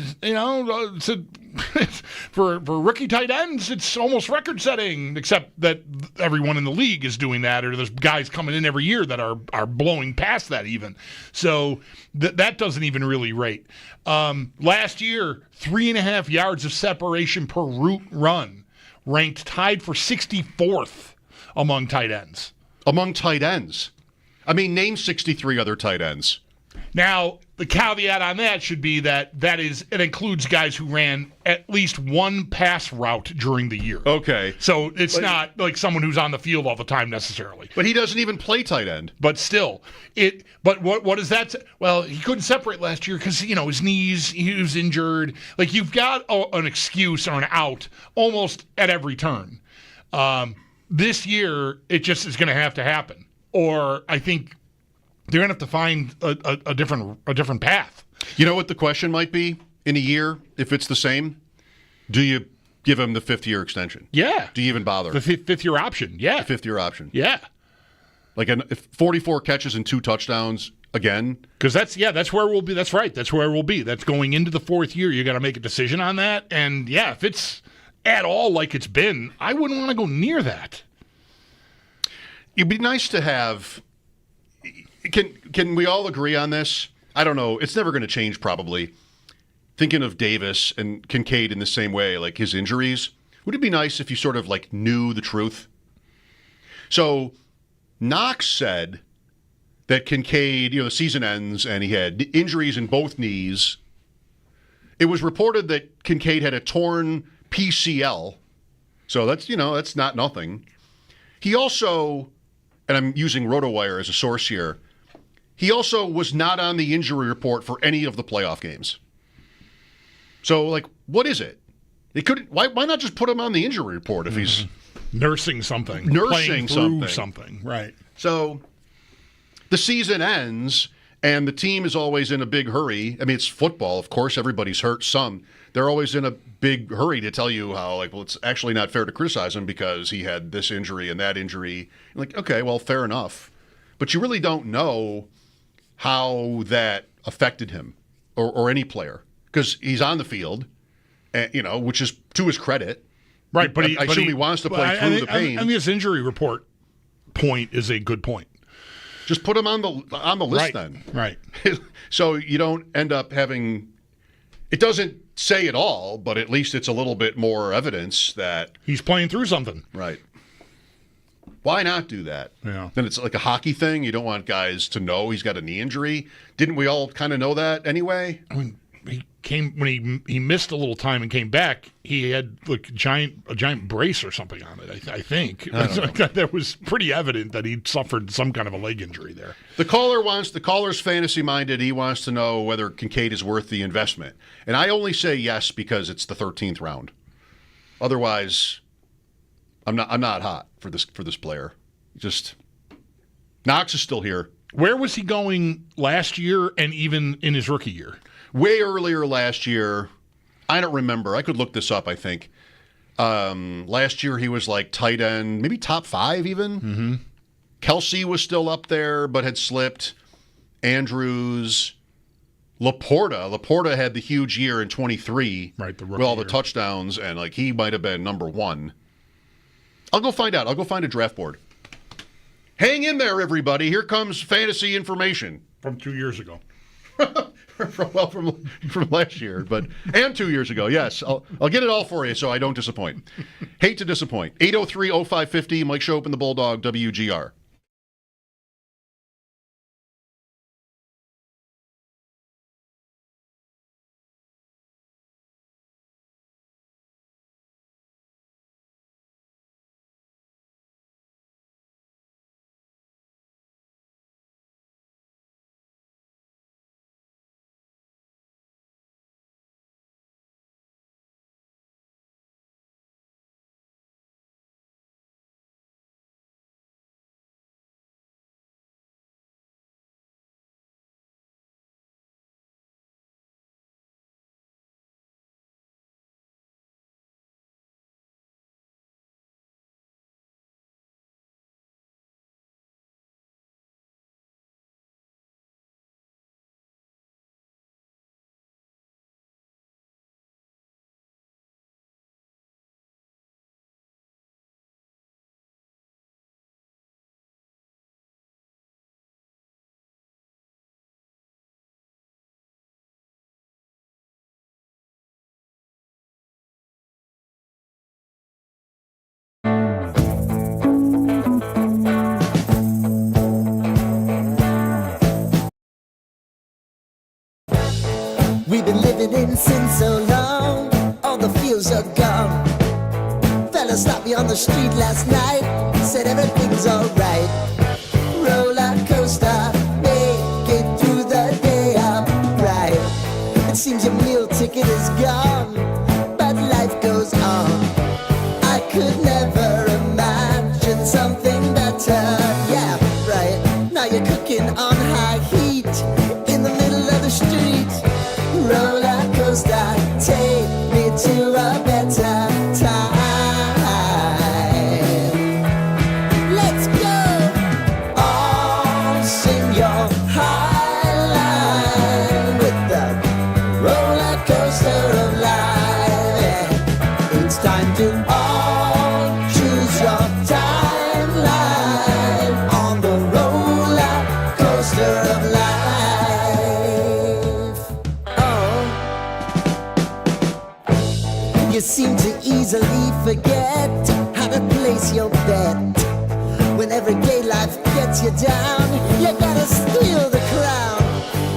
For rookie tight ends, it's almost record setting, except that everyone in the league is doing that, or there's guys coming in every year that are blowing past that even. So that doesn't even really rate. Last year, 3.5 yards of separation per route run, ranked tied for 64th among tight ends. Among tight ends? I mean, name 63 other tight ends. Now, the caveat on that should be that it includes guys who ran at least one pass route during the year. Okay. So it's not like someone who's on the field all the time necessarily. But he doesn't even play tight end. But still, But what is that? Well, he couldn't separate last year because his knees. He was injured. Like you've got an excuse or an out almost at every turn. This year, it just is going to have to happen, or I think they're going to have to find a different path. You know what the question might be in a year if it's the same? Do you give him the 5th-year extension? Yeah. Do you even bother? The fifth-year option, yeah. The 5th-year option. Yeah. Like 44 catches and 2 touchdowns again? Because that's where we'll be. That's right. That's where we'll be. That's going into the 4th year. You got to make a decision on that. And, yeah, if it's at all like it's been, I wouldn't want to go near that. It'd be nice to have... Can we all agree on this? I don't know. It's never going to change, probably. Thinking of Davis and Kincaid in the same way, like his injuries, would it be nice if you sort of like knew the truth? So Knox said that Kincaid, the season ends and he had injuries in both knees. It was reported that Kincaid had a torn PCL. So that's not nothing. He also, and I'm using RotoWire as a source here, he also was not on the injury report for any of the playoff games. So, what is it? They couldn't. Why not just put him on the injury report if he's nursing something, playing through something, right? So, the season ends, and the team is always in a big hurry. I mean, it's football, of course. Everybody's hurt some. They're always in a big hurry to tell you how, it's actually not fair to criticize him because he had this injury and that injury. Okay, well, fair enough. But you really don't know how that affected him or any player because he's on the field, and, which is to his credit. Right, but I assume he wants to play through the pain. And this injury report point is a good point. Just put him on the list then. Right. So you don't end up having – it doesn't say it all, but at least it's a little bit more evidence that – he's playing through something. Right. Why not do that? Yeah. Then it's like a hockey thing. You don't want guys to know he's got a knee injury. Didn't we all kind of know that anyway? I mean, when he missed a little time and came back, he had a giant brace or something on it. I think that was pretty evident that he suffered some kind of a leg injury there. The caller's fantasy minded. He wants to know whether Kincaid is worth the investment, and I only say yes because it's the 13th round. Otherwise, I'm not hot for this player. Just Knox is still here. Where was he going last year and even in his rookie year? Way earlier last year. I don't remember. I could look this up, I think. Last year he was like tight end, maybe top 5 even. Mm-hmm. Kelsey was still up there but had slipped. Andrews. Laporta had the huge year in 23 with all the touchdowns, and like he might have been number 1. I'll go find out. I'll go find a draft board. Hang in there, everybody. Here comes fantasy information. From 2 years ago. from last year, and 2 years ago, yes. I'll get it all for you so I don't disappoint. Hate to disappoint. 803-0550, Mike Schopp and the Bulldog, WGR. We've been living in sin so long, all the fields are gone. Fella stopped me on the street last night, said everything's alright. Roller coaster, make it through the day upright. It seems your meal ticket is gone, but life goes on. I could never imagine something better. Yeah, right. Now you're cooking on high heat in the middle of the street. Roller coaster, take me to a better time. Let's go! All sing your high line with the roller coaster of life. It's time to all choose your timeline on the roller coaster of life. You seem to easily forget how to place your bet. When everyday life gets you down, you gotta steal the crown.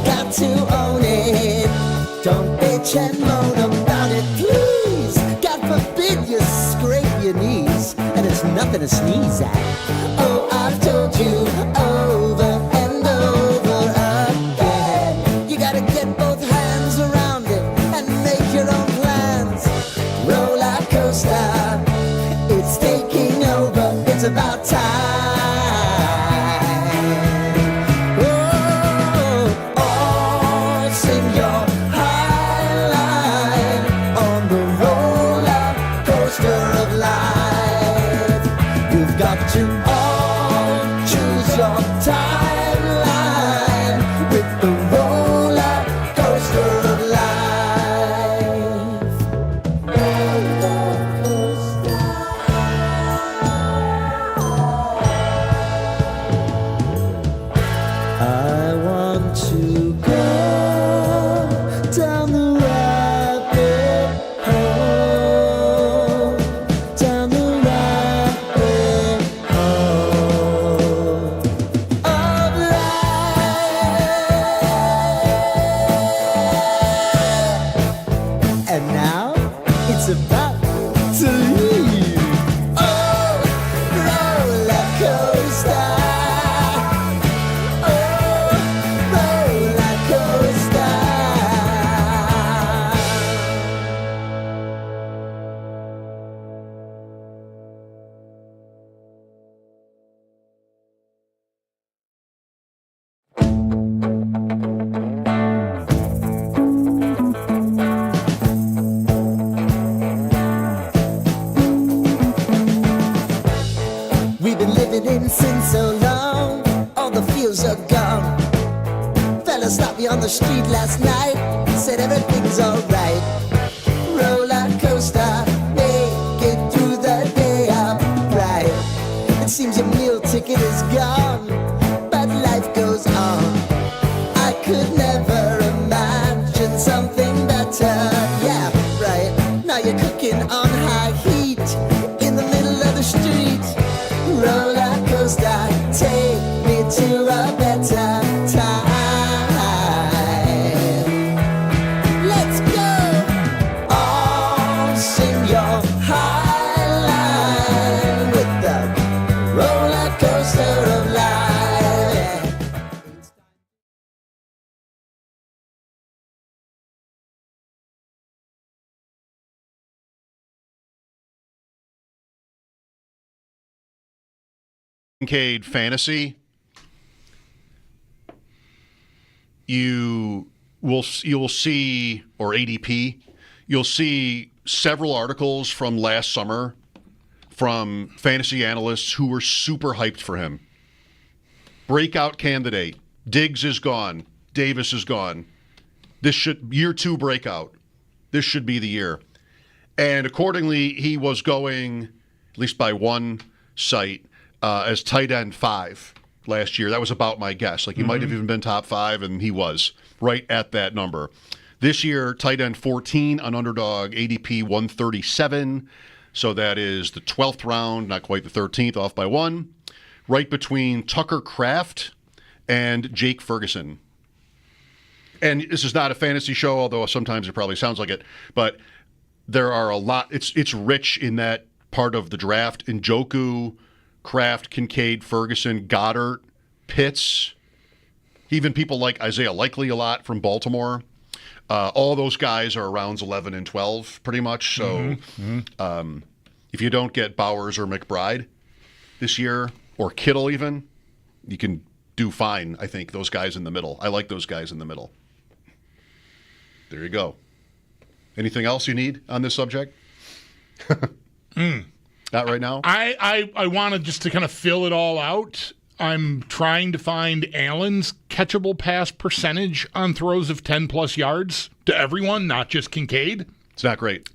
Got to own it. Don't bitch and moan about it, please. God forbid you scrape your knees, and it's nothing to sneeze at. Oh, I've told you over and over again. You gotta get both hands around it and make your own plans. Roller coaster, it's taking over, it's about time. Oh, all sing your high line on the roller coaster of life. You've got to all choose your timeline with the roller coaster of life. I want to go down the rabbit hole, down the rabbit hole of life. And now it's about to leave. Oh, roller coaster. street last night, said everything's alright. Roller coaster, make it through the day upright. It seems your meal ticket is gone, but life goes on. I could never imagine something better. Yeah, right. Now you're cooking on high heat in the middle of the street. Roller coaster, take me to a better time. Let's go. All sing your high line with the roller coaster of life. Kincaid fantasy, you'll see, or ADP, you'll see several articles from last summer from fantasy analysts who were super hyped for him. Breakout candidate. Diggs is gone. Davis is gone. This should, year 2 breakout. This should be the year. And accordingly, he was going, at least by one site, as tight end 5 last year. That was about my guess. Like, he might have even been top 5, and he was right at that number. This year, tight end 14 on Underdog, ADP 137. So that is the 12th round, not quite the 13th, off by 1. Right between Tucker Kraft and Jake Ferguson. And this is not a fantasy show, although sometimes it probably sounds like it. But there are a lot. It's rich in that part of the draft. Njoku, Kraft, Kincaid, Ferguson, Goddard, Pitts, even people like Isaiah Likely a lot from Baltimore. All those guys are rounds 11 and 12 pretty much. So if you don't get Bowers or McBride this year, or Kittle even, you can do fine, I think, those guys in the middle. I like those guys in the middle. There you go. Anything else you need on this subject? Not right now? I wanted just to kind of fill it all out. I'm trying to find Allen's catchable pass percentage on throws of 10-plus yards to everyone, not just Kincaid. It's not great.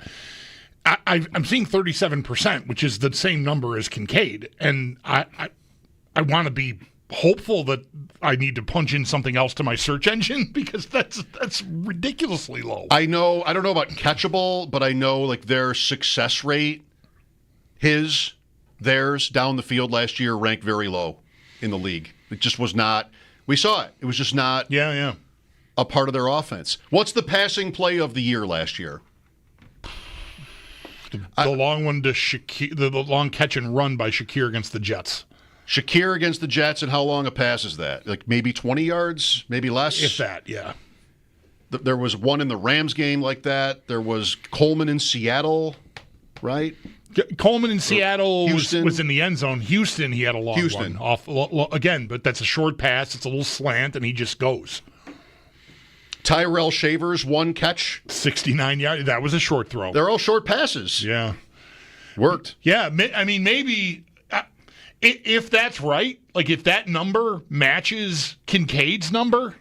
I'm seeing 37%, which is the same number as Kincaid. And I want to be hopeful that I need to punch in something else to my search engine, because that's ridiculously low. I don't know about catchable, but I know like their success rate, theirs down the field last year ranked very low in the league. It just was not. We saw it. It was just not a part of their offense. What's the passing play of the year last year? The long one to Shakir, the long catch and run by Shakir against the Jets. Shakir against the Jets, and how long a pass is that? Like maybe 20 yards, maybe less? If that, yeah. There was one in the Rams game like that. There was Coleman in Seattle, right? Coleman in Seattle was in the end zone. Houston, he had a long one. Off, again, but that's a short pass. It's a little slant, and he just goes. Tyrell Shavers, one catch. 69 yards. That was a short throw. They're all short passes. Yeah. Worked. Yeah, I mean, maybe if that's right, like if that number matches Kincaid's number,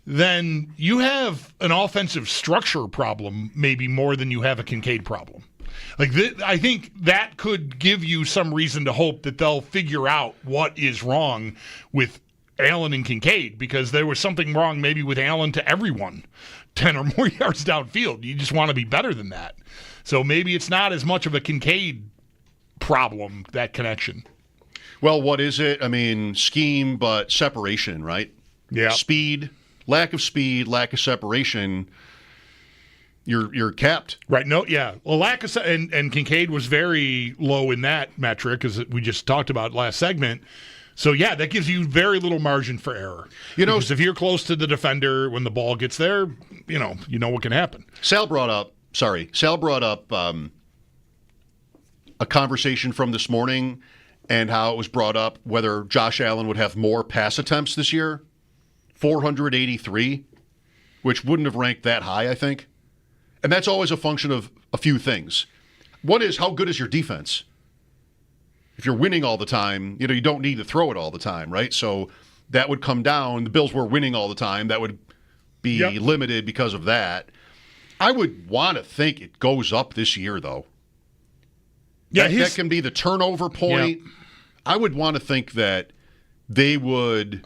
then you have an offensive structure problem maybe more than you have a Kincaid problem. Like I think that could give you some reason to hope that they'll figure out what is wrong with Allen and Kincaid, because there was something wrong maybe with Allen to everyone 10 or more yards downfield. You just want to be better than that. So maybe it's not as much of a Kincaid problem, that connection. Well, what is it? I mean, scheme, but separation, right? Yeah. Speed, lack of separation. You're capped. Right. No, yeah. Well, lack of and Kincaid was very low in that metric, as we just talked about last segment. So, yeah, that gives you very little margin for error. Because if you're close to the defender when the ball gets there, you know what can happen. Sal brought up a conversation from this morning and how it was brought up whether Josh Allen would have more pass attempts this year. 483, which wouldn't have ranked that high, I think. And that's always a function of a few things. One is, how good is your defense? If you're winning all the time, you don't need to throw it all the time, right? So that would come down. The Bills were winning all the time. That would be limited because of that. I would want to think it goes up this year, though. Yeah, that can be the turnover point. Yeah. I would want to think that they would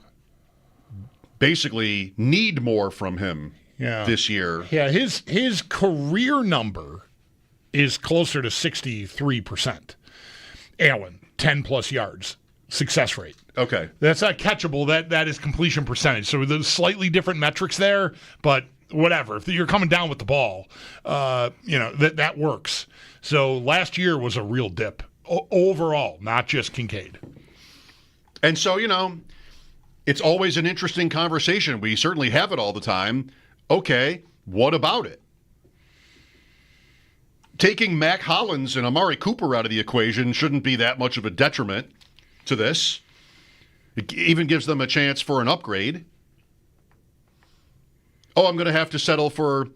basically need more from him this year. Yeah, his career number is closer to 63%. Allen, 10-plus yards, success rate. Okay. That's not catchable. That is completion percentage. So there's slightly different metrics there, but whatever. If you're coming down with the ball, that works. So last year was a real dip overall, not just Kincaid. And so, it's always an interesting conversation. We certainly have it all the time. Okay, what about it? Taking Mac Hollins and Amari Cooper out of the equation shouldn't be that much of a detriment to this. It even gives them a chance for an upgrade. Oh, I'm going to have to settle for,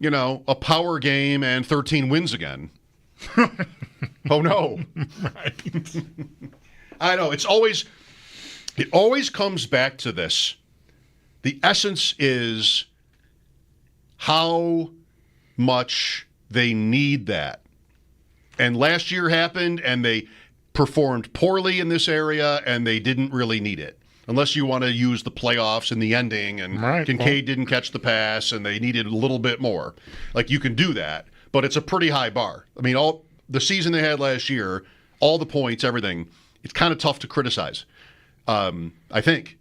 a power game and 13 wins again. Oh, no. Right. I know. It always comes back to this. The essence is how much they need that. And last year happened, and they performed poorly in this area, and they didn't really need it. Unless you want to use the playoffs in the ending, and Kincaid didn't catch the pass, and they needed a little bit more. Like, you can do that, but it's a pretty high bar. I mean, all the season they had last year, all the points, everything, it's kind of tough to criticize, I think.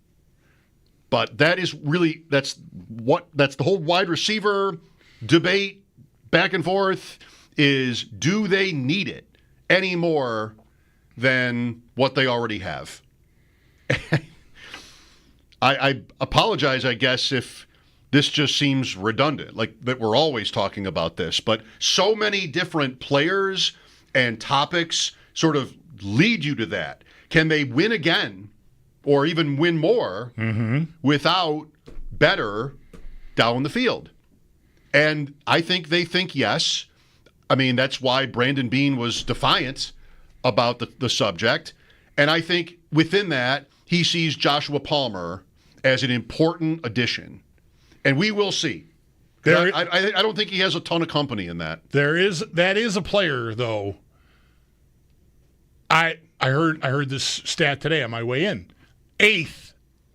But that is really, that's the whole wide receiver debate, back and forth, is do they need it any more than what they already have? I apologize, I guess, if this just seems redundant, like that we're always talking about this, but so many different players and topics sort of lead you to that. Can they win again or even win more without better down the field? And I think they think yes. I mean, that's why Brandon Beane was defiant about the subject. And I think within that, he sees Joshua Palmer as an important addition. And we will see. I don't think he has a ton of company in that. That is a player, though. I heard this stat today on my way in. 8th.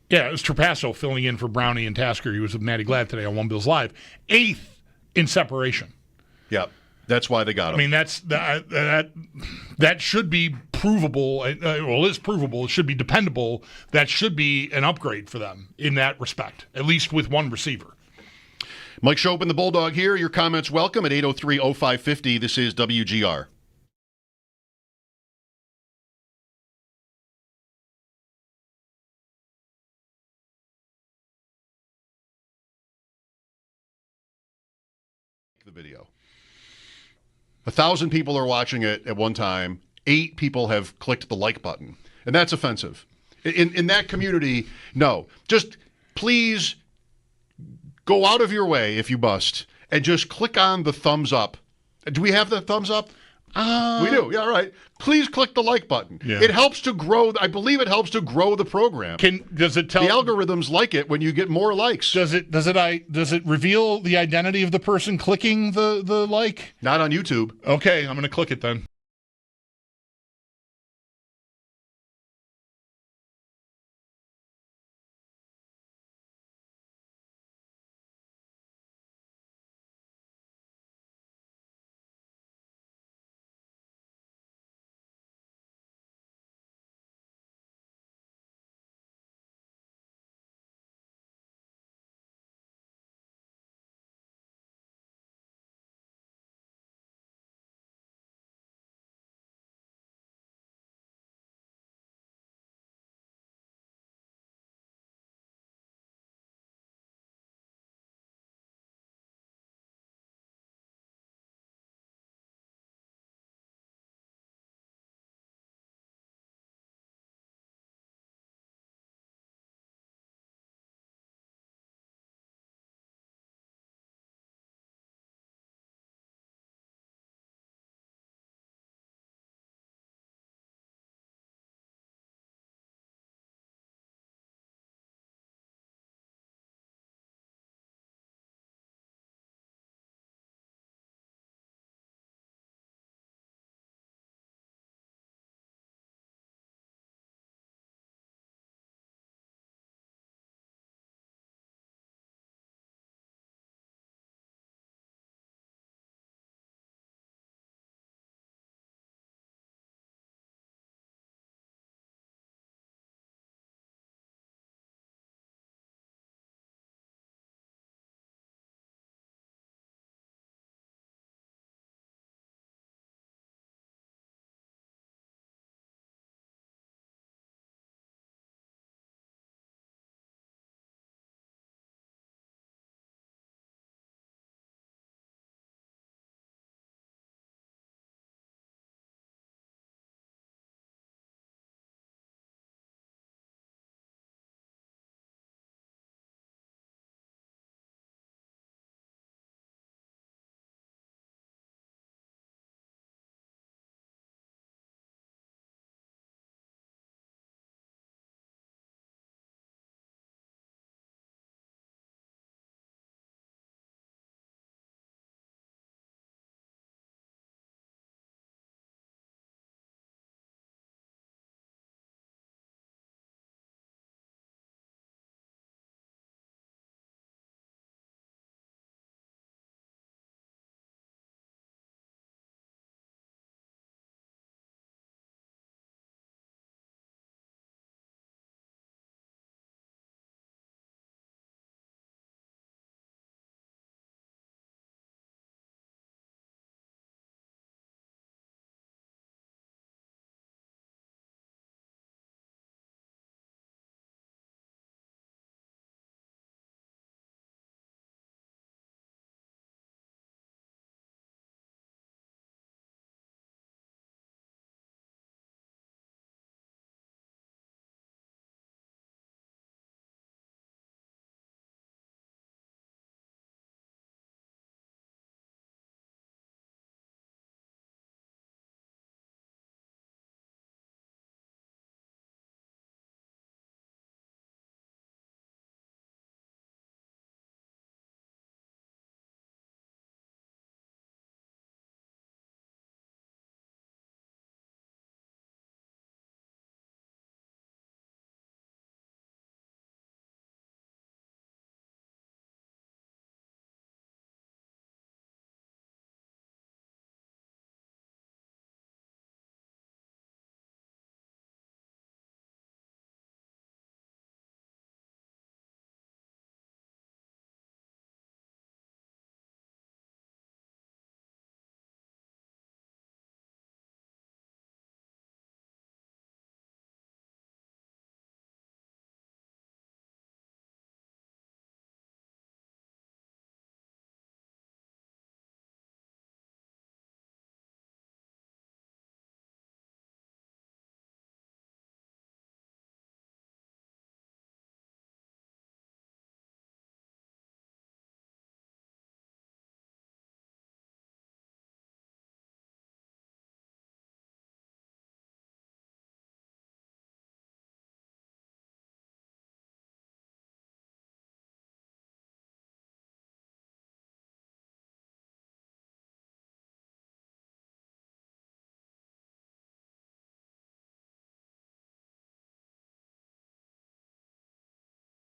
Yeah, it was Trapasso filling in for Brownie and Tasker. He was with Matty Glad today on One Bills Live. 8th in separation. Yep. That's why they got him. I mean, that should be provable. Well, it is provable. It should be dependable. That should be an upgrade for them in that respect, at least with one receiver. Mike Schopp and the Bulldog here. Your comments welcome at 803-0550. This is WGR. The video. 1,000 people are watching it at one time. 8 people have clicked the like button. And that's offensive. In that community, no. Just please go out of your way, if you must, and just click on the thumbs up. Do we have the thumbs up? We do. Yeah, all right. Please click the like button. Yeah. It helps to grow. I believe it helps to grow the program. Does it tell the algorithms like it when you get more likes? Does it reveal the identity of the person clicking the like? Not on YouTube. Okay, I'm going to click it then.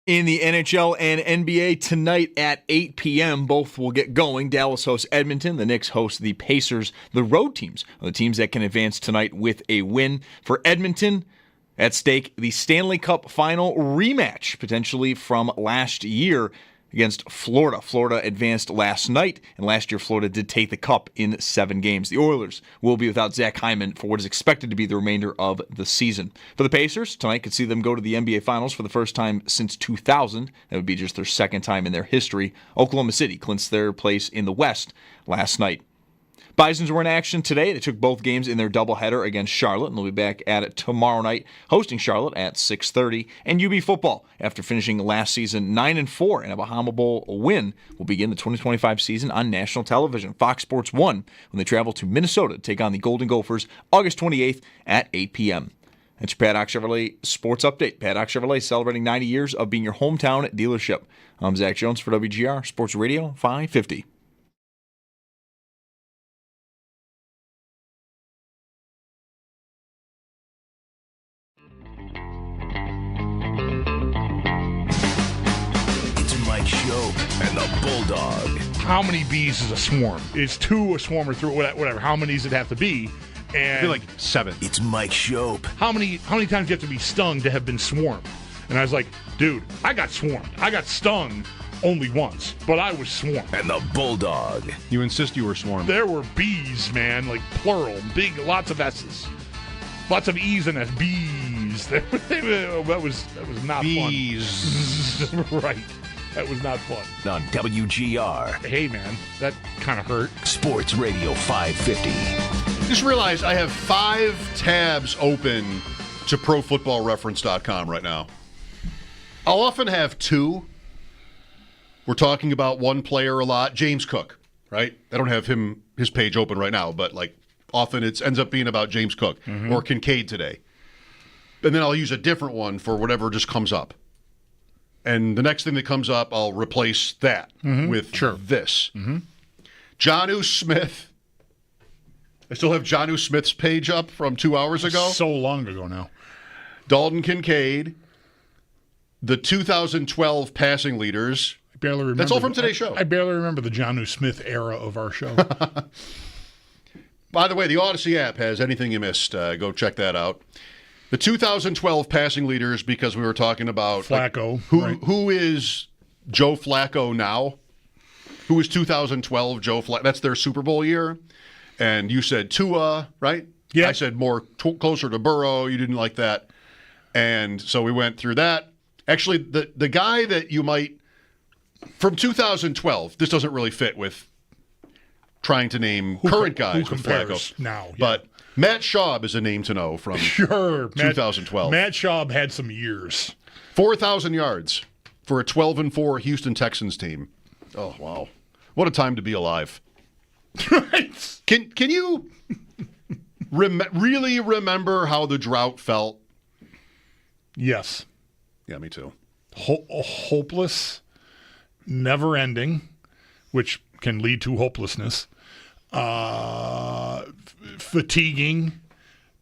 In the NHL and NBA tonight at 8 p.m., both will get going. Dallas hosts Edmonton. The Knicks host the Pacers. The road teams are the teams that can advance tonight with a win. For Edmonton, at stake, the Stanley Cup final rematch, potentially from last year against Florida. Florida advanced last night, and last year Florida did take the cup in 7 games. The Oilers will be without Zach Hyman for what is expected to be the remainder of the season. For the Pacers, tonight could see them go to the NBA Finals for the first time since 2000. That would be just their second time in their history. Oklahoma City clinched their place in the West last night. Bisons were in action today. They took both games in their doubleheader against Charlotte, and they'll be back at it tomorrow night, hosting Charlotte at 6:30. And UB football, after finishing last season 9-4 in a Bahama Bowl win, will begin the 2025 season on national television, Fox Sports 1, when they travel to Minnesota to take on the Golden Gophers August 28th at 8 p.m. That's your Paddock Chevrolet Sports Update. Paddock Chevrolet celebrating 90 years of being your hometown dealership. I'm Zach Jones for WGR Sports Radio 550. Schopp and the Bulldog. How many bees is a swarm? Is 2 a swarm or 3? Whatever. How many does it have to be? And I feel like 7. It's Mike Schopp. How many times do you have to be stung to have been swarmed? And I was like, dude, I got swarmed. I got stung only once, but I was swarmed. And the Bulldog. You insist you were swarmed. There were bees, man, like plural, big, lots of S's. Lots of E's and S's. Bees. That was not bees. Fun. Right. That was not fun. On WGR. Hey, man, that kind of hurt. Sports Radio 550. Just realized I have 5 tabs open to ProFootballReference.com right now. I'll often have 2. We're talking about one player a lot, James Cook, right? I don't have his page open right now, but like often it ends up being about James Cook or Kincaid today. And then I'll use a different one for whatever just comes up. And the next thing that comes up, I'll replace that with this. Jonnu Smith. I still have Jonnu Smith's page up from 2 hours ago. So long ago now. Dalton Kincaid. The 2012 passing leaders. I barely remember. That's all from today's show. I barely remember the Jonnu Smith era of our show. By the way, the Odyssey app has anything you missed. Go check that out. The 2012 passing leaders, because we were talking about Flacco. Who is Joe Flacco now? Who is 2012 Joe Flacco? That's their Super Bowl year. And you said Tua, right? Yeah. I said more closer to Burrow. You didn't like that. And so we went through that. Actually, the guy that you might, from 2012, this doesn't really fit with trying to name current guys with Flacco. Now, yeah. But Matt Schaub is a name to know from 2012. Matt Schaub had some years. 4,000 yards for a 12-4 Houston Texans team. Oh, wow. What a time to be alive. Right. Can you really remember how the drought felt? Yes. Yeah, me too. Hopeless, never-ending, which can lead to hopelessness. Fatiguing,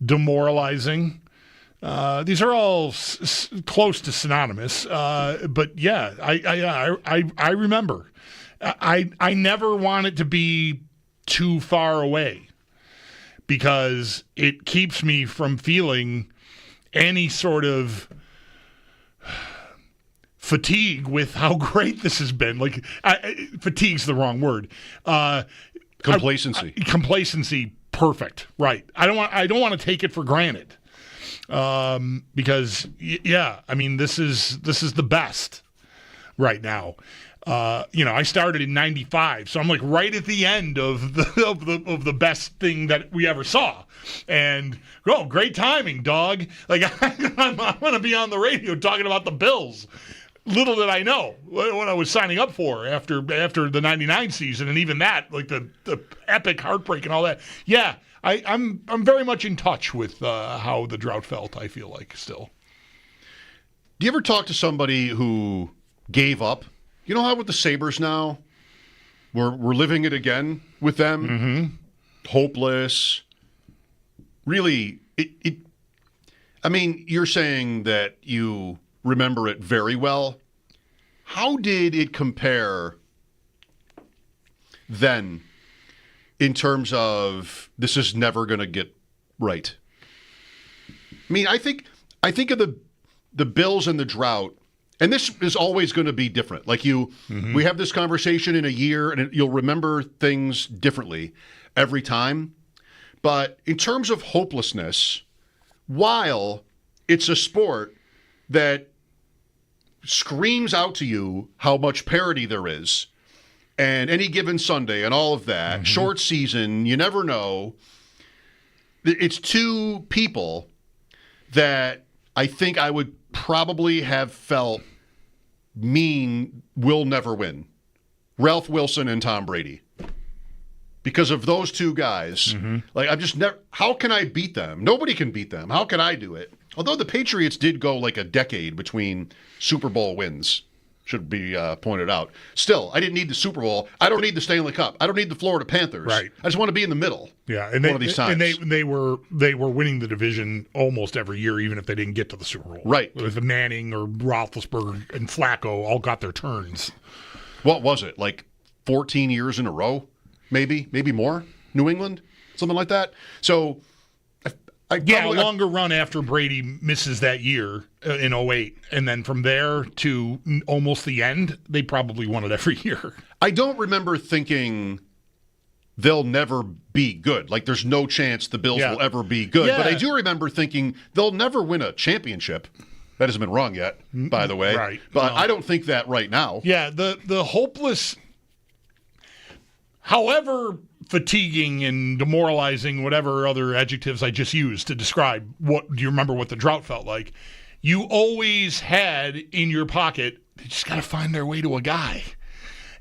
demoralizing. These are all close to synonymous. But yeah, I remember. I never want it to be too far away because it keeps me from feeling any sort of fatigue with how great this has been. Like, fatigue's the wrong word. Complacency. Complacency, perfect. Right. I don't want to take it for granted. Because I mean, this is the best right now. I started in '95, so I'm like right at the end of the best thing that we ever saw. And great timing, dog. Like I'm going to be on the radio talking about the Bills. Little did I know what I was signing up for after the '99 season, and even that, like the epic heartbreak and all that. Yeah, I'm very much in touch with how the drought felt. I feel like still. Do you ever talk to somebody who gave up? You know how with the Sabres now, we're living it again with them, hopeless. Really, I mean, you're saying that you remember it very well. how did it compare then in terms of this is never going to get right? I mean, I think of the Bills and the drought, and this is always going to be different. Like we have this conversation in a year, and you'll remember things differently every time. But in terms of hopelessness, while it's a sport that screams out to you how much parity there is, and any given Sunday and all of that, short season, you never know. It's two people that I think I would probably have felt will never win. Ralph Wilson and Tom Brady. Because of those two guys. Like, I'm just never, how can I beat them? Nobody can beat them. How can I do it? Although the Patriots did go like a decade between Super Bowl wins, should be pointed out. Still, I didn't need the Super Bowl. I don't need the Stanley Cup. I don't need the Florida Panthers. Right. I just want to be in the middle. Yeah, and one of these times. And they were winning the division almost every year, even if they didn't get to the Super Bowl. Right. With Manning or Roethlisberger and Flacco all got their turns. What was it? Like 14 years in a row? Maybe more? New England? Something like that? So, a longer run after Brady misses that year in 2008. And then from there to almost the end, they probably won it every year. I don't remember thinking they'll never be good. Like, there's no chance the Bills will ever be good. Yeah. But I do remember thinking they'll never win a championship. That hasn't been wrong yet, by the way. Right. But I don't think that right now. Yeah, the hopeless, however fatiguing and demoralizing, whatever other adjectives I just used to describe do you remember what the drought felt like? You always had in your pocket, they just got to find their way to a guy.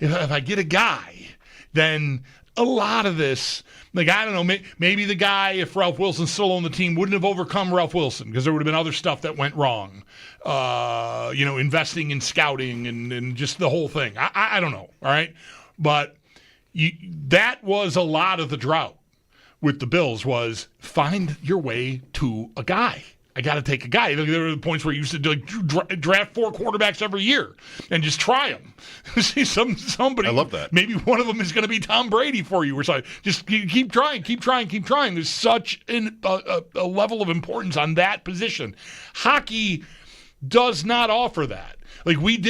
If I get a guy, then a lot of this, like, I don't know, maybe the guy, if Ralph Wilson's still on the team, wouldn't have overcome Ralph Wilson because there would have been other stuff that went wrong. Investing in scouting and just the whole thing. I don't know, all right? But that was a lot of the drought with the Bills was find your way to a guy. I got to take a guy. There were the points where you used to draft 4 quarterbacks every year and just try them. See somebody. I love that. Maybe one of them is going to be Tom Brady for you or something. Just keep trying. There's such a level of importance on that position. Hockey does not offer that. Like we've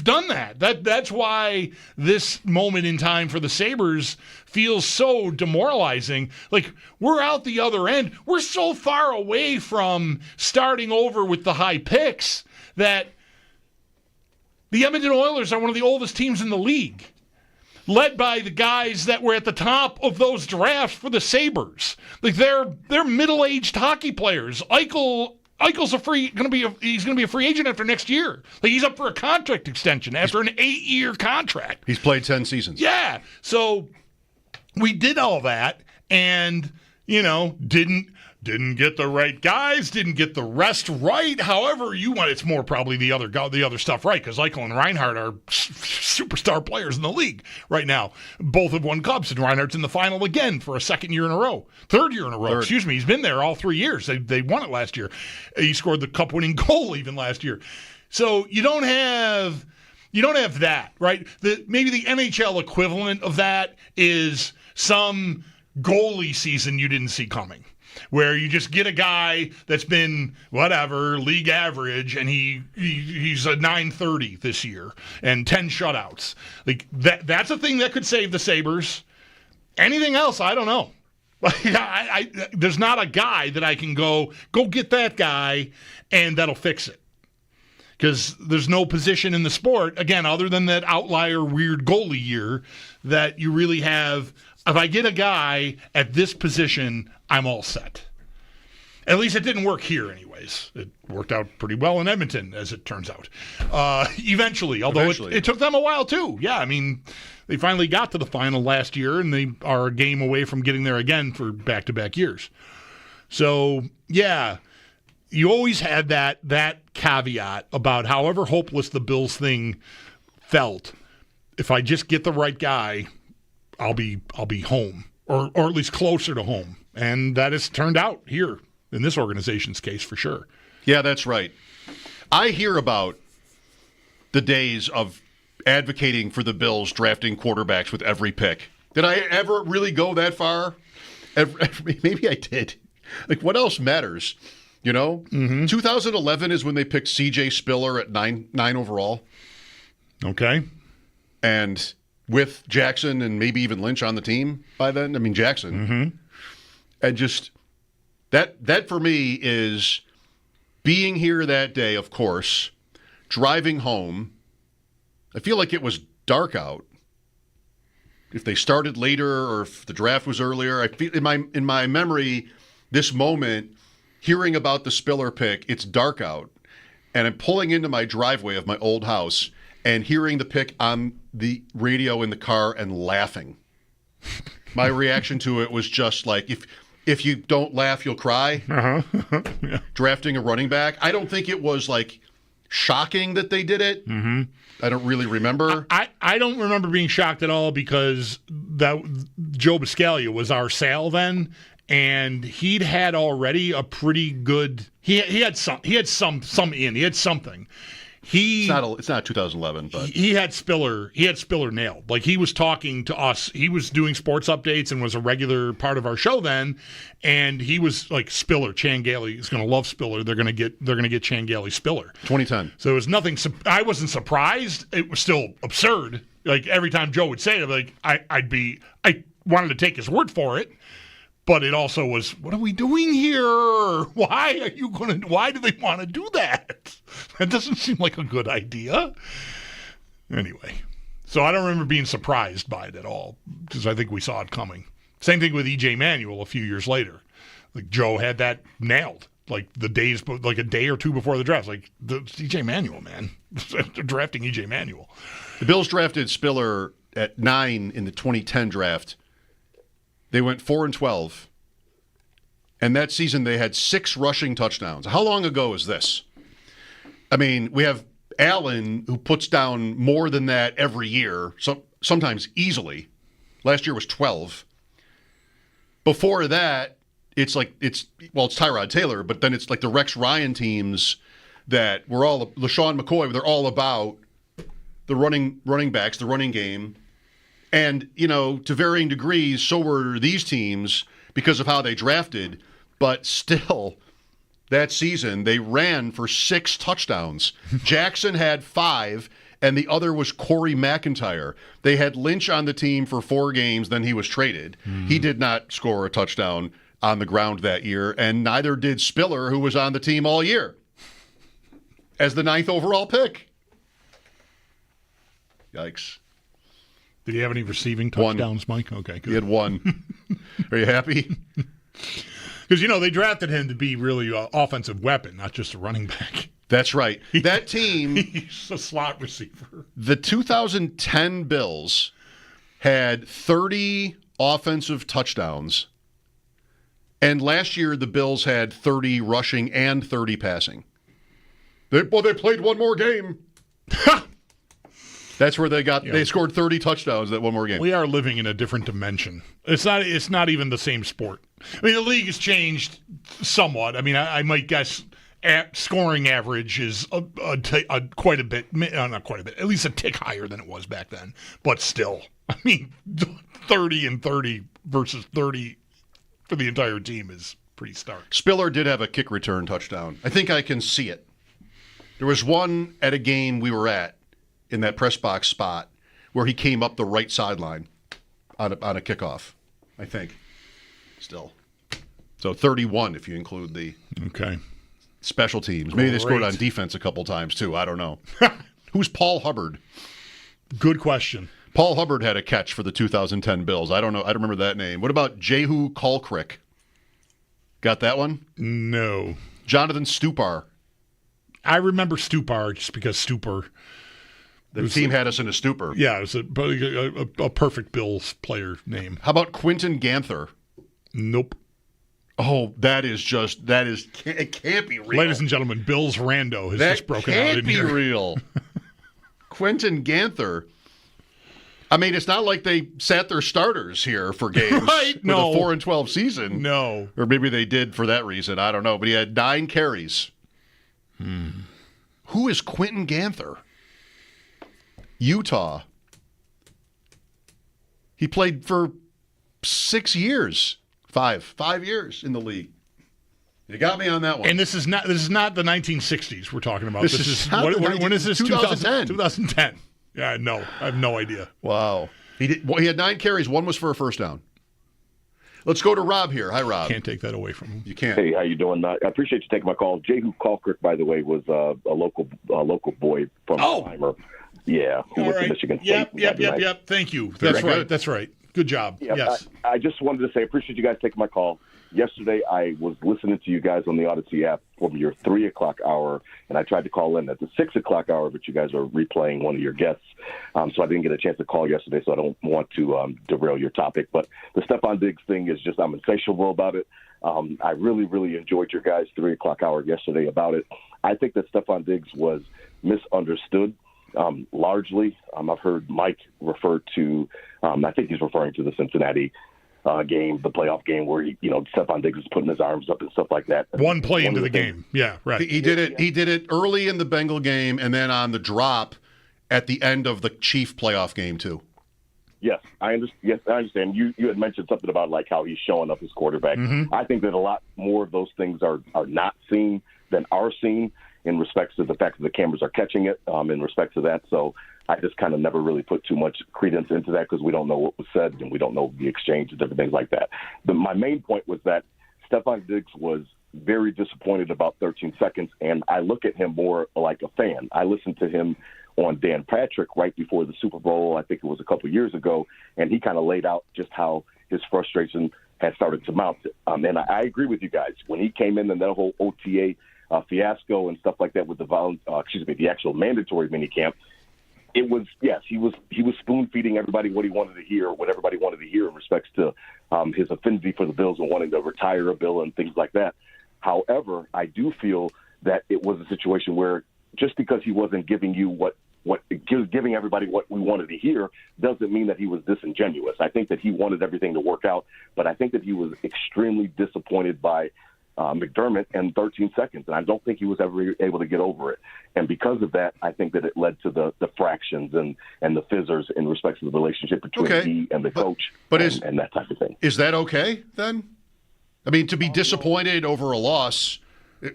done that. That's why this moment in time for the Sabres feels so demoralizing. Like, we're out the other end. We're so far away from starting over with the high picks that the Edmonton Oilers are one of the oldest teams in the league, led by the guys that were at the top of those drafts for the Sabres. Like, they're middle-aged hockey players. Eichel's he's gonna be a free agent after next year. Like, he's up for a contract extension after an 8-year contract. He's played 10 seasons. Yeah. So we did all that and, didn't get the right guys, didn't get the rest right. However you want, it's more probably the other stuff right, because Eichel and Reinhart are superstar players in the league right now. Both have won cups, and Reinhart's in the final again for a third year in a row. Excuse me. He's been there all 3 years. They won it last year. He scored the cup-winning goal even last year. So you don't have that, right? Maybe the NHL equivalent of that is some goalie season you didn't see coming, where you just get a guy that's been whatever league average, and he's a .930 this year and 10 shutouts. Like that's a thing that could save the Sabres. Anything else, I don't know. There's not a guy that I can go get that guy and that'll fix it. Because there's no position in the sport, again, other than that outlier weird goalie year, that you really have. If I get a guy at this position, I'm all set. At least it didn't work here anyways. It worked out pretty well in Edmonton, as it turns out. Eventually, although it took them a while too. Yeah, I mean, they finally got to the final last year, and they are a game away from getting there again for back-to-back years. So, yeah, you always had that caveat about however hopeless the Bills thing felt. If I just get the right guy, I'll be home, or at least closer to home. And that has turned out here in this organization's case for sure. Yeah, that's right. I hear about the days of advocating for the Bills drafting quarterbacks with every pick. Did I ever really go that far? Maybe I did. Like, what else matters? 2011 is when they picked C.J. Spiller at 9 overall. Okay. And with Jackson and maybe even Lynch on the team by then. I mean, Jackson. Mm-hmm. And just that for me is being here that day, of course, driving home. I feel like it was dark out. If they started later or if the draft was earlier, I feel in my memory, this moment, hearing about the Spiller pick, it's dark out, and I'm pulling into my driveway of my old house and hearing the pick on the radio in the car and laughing. My reaction to it was just like, if you don't laugh, you'll cry. Yeah. Drafting a running back. I don't think it was like shocking that they did it. Mm-hmm. I don't really remember. I don't remember being shocked at all because that Joe Biscaglia was our Sal then, and he'd had already a pretty good. He had something. It's not 2011, but he had Spiller nailed. Like, he was talking to us. He was doing sports updates and was a regular part of our show then. And he was like, Spiller, Changali is going to love Spiller. They're going to get Changali Spiller. 2010. So it was nothing. I wasn't surprised. It was still absurd. Like, every time Joe would say it, like I wanted to take his word for it. But it also was, what are we doing here? Why do they want to do that? That doesn't seem like a good idea. Anyway, so I don't remember being surprised by it at all because I think we saw it coming. Same thing with E.J. Manuel a few years later. Like, Joe had that nailed. Like, a day or two before the draft. Like, E.J. Manuel, man. They're drafting E.J. Manuel. The Bills drafted Spiller at 9 in the 2010 draft. They went 4-12, and that season they had 6 rushing touchdowns. How long ago is this? I mean, we have Allen, who puts down more than that every year, sometimes easily. Last year was 12. Before that, it's Tyrod Taylor, but then it's like the Rex Ryan teams that were all LaShawn McCoy. They're all about the running backs, the running game. And, to varying degrees, so were these teams because of how they drafted. But still, that season, they ran for 6 touchdowns. Jackson had 5, and the other was Corey McIntyre. They had Lynch on the team for 4 games, then he was traded. He did not score a touchdown on the ground that year, and neither did Spiller, who was on the team all year as the 9th overall pick. Yikes. Did he have any receiving touchdowns, Mike? Okay, good. He had 1. Are you happy? Because, they drafted him to be really an offensive weapon, not just a running back. That's right. That team... He's a slot receiver. The 2010 Bills had 30 offensive touchdowns, and last year the Bills had 30 rushing and 30 passing. They played one more game. That's where they scored 30 touchdowns that one more game. We are living in a different dimension. It's not even the same sport. I mean, the league has changed somewhat. I mean, I might guess scoring average is quite a bit, not quite a bit, at least a tick higher than it was back then. But still, I mean, 30 and 30 versus 30 for the entire team is pretty stark. Spiller did have a kick return touchdown. I think I can see it. There was one at a game we were at in that press box spot where he came up the right sideline on a kickoff, I think. Still. So 31 if you include the special teams. Maybe they scored on defense a couple times too. I don't know. Who's Paul Hubbard? Good question. Paul Hubbard had a catch for the 2010 Bills. I don't know. I don't remember that name. What about Jehu Colcrick? Got that one? No. Jonathan Stupar. I remember Stupar just because Stupar. The team had us in a stupor. Yeah, it was a perfect Bills player name. How about Quentin Ganther? Nope. Oh, it can't be real. Ladies and gentlemen, Bills Rando has just broken out in here. That can't be real. Quentin Ganther. I mean, it's not like they sat their starters here for games right? with a 4-12 season. No. Or maybe they did for that reason. I don't know. But he had 9 carries. Who is Quentin Ganther? Utah. He played for 6 years. 5 years in the league. You got me on that one. And this is not the 1960s we're talking about. This is when is this? 2010. 2010. Yeah, no, I have no idea. Wow. He had 9 carries. 1 was for a first down. Let's go to Rob here. Hi, Rob. Can't take that away from him. You can't. Hey, how you doing? I appreciate you taking my call. Jehu Kalkirk, by the way, was a local boy from Weimer. Yeah, who went to Michigan State. Yep. Thank you. That's right. Good job. Yeah, yes. I just wanted to say I appreciate you guys taking my call. Yesterday, I was listening to you guys on the Odyssey app from your 3 o'clock hour, and I tried to call in at the 6 o'clock hour, but you guys are replaying one of your guests. So I didn't get a chance to call yesterday, so I don't want to derail your topic. But the Stephon Diggs thing is just, I'm insatiable about it. I really, really enjoyed your guys' 3 o'clock hour yesterday about it. I think that Stephon Diggs was misunderstood. Largely, I've heard Mike refer to, I think he's referring to the Cincinnati game, the playoff game where Stephon Diggs is putting his arms up and stuff like that. One play into the game. Yeah, right. He did it. He did it early in the Bengal game, and then on the drop at the end of the Chief playoff game too. Yes, I understand. Yes, I understand. You had mentioned something about like how he's showing up as quarterback. Mm-hmm. I think that a lot more of those things are not seen than are seen in respects to the fact that the cameras are catching it. In respect to that, so I just kind of never really put too much credence into that because we don't know what was said and we don't know the exchange and different things like that. My main point was that Stephon Diggs was very disappointed about 13 seconds, and I look at him more like a fan. I listened to him on Dan Patrick right before the Super Bowl, I think it was a couple years ago, and he kind of laid out just how his frustration had started to mount. And I agree with you guys. When he came in and that whole OTA fiasco and stuff like that with the actual mandatory minicamp, it was, yes, he was spoon feeding everybody what he wanted to hear, what everybody wanted to hear in respects to his affinity for the Bills and wanting to retire a Bill and things like that. However, I do feel that it was a situation where just because he wasn't giving you giving everybody what we wanted to hear doesn't mean that he was disingenuous. I think that he wanted everything to work out, but I think that he was extremely disappointed by McDermott and 13 seconds, and I don't think he was ever able to get over it. And because of that, I think that it led to the fractions and the fizzers in respect to the relationship between he and the coach and that type of thing. Is that okay, then? I mean, to be disappointed over a loss,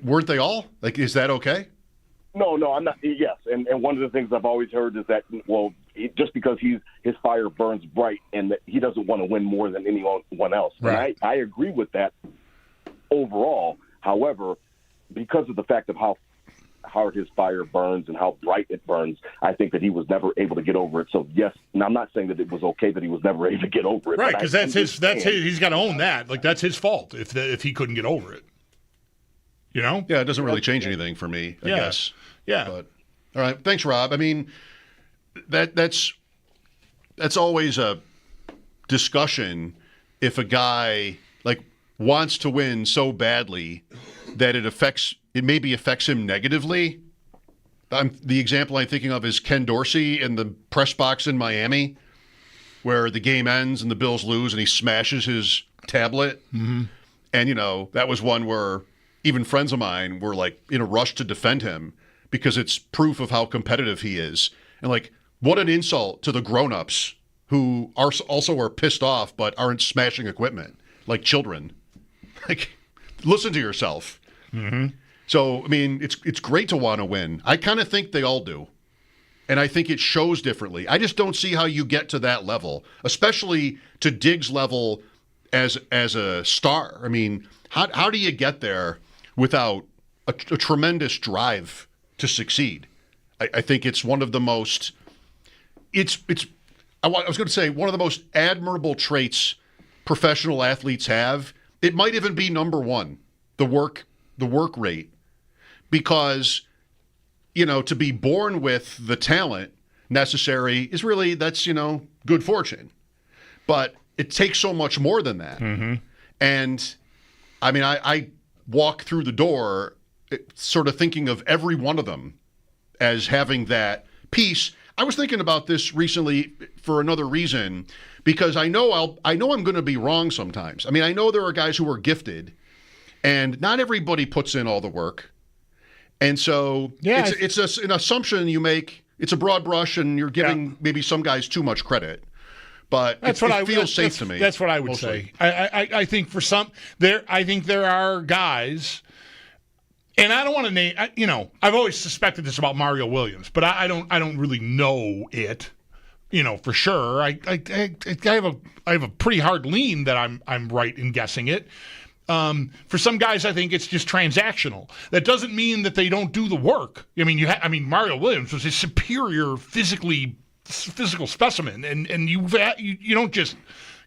weren't they all? Like, is that okay? No, I'm not. Yes, and one of the things I've always heard is that, just because his fire burns bright and that he doesn't want to win more than anyone else. Right. And I agree with that overall. However, because of the fact of how hard his fire burns and how bright it burns, I think that he was never able to get over it. So yes, and I'm not saying that it was okay that he was never able to get over it. Right, because that's his. He's got to own that. Like, that's his fault if he couldn't get over it. You know? Yeah, it doesn't really change anything for me, I guess. Yeah. But, all right. Thanks, Rob. I mean, that's always a discussion if a guy wants to win so badly that it maybe affects him negatively. The example I'm thinking of is Ken Dorsey in the press box in Miami, where the game ends and the Bills lose and he smashes his tablet. Mm-hmm. And, that was one where even friends of mine were in a rush to defend him because it's proof of how competitive he is. And what an insult to the grown-ups who also are pissed off but aren't smashing equipment like children. Listen to yourself. Mm-hmm. So, I mean, it's great to want to win. I kind of think they all do. And I think it shows differently. I just don't see how you get to that level, especially to Diggs' level as a star. I mean, how do you get there without a tremendous drive to succeed? I think it's one of the most I was going to say one of the most admirable traits professional athletes have. It might even be number one, the work rate, because, to be born with the talent necessary is really, that's, good fortune. But it takes so much more than that. Mm-hmm. And I mean, I walk through the door sort of thinking of every one of them as having that piece. I was thinking about this recently for another reason, because I know I'm going to be wrong sometimes. I mean, I know there are guys who are gifted, and not everybody puts in all the work. And so it's an assumption you make it's a broad brush, and you're giving maybe some guys too much credit. But it feels safe to me. That's what I would say. I think for some I think there are guys, and I don't want to name. I've always suspected this about Mario Williams, but I don't really know it. For sure. I have a pretty hard lean that I'm right in guessing it. For some guys, I think it's just transactional. That doesn't mean that they don't do the work. Mario Williams was a superior physical specimen, and you don't just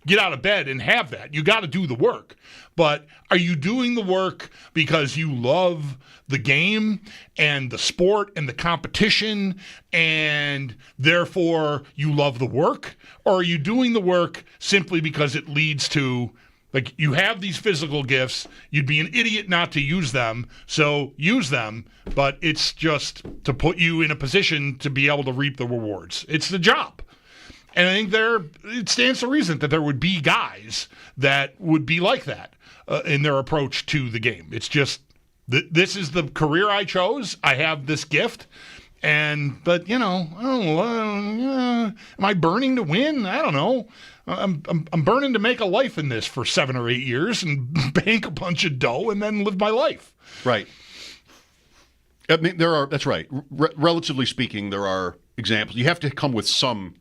get out of bed and have that. You got to do the work. But are you doing the work because you love the game and the sport and the competition, and therefore you love the work? Or are you doing the work simply because it leads to, like, you have these physical gifts, you'd be an idiot not to use them, so use them, but it's just to put you in a position to be able to reap the rewards. It's the job. And I think it stands to reason that there would be guys that would be like that in their approach to the game. It's just, this is the career I chose. I have this gift. But I don't know. Am I burning to win? I don't know. I'm burning to make a life in this for 7 or 8 years and bank a bunch of dough and then live my life. Right. I mean, that's right. Relatively speaking, there are examples. You have to come with some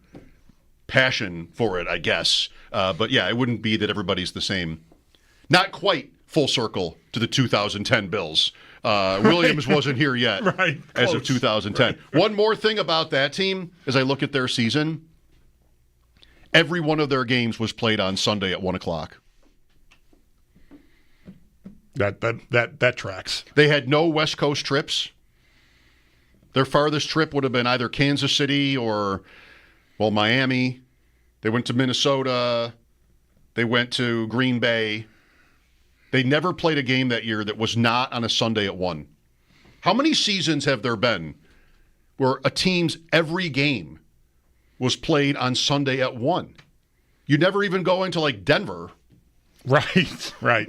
passion for it, I guess. But yeah, it wouldn't be that everybody's the same. Not quite full circle to the 2010 Bills. Williams wasn't here yet as of 2010. Right. One more thing about that team, as I look at their season, every one of their games was played on Sunday at 1 o'clock. That tracks. They had no West Coast trips. Their farthest trip would have been either Kansas City or, Miami. They went to Minnesota. They went to Green Bay. They never played a game that year that was not on a Sunday at 1. How many seasons have there been where a team's every game was played on Sunday at 1? You never even go into, like, Denver. Right. Right.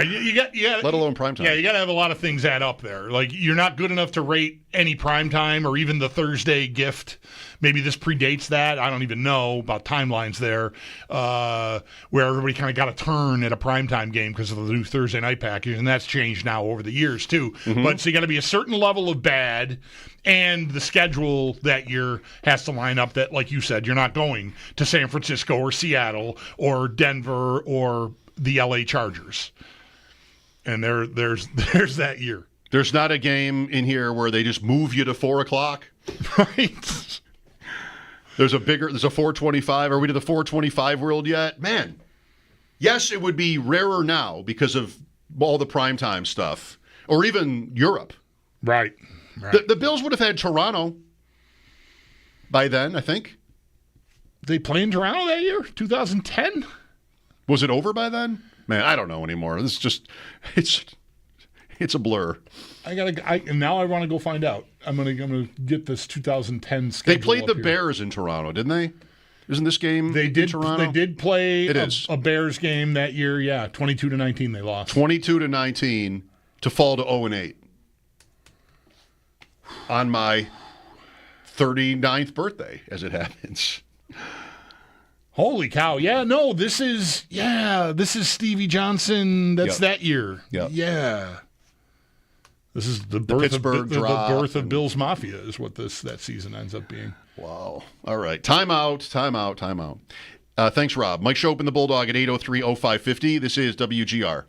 You got let alone primetime. Yeah, you got to have a lot of things add up there. Like, you're not good enough to rate any primetime or even the Thursday gift. Maybe this predates that. I don't even know about timelines there, where everybody kind of got a turn at a primetime game because of the new Thursday night package, and that's changed now over the years too. Mm-hmm. But so you got to be a certain level of bad, and the schedule that year has to line up that, like you said, you're not going to San Francisco or Seattle or Denver or the LA Chargers. And there's that year. There's not a game in here where they just move you to 4 o'clock. Right. There's a 425. Are we to the 425 world yet? Man. Yes, it would be rarer now because of all the primetime stuff. Or even Europe. Right. The Bills would have had Toronto by then, I think. They played in Toronto that year? 2010? Was it over by then? Man, I don't know anymore. This is just, it's a blur. And now I want to go find out. I'm gonna get this 2010 schedule. They played the here. Bears in Toronto, didn't they? Isn't this game in Toronto? They did play a Bears game that year. Yeah, 22-19 they lost. 22-19 to fall to 0-8 on my 39th birthday, as it happens. Holy cow. Yeah, no, this is Stevie Johnson. That's that year. Yep. Yeah. This is the birth of Bills Mafia is what that season ends up being. Wow. All right. Time out. Thanks, Rob. Mike Schopp and the Bulldog at 803-0550. This is WGR.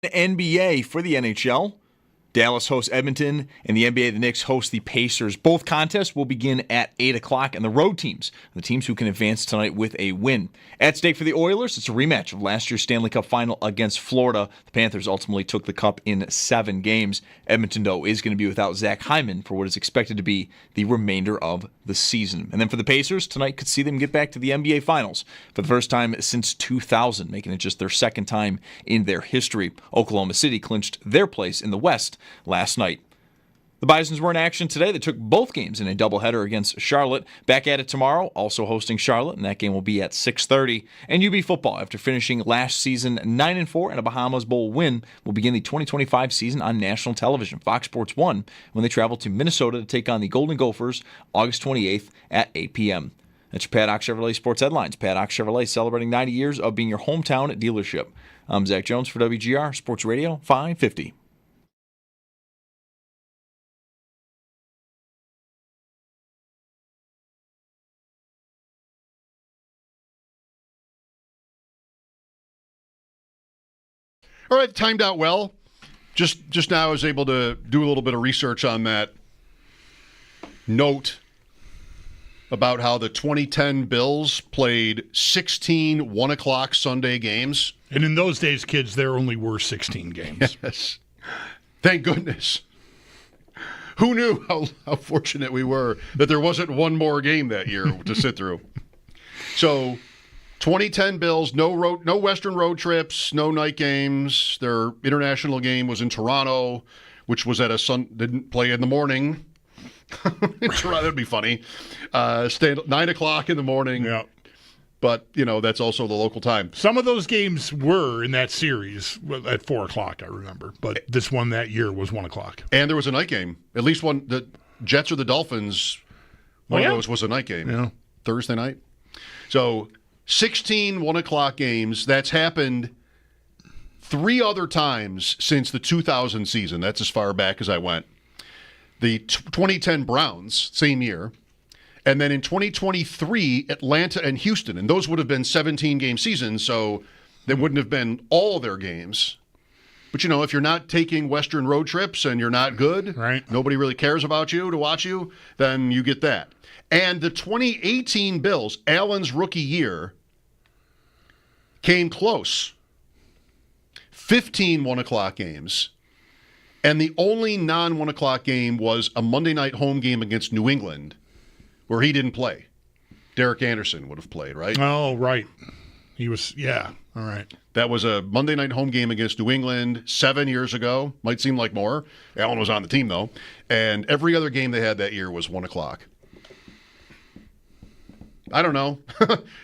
NBA for the NHL. Dallas hosts Edmonton, and the NBA, the Knicks, host the Pacers. Both contests will begin at 8 o'clock, and the road teams, the teams who can advance tonight with a win. At stake for the Oilers, it's a rematch of last year's Stanley Cup final against Florida. The Panthers ultimately took the cup in 7 games. Edmonton, though, is going to be without Zach Hyman for what is expected to be the remainder of the season. And then for the Pacers, tonight could see them get back to the NBA Finals for the first time since 2000, making it just their second time in their history. Oklahoma City clinched their place in the West last night. The Bisons were in action today. They took both games in a doubleheader against Charlotte. Back at it tomorrow, also hosting Charlotte, and that game will be at 6:30. And UB football, after finishing last season 9-4 and a Bahamas Bowl win, will begin the 2025 season on national television, Fox Sports 1, when they travel to Minnesota to take on the Golden Gophers August 28th at 8 p.m. That's your Paddock Chevrolet Sports Headlines. Paddock Chevrolet celebrating 90 years of being your hometown dealership. I'm Zach Jones for WGR Sports Radio 550. All right, timed out well. Just now I was able to do a little bit of research on that note about how the 2010 Bills played 16 1 o'clock Sunday games. And in those days, kids, there only were 16 games. Yes. Thank goodness. Who knew how fortunate we were that there wasn't one more game that year to sit through. So 2010 Bills, no Western road trips, no night games. Their international game was in Toronto, which was at didn't play in the morning. Toronto would be funny. Stay at 9 o'clock in the morning. Yeah. But, that's also the local time. Some of those games were in that series at 4 o'clock, I remember. But this one that year was 1 o'clock. And there was a night game. At least one, the Jets or the Dolphins, one of those was a night game. Yeah. Thursday night. So 16 1 o'clock games. That's happened 3 other times since the 2000 season. That's as far back as I went. The 2010 Browns, same year. And then in 2023, Atlanta and Houston. And those would have been 17-game seasons, so they wouldn't have been all their games. But, if you're not taking Western road trips and you're not good, right? Nobody really cares about you to watch you, then you get that. And the 2018 Bills, Allen's rookie year, came close. 15 1 o'clock games. And the only non-1 o'clock game was a Monday night home game against New England, where he didn't play. Derek Anderson would have played, right? Oh, right. He was, yeah. All right. That was a Monday night home game against New England 7 years ago. Might seem like more. Allen was on the team, though. And every other game they had that year was 1 o'clock. I don't know.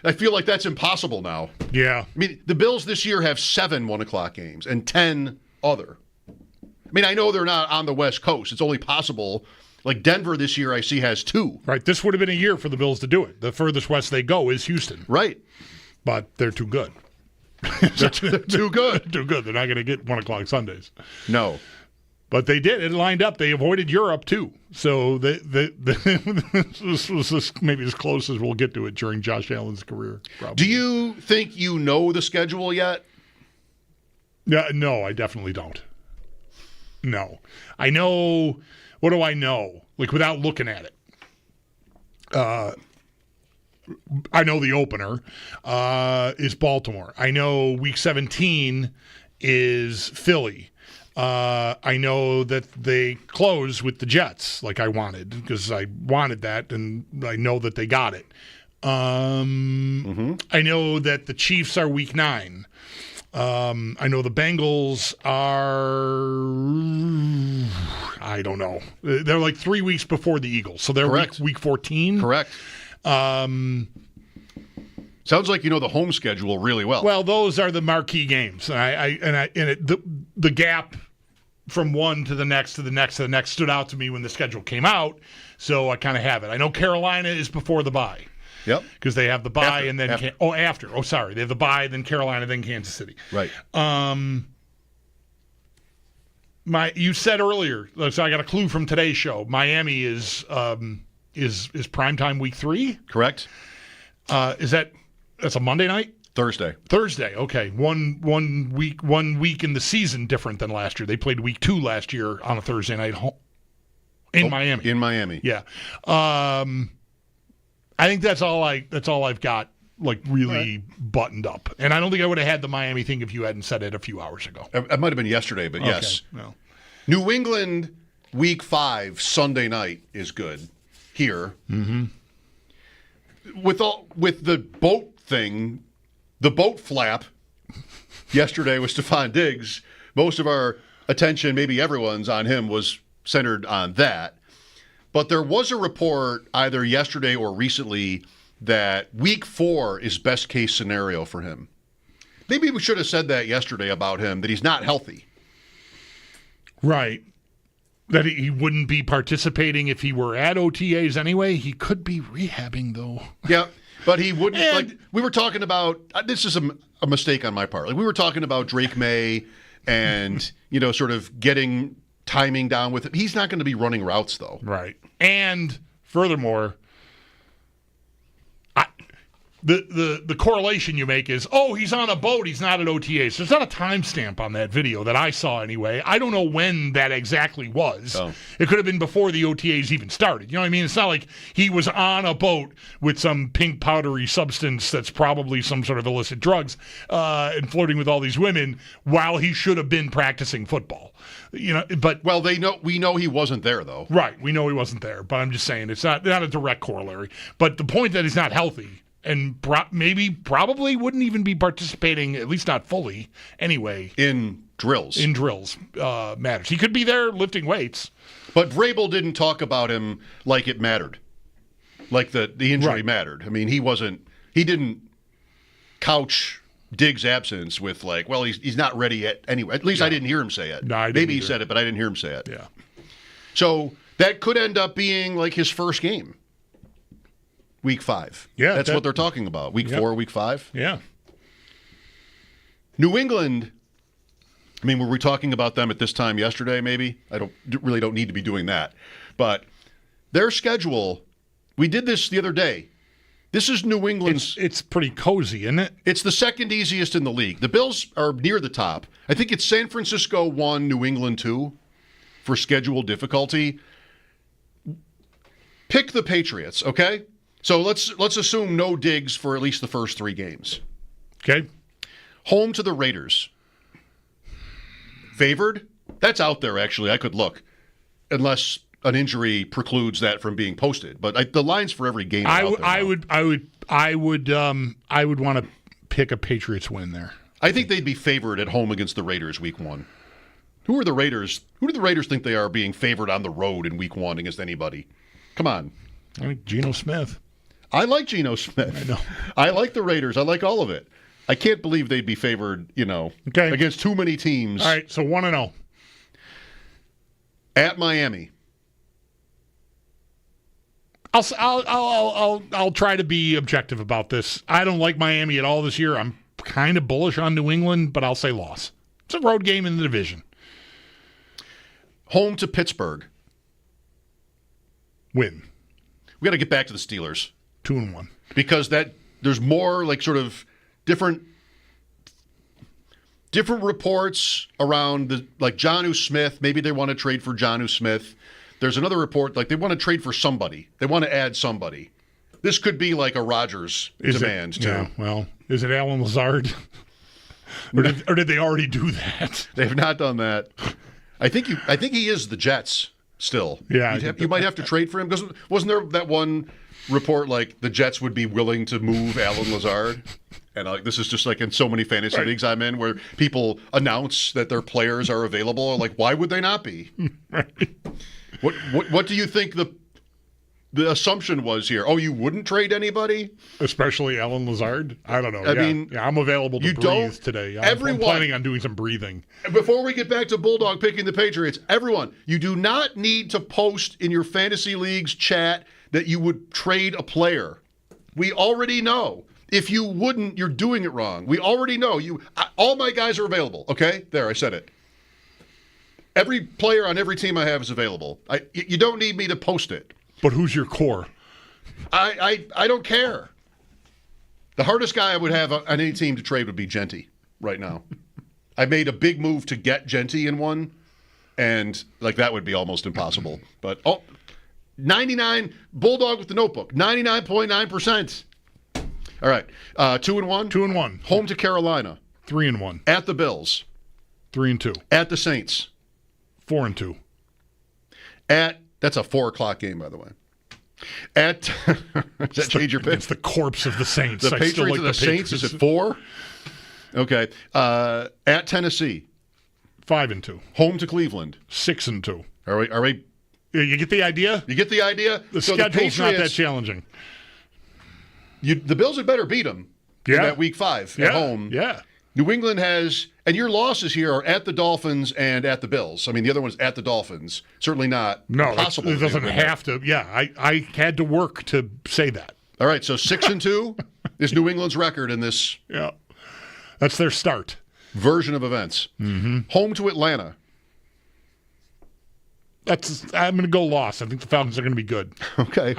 I feel like that's impossible now. Yeah. I mean, the Bills this year have 7 1 o'clock games and 10 other. I mean, I know they're not on the West Coast. It's only possible. Like Denver this year, I see, has 2. Right. This would have been a year for the Bills to do it. The furthest west they go is Houston. Right. But they're too good. They're too good. Too good. They're not going to get 1 o'clock Sundays. No. But they did. It lined up. They avoided Europe, too. So this was maybe as close as we'll get to it during Josh Allen's career. Probably. Do you think you know the schedule yet? No, I definitely don't. No. I know. What do I know? Like, without looking at it. I know the opener is Baltimore. I know week 17 is Philly. I know that they close with the Jets like I wanted because I wanted that, and I know that they got it. I know that the Chiefs are week 9. I know the Bengals are, I don't know. They're like 3 weeks before the Eagles. So they're week 14. Correct. Sounds like you know the home schedule really well. Well, those are the marquee games. The gap from one to the next to the next to the next stood out to me when the schedule came out. So I kind of have it. I know Carolina is before the bye. Yep. Because they have the bye and then after. They have the bye, then Carolina, then Kansas City. Right. You said earlier, so I got a clue from today's show. Miami is primetime week 3? Correct. That's a Monday night? Thursday. Okay. One week in the season different than last year. They played week 2 last year on a Thursday night in Miami. In Miami. Yeah. I think that's all I've got really buttoned up. And I don't think I would have had the Miami thing if you hadn't said it a few hours ago. It might have been yesterday, but yes. No. New England week 5 Sunday night is good here. Mm-hmm. With the boat thing, the boat flap yesterday was Stephon Diggs. Most of our attention, maybe everyone's on him, was centered on that. But there was a report either yesterday or recently that week 4 is best case scenario for him. Maybe we should have said that yesterday about him, that he's not healthy. Right. That he wouldn't be participating if he were at OTAs anyway. He could be rehabbing, though. Yeah, but he wouldn't. We were talking about, this is a mistake on my part. We were talking about Drake May and, sort of getting timing down with it. He's not going to be running routes, though. Right. And furthermore, the correlation you make is, he's on a boat, he's not at OTAs. There's not a timestamp on that video that I saw anyway. I don't know when that exactly was. Oh. It could have been before the OTAs even started. You know what I mean? It's not like he was on a boat with some pink powdery substance that's probably some sort of illicit drugs and flirting with all these women while he should have been practicing football. But we know he wasn't there, though. Right, we know he wasn't there. But I'm just saying it's not a direct corollary. But the point that he's not healthy. And probably wouldn't even be participating, at least not fully, anyway. In drills. Matters. He could be there lifting weights. But Vrabel didn't talk about him like it mattered. Like the injury mattered. I mean, he didn't couch Diggs' absence with he's not ready yet anyway. At least I didn't hear him say it. No, Maybe he said it, but I didn't hear him say it. Yeah. So that could end up being his first game. Week 5. Yeah. That's what they're talking about. Week 4, week 5. Yeah. New England, were we talking about them at this time yesterday, maybe? I really don't need to be doing that. But their schedule, we did this the other day. This is New England's. It's pretty cozy, isn't it? It's the second easiest in the league. The Bills are near the top. I think it's San Francisco 1, New England 2 for schedule difficulty. Pick the Patriots, okay? So let's assume no Diggs for at least the first 3 games. Okay. Home to the Raiders. Favored? That's out there, actually. I could look. Unless an injury precludes that from being posted. But the lines for every game are out there. I would want to pick a Patriots win there. I think they'd be favored at home against the Raiders week 1. Who are the Raiders? Who do the Raiders think they are being favored on the road in week 1 against anybody? Come on. I think Geno Smith. I like Geno Smith. I know. I like the Raiders. I like all of it. I can't believe they'd be favored, against too many teams. All right, so 1-0. At Miami. I'll try to be objective about this. I don't like Miami at all this year. I'm kind of bullish on New England, but I'll say loss. It's a road game in the division. Home to Pittsburgh. Win. We got to get back to the Steelers. 2-1. Because there's more sort of different reports around Jonnu Smith. Maybe they want to trade for Jonnu Smith. There's another report they want to trade for somebody. They want to add somebody. This could be a Rodgers demand too. Yeah, well, is it Alan Lazard? or did they already do that? They have not done that. I think he is the Jets still. Yeah, you might have to trade for him because wasn't there that one report the Jets would be willing to move Alan Lazard? And this is just in so many fantasy leagues I'm in where people announce that their players are available. Why would they not be? Right. What do you think the assumption was here? Oh, you wouldn't trade anybody? Especially Alan Lazard? I don't know. I'm available to breathe today. I'm planning on doing some breathing. Before we get back to Bulldog picking the Patriots, everyone, you do not need to post in your fantasy leagues chat that you would trade a player. We already know. If you wouldn't, you're doing it wrong. We already know. All my guys are available. Okay? There, I said it. Every player on every team I have is available. You don't need me to post it. But who's your core? I don't care. The hardest guy I would have on any team to trade would be Genty right now. I made a big move to get Genty in one, and that would be almost impossible. But 99 Bulldog with the notebook, 99.9%. All right, 2-1. 2-1. Home to Carolina. 3-1. At the Bills. 3-2. At the Saints. 4-2. That's a 4:00 game, by the way. Does that change your pick? It's the corpse of the Saints. The Patriots and the Saints is at 4. Okay. At Tennessee. 5-2. Home to Cleveland. 6-2. Are we? You get the idea? You get the idea? The schedule's not that challenging. The Bills had better beat them in that Week 5 at home. Yeah. New England has, and your losses here are at the Dolphins and at the Bills. I mean, the other one's at the Dolphins. Certainly not possible. It doesn't have to. Yeah, I had to work to say that. All right, so 6-2 is New England's record in this. Yeah, that's their start version of events. Mm-hmm. Home to Atlanta. I'm going to go loss. I think the Falcons are going to be good. Okay.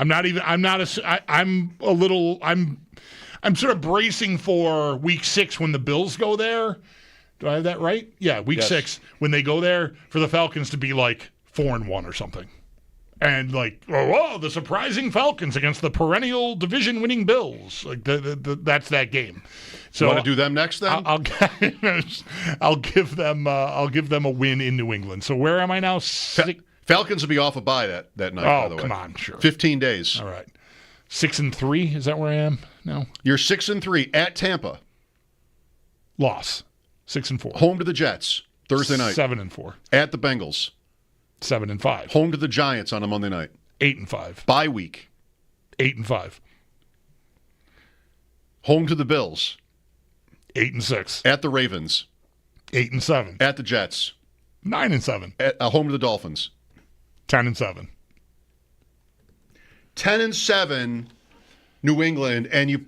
I'm sort of bracing for Week 6 when the Bills go there. Do I have that right? Yeah, Week 6 when they go there for the Falcons to be 4-1 or something, and the surprising Falcons against the perennial division-winning Bills. That's that game. So you want to do them next then? I'll give them a win in New England. So where am I now? Falcons will be off a bye that night. By the way. Come on, sure. 15 days. All right. 6-3. Is that where I am now? You're 6-3 at Tampa. Loss. 6-4. Home to the Jets Thursday night. 7-4. At the Bengals. 7-5. Home to the Giants on a Monday night. 8-5. Bye week. 8-5. Home to the Bills. 8-6. At the Ravens. 8-7. At the Jets. 9-7. At home to the Dolphins. 10-7. 10-7, New England, and you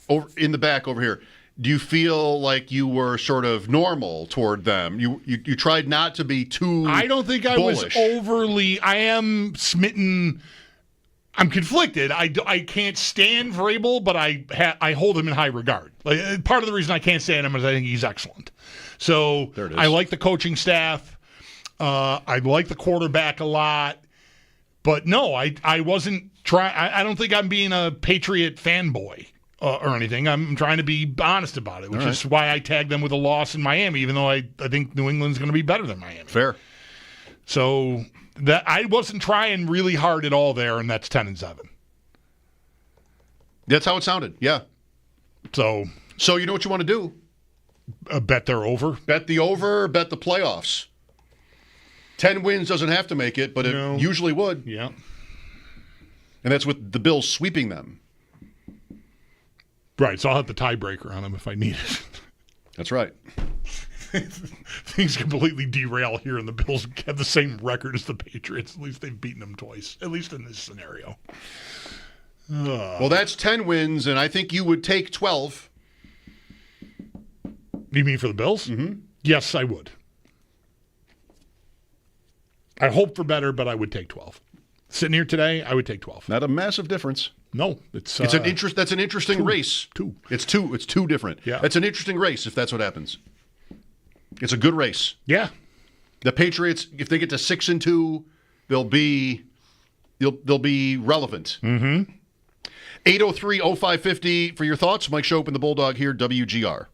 over in the back over here. Do you feel like you were sort of normal toward them? You tried not to be too. I don't think I bullish. was overly. I am smitten. I'm conflicted. I can't stand Vrabel, but I hold him in high regard. Part of the reason I can't stand him is I think he's excellent. So I like the coaching staff. I like the quarterback a lot. But no, I wasn't trying. I don't think I'm being a Patriot fanboy or anything. I'm trying to be honest about it, which is why I tagged them with a loss in Miami, even though I think New England's going to be better than Miami. Fair. So that I wasn't trying really hard at all there, and that's 10-7. That's how it sounded. Yeah. So you know what you want to do? Bet they're over. Bet the over. Bet the playoffs. 10 wins doesn't have to make it, but it usually would. Yeah. And that's with the Bills sweeping them. Right, so I'll have the tiebreaker on them if I need it. That's right. Things completely derail here, and the Bills have the same record as the Patriots. At least they've beaten them twice, at least in this scenario. Well, that's 10 wins, and I think you would take 12. You mean for the Bills? Mm-hmm. Yes, I would. I hope for better, but I would take 12. Sitting here today, I would take 12. Not a massive difference. No, it's that's an interesting race. Two. It's two different. Yeah. It's an interesting race if that's what happens. It's a good race. Yeah. The Patriots, if they get to 6-2, they'll be relevant. Mm-hmm. 803-0550 for your thoughts. Mike Schopp and the Bulldog here, WGR.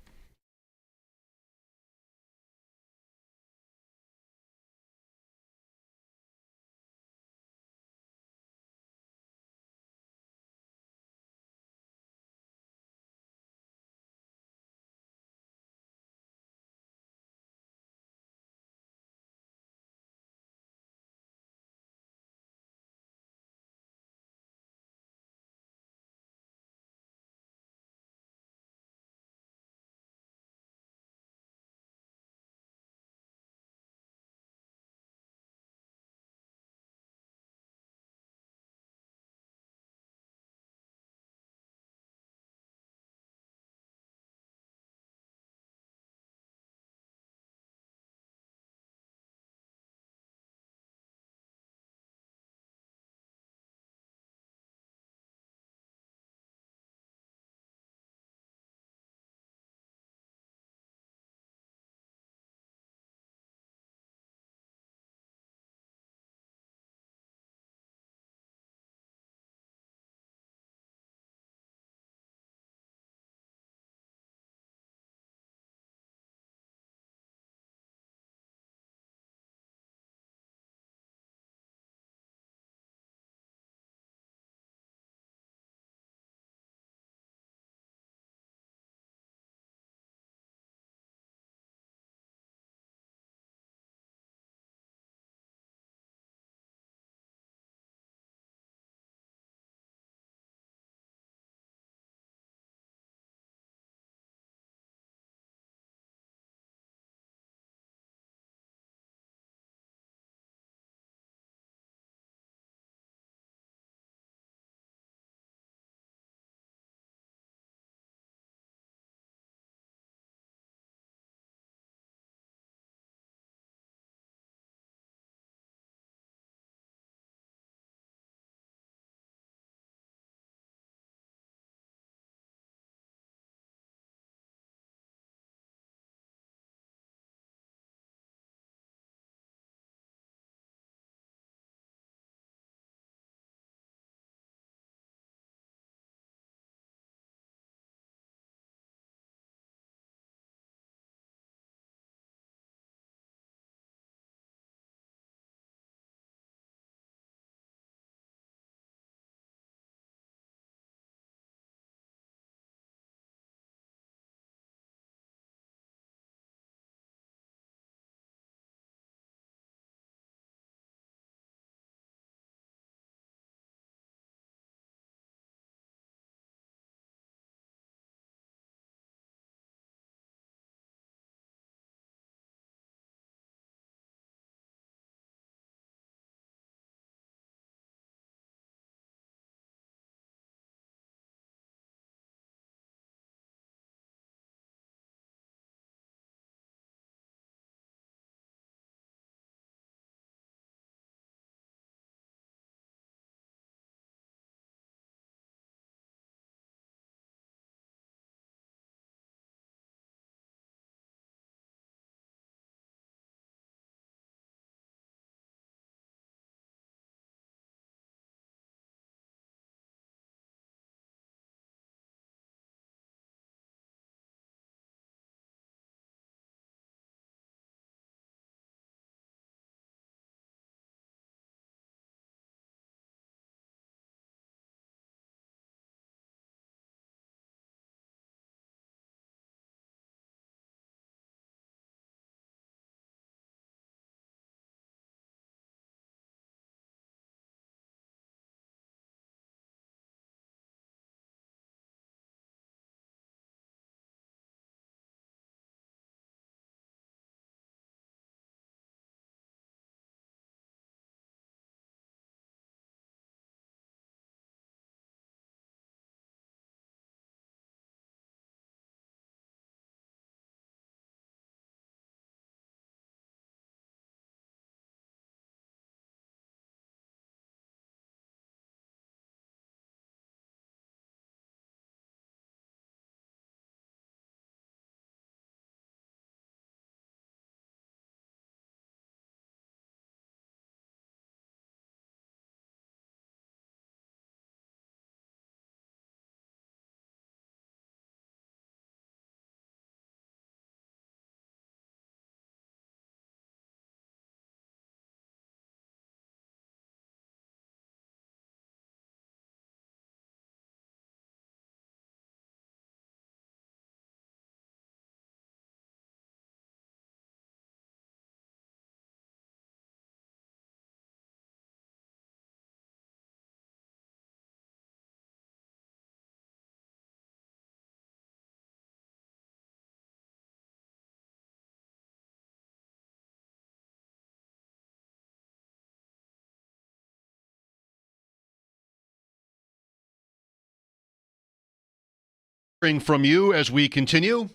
Hearing from you as we continue.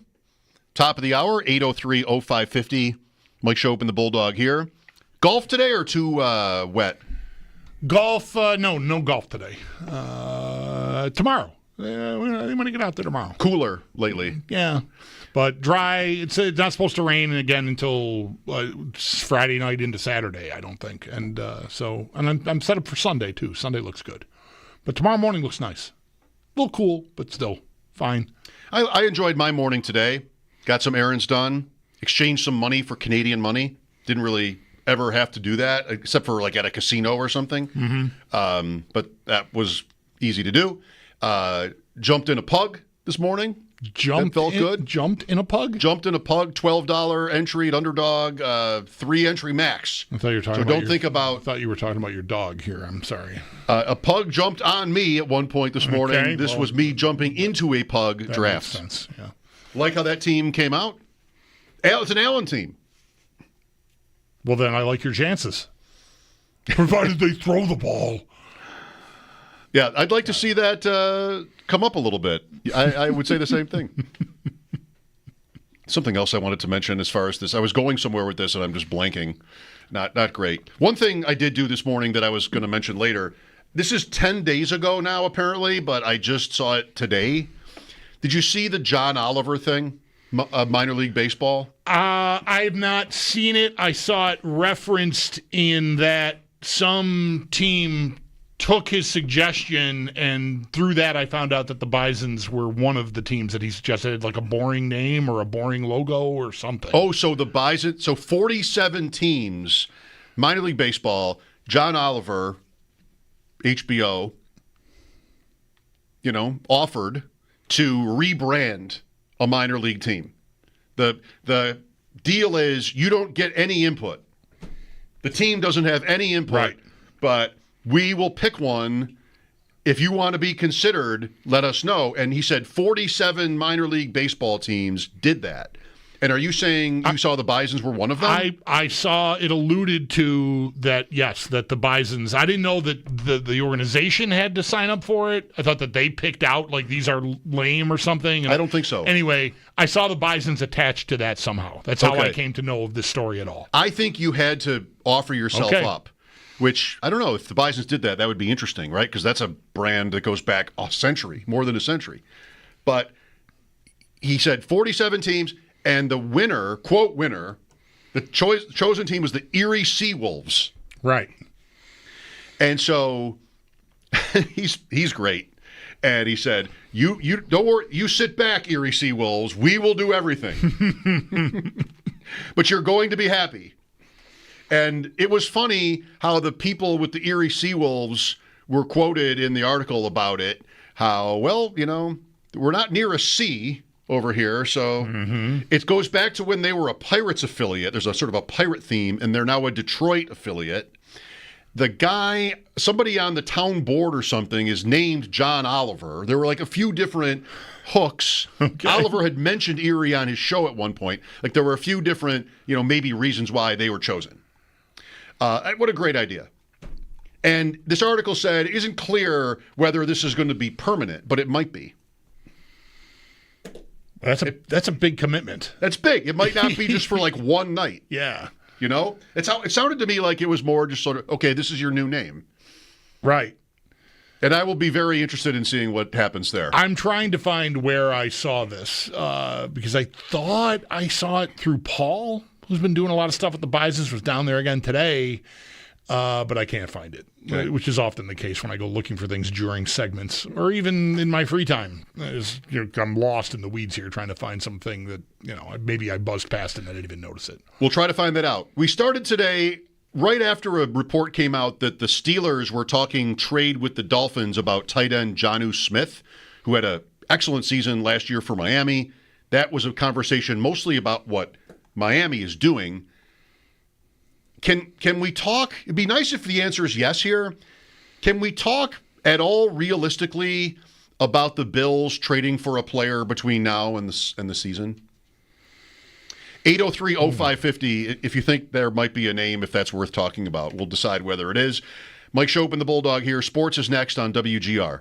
Top of the hour, 803-0550. Mike Schopp and the Bulldog here. Golf today or too wet? Golf, no golf today. Tomorrow. I'm going to get out there tomorrow. Cooler lately. Yeah. But dry. It's not supposed to rain again until Friday night into Saturday, I don't think. And I'm set up for Sunday, too. Sunday looks good. But tomorrow morning looks nice. A little cool, but still fine. I enjoyed my morning today. Got some errands done. Exchanged some money for Canadian money. Didn't really ever have to do that, except for like at a casino or something. Mm-hmm. But that was easy to do. Jumped in a pug this morning. Felt good. Jumped in a pug? Jumped in a pug, $12 entry at Underdog, 3 entry max. I thought you were talking I thought you were talking about your dog here. I'm sorry. A pug jumped on me at one point this morning. Okay, this was me jumping into a pug that draft. Makes sense. Yeah. Like how that team came out? It's an Allen team. Well, then I like your chances. Provided they throw the ball. Yeah, I'd like to see that come up a little bit. I would say the same thing. Something else I wanted to mention as far as this. I was going somewhere with this, and I'm just blanking. Not great. One thing I did do this morning that I was going to mention later. This is 10 days ago now, apparently, but I just saw it today. Did you see the John Oliver thing? Minor League Baseball? I have not seen it. I saw it referenced in that some team took his suggestion, and through that I found out that the Bisons were one of the teams that he suggested, like a boring name or a boring logo or something. Oh, so the Bison, 47 teams, Minor League Baseball, John Oliver, HBO, offered to rebrand a minor league team. The deal is you don't get any input. The team doesn't have any input, right. But we will pick one. If you want to be considered, let us know. And he said 47 minor league baseball teams did that. And are you saying you saw the Bisons were one of them? I saw it alluded to that, yes, that the Bisons, I didn't know that the organization had to sign up for it. I thought that they picked out, like, these are lame or something. And I don't think so. Anyway, I saw the Bisons attached to that somehow. That's how I came to know of this story at all. I think you had to offer yourself up, which, I don't know, if the Bisons did that, that would be interesting, right? Because that's a brand that goes back a century, more than a century. But he said 47 teams. And the winner, quote winner, the chosen team was the Erie Seawolves. Right. And so he's great. And he said, you don't worry, you sit back, Erie Seawolves. We will do everything. But you're going to be happy. And it was funny how the people with the Erie Seawolves were quoted in the article about it. How, well, we're not near a sea over here, so it goes back to when they were a Pirates affiliate. There's a sort of a pirate theme, and they're now a Detroit affiliate. The guy, somebody on the town board or something, is named John Oliver. There were like a few different hooks. Okay. Oliver had mentioned Erie on his show at one point. Like there were a few different, maybe reasons why they were chosen. What a great idea. And this article said it isn't clear whether this is going to be permanent, but it might be. That's a big commitment. That's big. It might not be just for like one night. Yeah. It's how it sounded to me like it was more just sort of, okay, this is your new name. Right. And I will be very interested in seeing what happens there. I'm trying to find where I saw this because I thought I saw it through Paul, who's been doing a lot of stuff with the Bisons, was down there again today. But I can't find it, which is often the case when I go looking for things during segments or even in my free time. I'm lost in the weeds here trying to find something that, maybe I buzzed past and I didn't even notice it. We'll try to find that out. We started today right after a report came out that the Steelers were talking trade with the Dolphins about tight end Jonnu Smith, who had an excellent season last year for Miami. That was a conversation mostly about what Miami is doing. Can we talk? It'd be nice if the answer is yes here. Can we talk at all realistically about the Bills trading for a player between now and the season? 803-0550, if you think there might be a name, if that's worth talking about. We'll decide whether it is. Mike Schopp and the Bulldog here. Sports is next on WGR.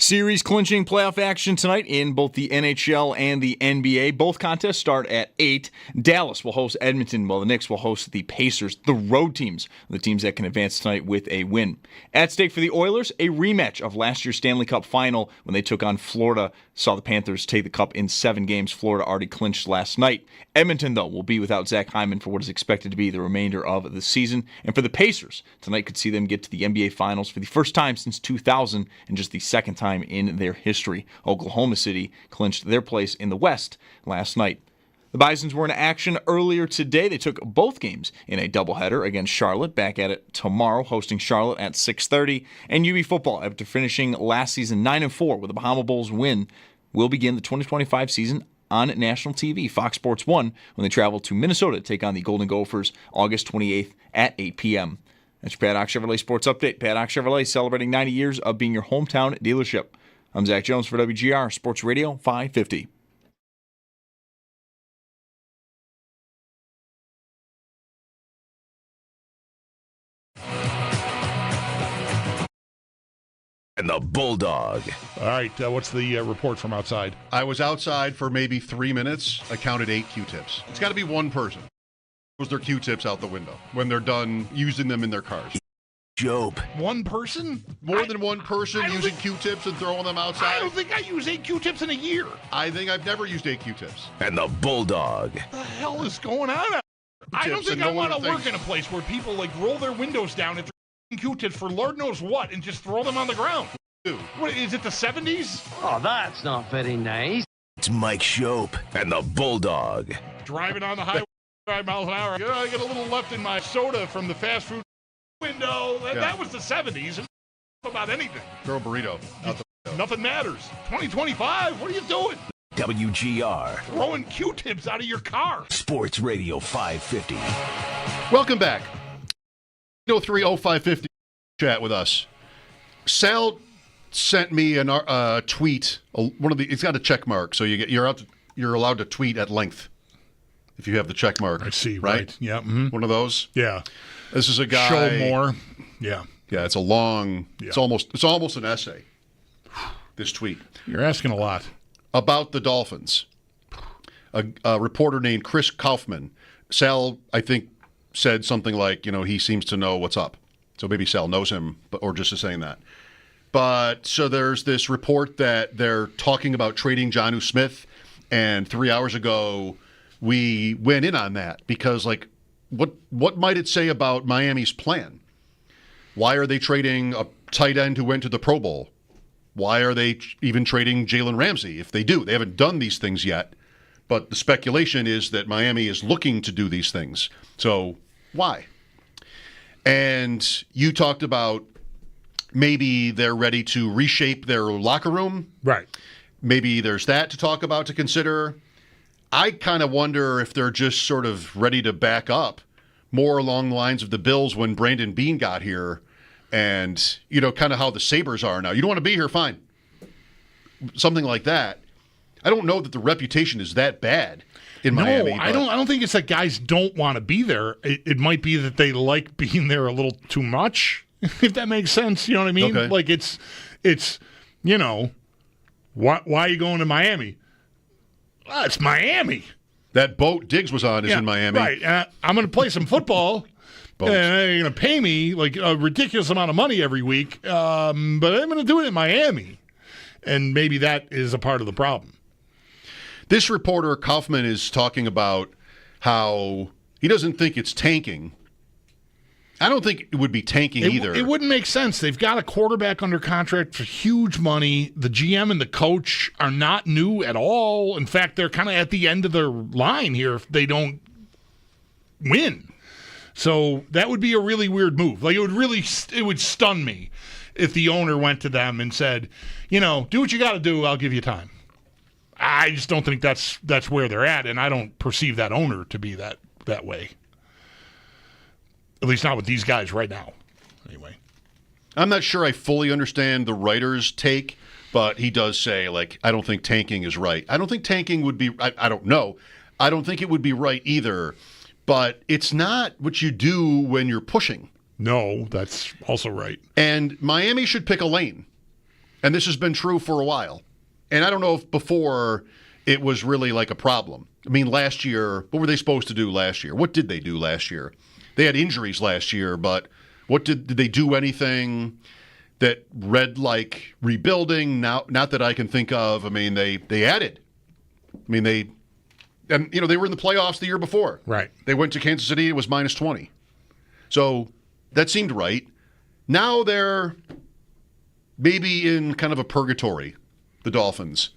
Series clinching playoff action tonight in both the NHL and the NBA. Both contests start at 8. Dallas will host Edmonton, while the Knicks will host the Pacers. The road teams, the teams that can advance tonight with a win. At stake for the Oilers, a rematch of last year's Stanley Cup final when they took on Florida. Saw the Panthers take the cup in 7 games. Florida already clinched last night. Edmonton, though, will be without Zach Hyman for what is expected to be the remainder of the season. And for the Pacers, tonight could see them get to the NBA Finals for the first time since 2000 and just the second time in their history. Oklahoma City clinched their place in the West last night. The Bisons were in action earlier today. They took both games in a doubleheader against Charlotte. Back at it tomorrow, hosting Charlotte at 6:30. And UB football, after finishing last season 9-4 with a Bahama Bulls win, will begin the 2025 season on national TV, Fox Sports 1, when they travel to Minnesota to take on the Golden Gophers August 28th at 8 p.m. That's your Paddock Chevrolet Sports Update. Paddock Chevrolet celebrating 90 years of being your hometown dealership. I'm Zach Jones for WGR Sports Radio 550. And the Bulldog. All right, what's the report from outside? I was outside for maybe 3 minutes. I counted 8 Q-tips. It's got to be one person. Was their Q-tips out the window when they're done using them in their cars. Job. One person? More than one person using Q-tips and throwing them outside? I don't think I use 8 Q-tips in a year. I think I've never used 8 Q-tips. And the Bulldog. What the hell is going on? I don't think I want to work in a place where people roll their windows down and throw Q-tips for Lord knows what and just throw them on the ground. What, is it the 70s? Oh, that's not very nice. It's Mike Schopp and the Bulldog. Driving on the highway 5 miles an hour. I get a little left in my soda from the fast food window. That was the 70s. About anything. Throw a burrito out the window. Nothing matters. 2025, what are you doing? WGR. Throwing Q-tips out of your car. Sports Radio 550. Welcome back. 30550 chat with us. Sal sent me a tweet. It's got a check mark, so you're allowed to tweet at length if you have the check mark. I see. Right. Yeah. Mm-hmm. One of those. Yeah. This is a guy. Show more. Yeah. Yeah. It's a long. Yeah. It's almost an essay. This tweet. You're asking a lot about the Dolphins. A reporter named Chris Kaufman. Sal, I think, said something like, he seems to know what's up. So maybe Sal knows him, or just is saying that. But so there's this report that they're talking about trading Jonnu Smith, and 3 hours ago we went in on that because, what might it say about Miami's plan? Why are they trading a tight end who went to the Pro Bowl? Why are they even trading Jalen Ramsey if they do? They haven't done these things yet, but the speculation is that Miami is looking to do these things. So why? And you talked about maybe they're ready to reshape their locker room. Right. Maybe there's that to talk about, to consider. I kind of wonder if they're just sort of ready to back up more along the lines of the Bills when Brandon Beane got here and, kind of how the Sabres are now. You don't want to be here, fine. Something like that. I don't know that the reputation is that bad in Miami. I don't think it's that guys don't want to be there. It might be that they like being there a little too much. If that makes sense, you know what I mean? Okay. It's why are you going to Miami? Well, it's Miami. That boat Diggs was on is in Miami. Right. I'm going to play some football, and they're going to pay me a ridiculous amount of money every week, but I'm going to do it in Miami. And maybe that is a part of the problem. This reporter, Kaufman, is talking about how he doesn't think it's tanking. I don't think it would be tanking either. It wouldn't make sense. They've got a quarterback under contract for huge money. The GM and the coach are not new at all. In fact, they're kind of at the end of their line here if they don't win. So that would be a really weird move. It would stun me if the owner went to them and said, do what you got to do. I'll give you time. I just don't think that's where they're at, and I don't perceive that owner to be that way. At least not with these guys right now. Anyway. I'm not sure I fully understand the writer's take, but he does say, I don't think tanking is right. I don't think tanking would be, I don't know. I don't think it would be right either, but it's not what you do when you're pushing. No, that's also right. And Miami should pick a lane. And this has been true for a while. And I don't know if before it was really like a problem. I mean, last year, what were they supposed to do last year? What did they do last year? They had injuries last year, but what did they do anything that read like rebuilding? Not that I can think of. I mean, they added. I mean, they were in the playoffs the year before. Right. They went to Kansas City, it was minus 20. So that seemed right. Now they're maybe in kind of a purgatory, the Dolphins.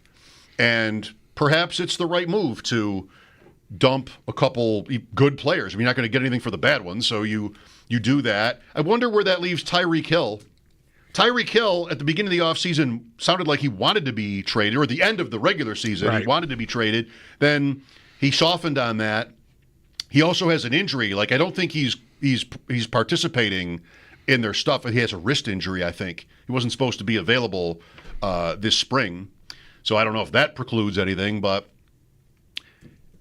And perhaps it's the right move to dump a couple good players. I mean, you're not going to get anything for the bad ones, so you do that. I wonder where that leaves Tyreek Hill. Tyreek Hill, at the beginning of the offseason, sounded like he wanted to be traded, or at the end of the regular season, right. He wanted to be traded. Then he softened on that. He also has an injury. Like, I don't think he's participating in their stuff. He has a wrist injury, I think. He wasn't supposed to be available this spring. So I don't know if that precludes anything, but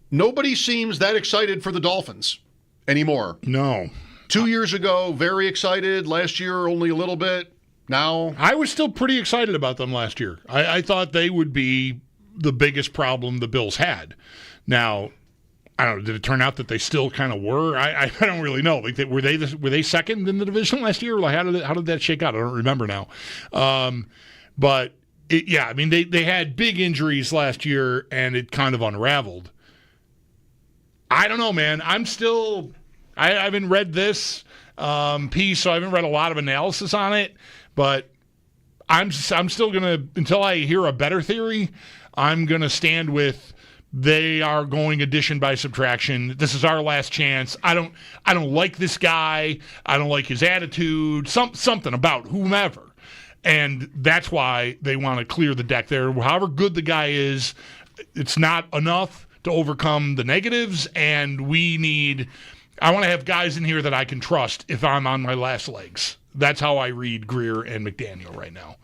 nobody seems that excited for the Dolphins anymore. No. 2 years ago, very excited. Last year, only a little bit. Now, I was still pretty excited about them last year. I thought they would be the biggest problem the Bills had. Now, I don't know. Did it turn out that they still kind of were? I don't really know. Like, were they second in the division last year? Like, how did that shake out? I don't remember now. But I mean, they had big injuries last year, and it kind of unraveled. I don't know, man. I haven't read this piece, so I haven't read a lot of analysis on it. But I'm still gonna, until I hear a better theory, I'm gonna stand with they are going addition by subtraction. This is our last chance. I don't like this guy. I don't like his attitude. Something about whomever. And that's why they want to clear the deck there. However good the guy is, it's not enough to overcome the negatives, and I want to have guys in here that I can trust if I'm on my last legs. That's how I read Greer and McDaniel right now.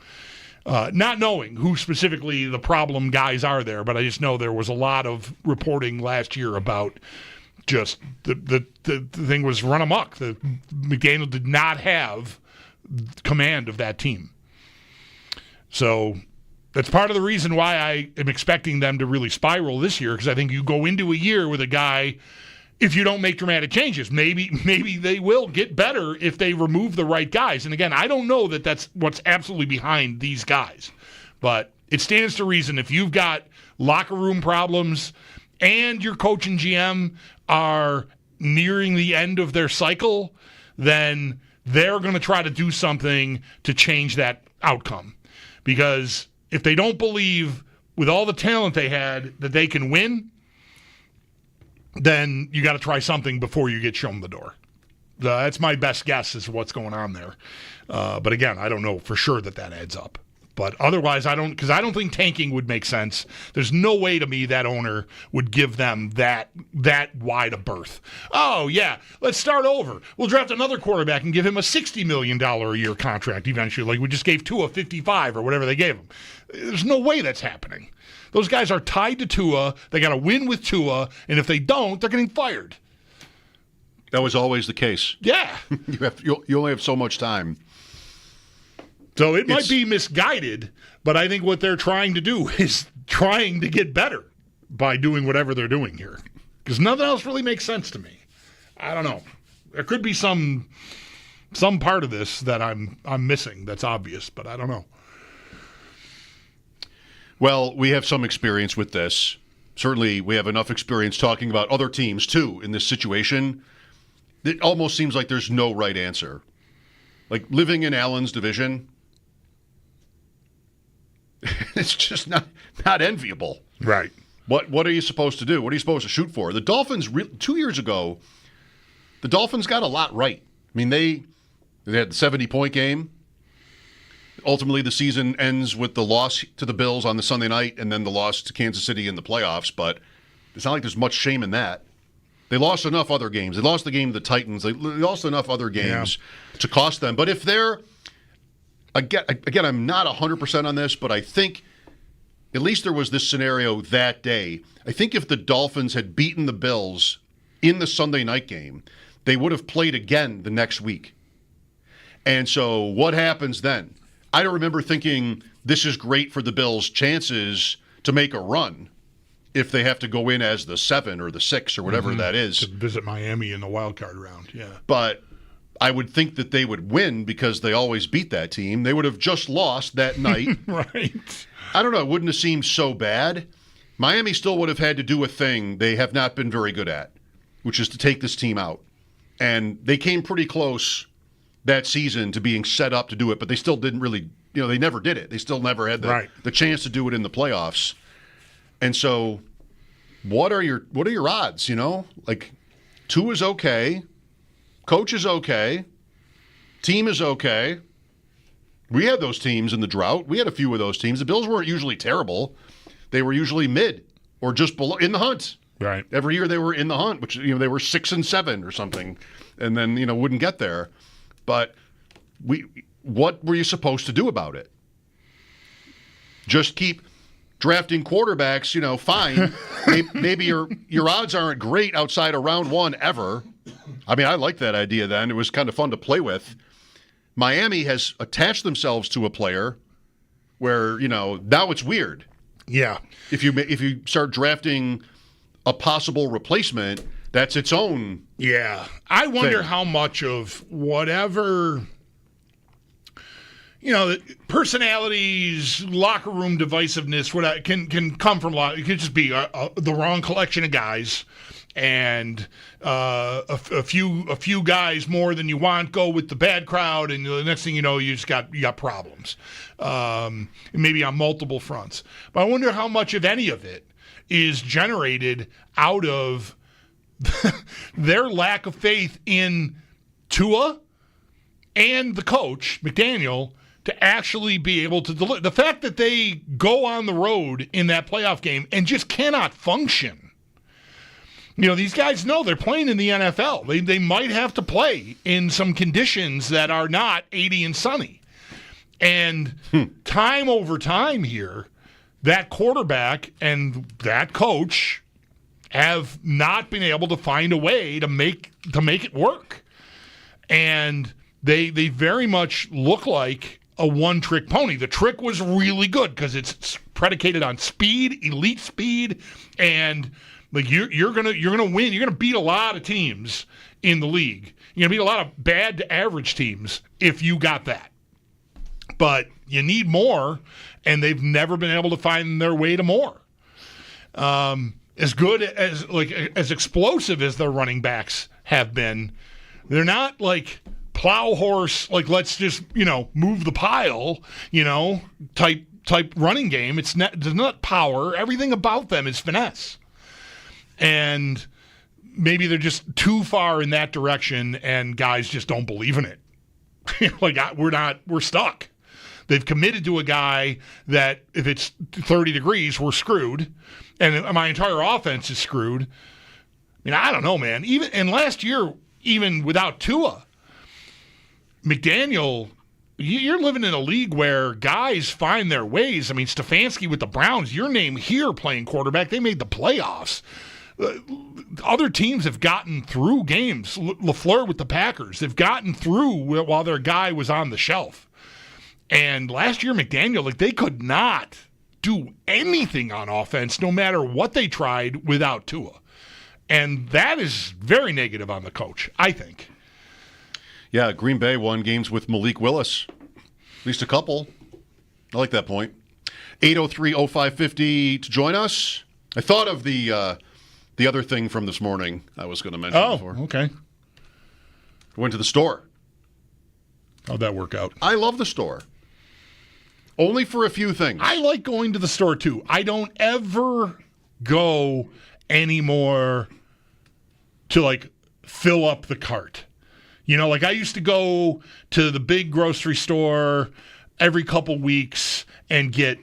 Not knowing who specifically the problem guys are there, but I just know there was a lot of reporting last year about just the thing was run amok. McDaniel did not have command of that team. So that's part of the reason why I am expecting them to really spiral this year, because I think you go into a year with a guy, if you don't make dramatic changes, maybe they will get better if they remove the right guys. And again, I don't know that that's what's absolutely behind these guys, but it stands to reason if you've got locker room problems and your coach and GM are nearing the end of their cycle, then they're going to try to do something to change that outcome. Because if they don't believe with all the talent they had that they can win, then you got to try something before you get shown the door. That's my best guess as to what's going on there. But again, I don't know for sure that adds up. But otherwise, I don't think tanking would make sense. There's no way to me that owner would give them that wide a berth. Oh, yeah, let's start over. We'll draft another quarterback and give him a $60 million a year contract eventually, like we just gave Tua 55 or whatever they gave him. There's no way that's happening. Those guys are tied to Tua. They got to win with Tua, and if they don't, they're getting fired. That was always the case. Yeah. You only have so much time. So it might be misguided, but I think what they're trying to do is trying to get better by doing whatever they're doing here. Because nothing else really makes sense to me. I don't know. There could be some part of this that I'm missing that's obvious, but I don't know. Well, we have some experience with this. Certainly, we have enough experience talking about other teams, too, in this situation. It almost seems like there's no right answer. Like, living in Allen's division, it's just not enviable. Right. What are you supposed to do? What are you supposed to shoot for? The Dolphins, 2 years ago, the Dolphins got a lot right. I mean, they had the 70-point game. Ultimately, the season ends with the loss to the Bills on the Sunday night and then the loss to Kansas City in the playoffs, but it's not like there's much shame in that. They lost enough other games. They lost the game to the Titans. They lost enough other games to cost them. But if they're, again, I'm not 100% on this, but I think at least there was this scenario that day. I think if the Dolphins had beaten the Bills in the Sunday night game, they would have played again the next week. And so what happens then? I don't remember thinking this is great for the Bills' chances to make a run if they have to go in as the 7 or the 6 or whatever that is. To visit Miami in the wild card round, yeah. But I would think that they would win because they always beat that team. They would have just lost that night. Right. I don't know. It wouldn't have seemed so bad. Miami still would have had to do a thing they have not been very good at, which is to take this team out. And they came pretty close that season to being set up to do it, but they still didn't really, they never did it. They still never had the chance to do it in the playoffs. And so what are your odds, Like, Tua is okay. Coach is okay. Team is okay. We had those teams in the drought. We had a few of those teams. The Bills weren't usually terrible. They were usually mid or just below in the hunt. Right. Every year they were in the hunt, which they were 6 and 7 or something, and then wouldn't get there. But what were you supposed to do about it? Just keep drafting quarterbacks, fine. Maybe your odds aren't great outside of round 1 ever. I mean, I liked that idea then. It was kind of fun to play with. Miami has attached themselves to a player where, now it's weird. Yeah. If you start drafting a possible replacement, that's its own. Yeah. I wonder how much of whatever, personalities, locker room divisiveness, whatever, can come from it could just be the wrong collection of guys. And a few guys more than you want go with the bad crowd, and the next thing you know, you got problems, maybe on multiple fronts. But I wonder how much of any of it is generated out of their lack of faith in Tua and the coach McDaniel to actually be able to deliver. The fact that they go on the road in that playoff game and just cannot function. These guys know they're playing in the NFL. They might have to play in some conditions that are not 80 and sunny. And time over time here, that quarterback and that coach have not been able to find a way to make it work. And they very much look like a one-trick pony. The trick was really good because it's predicated on speed, elite speed, and like you're gonna win. You're gonna beat a lot of teams in the league. You're gonna beat a lot of bad to average teams if you got that. But you need more, and they've never been able to find their way to more. As good as explosive as their running backs have been, they're not like plow horse. Like let's just move the pile. Type running game. It's not power. Everything about them is finesse. And maybe they're just too far in that direction, and guys just don't believe in it. We're stuck. They've committed to a guy that if it's 30 degrees, we're screwed, and my entire offense is screwed. I mean, I don't know, man. And last year, even without Tua, McDaniel, you're living in a league where guys find their ways. I mean, Stefanski with the Browns, your name here playing quarterback, they made the playoffs. Other teams have gotten through games. LaFleur with the Packers, they've gotten through while their guy was on the shelf. And last year, McDaniel, they could not do anything on offense, no matter what they tried, without Tua. And that is very negative on the coach, I think. Yeah, Green Bay won games with Malik Willis. At least a couple. I like that point. 803-0550 to join us. I thought of the other thing from this morning I was going to mention before. Oh, okay. Went to the store. How'd that work out? I love the store. Only for a few things. I like going to the store, too. I don't ever go anymore to, fill up the cart. I used to go to the big grocery every couple weeks and get,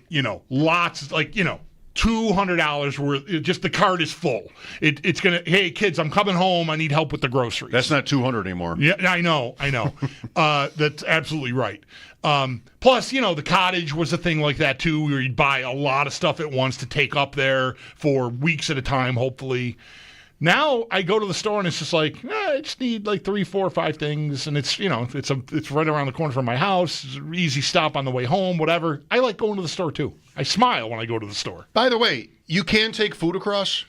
lots, $200 worth. Just the cart is full. It's going to, hey, kids, I'm coming home. I need help with the groceries. That's not $200 anymore. Yeah, I know. That's absolutely right. Plus, the cottage was a thing like that, too, where you'd buy a lot of stuff at once to take up there for weeks at a time, hopefully. Now I go to the store and it's just like, I just need like 3, 4, 5 things, and it's it's right around the corner from my house. It's an easy stop on the way home, whatever. I like going to the store too. I smile when I go to the store. By the way, you can take food across?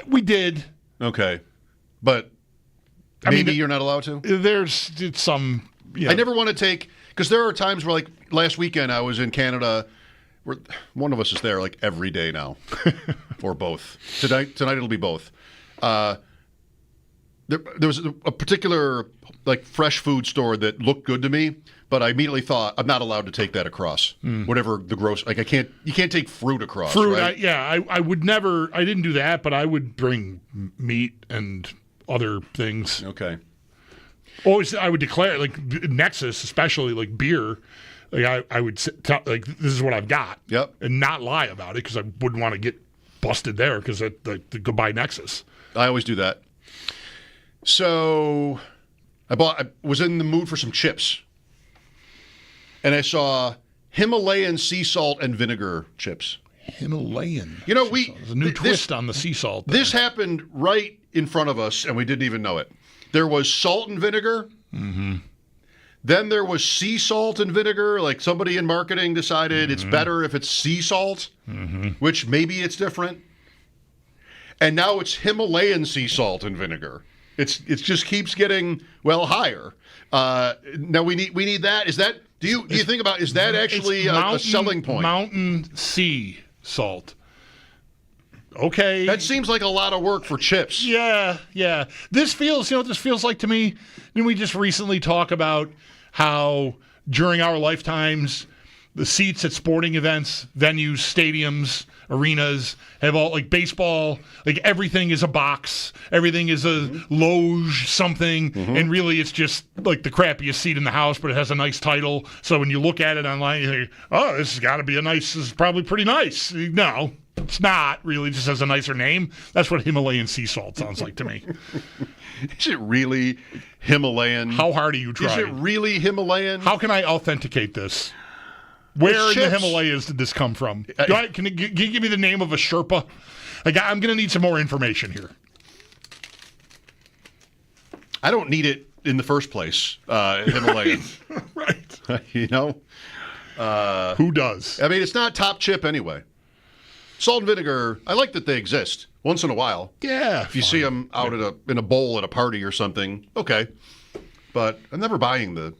We did. Okay. But maybe you're not allowed to? There's some... I never want to take... Because there are times where, like, last weekend I was in Canada... One of us is there like every day now, or both. Tonight it'll be both. There was a particular like fresh food store that looked good to me, but I immediately thought I'm not allowed to take that across. Whatever the gross, like you can't take fruit across. Fruit, right? I would never. I didn't do that, but I would bring meat and other things. Okay. Always, I would declare like Nexus, especially like beer. Like I would tell, like, this is what I've got. Yep. And not lie about it because I wouldn't want to get busted there because the goodbye Nexus. I always do that. So I was in the mood for some chips. And I saw Himalayan sea salt and vinegar chips. Himalayan. You know, there's a new twist on the sea salt. This happened right in front of us, and we didn't even know it. There was salt and vinegar. Mm-hmm. Then there was sea salt and vinegar. Like somebody in marketing decided it's better if it's sea salt, which maybe it's different. And now it's Himalayan sea salt and vinegar. It just keeps getting higher. Now we need that. Is that do you think about is that actually a selling point? Mountain sea salt. Okay. That seems like a lot of work for chips. Yeah. This feels, what this feels like to me? Didn't we just recently talk about how during our lifetimes, the seats at sporting events, venues, stadiums, arenas have all, like baseball, like everything is a box, everything is a loge something, and really it's just like the crappiest seat in the house, but it has a nice title. So when you look at it online, you think, oh, this has got to be this is probably pretty nice. No. It's not really, it just has a nicer name. That's what Himalayan sea salt sounds like to me. Is it really Himalayan? How hard are you trying? Is it really Himalayan? How can I authenticate this? Where in the Himalayas did this come from? Can you give me the name of a Sherpa? I'm going to need some more information here. I don't need it in the first place, Himalayan. Right. Who does? I mean, it's not top chip anyway. Salt and vinegar, I like that they exist once in a while. Yeah. If you see them out in a bowl at a party or something, okay. But I'm never buying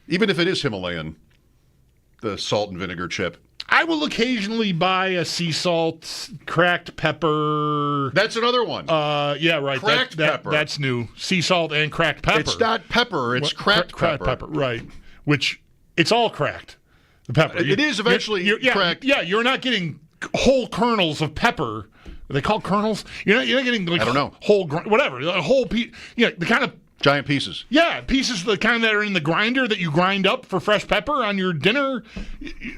even if it is Himalayan, the salt and vinegar chip. I will occasionally buy a sea salt, cracked pepper. That's another one. Yeah, right. Cracked pepper. That's new. Sea salt and cracked pepper. It's not pepper, it's cracked pepper. Right. Which, it's all cracked. The pepper. It is eventually cracked. Yeah, you're not getting whole kernels of pepper. Are they called kernels? You're not getting like I don't know. Whole whatever. A whole piece. The kind of giant pieces. Yeah, pieces the kind that are in the grinder that you grind up for fresh pepper on your dinner.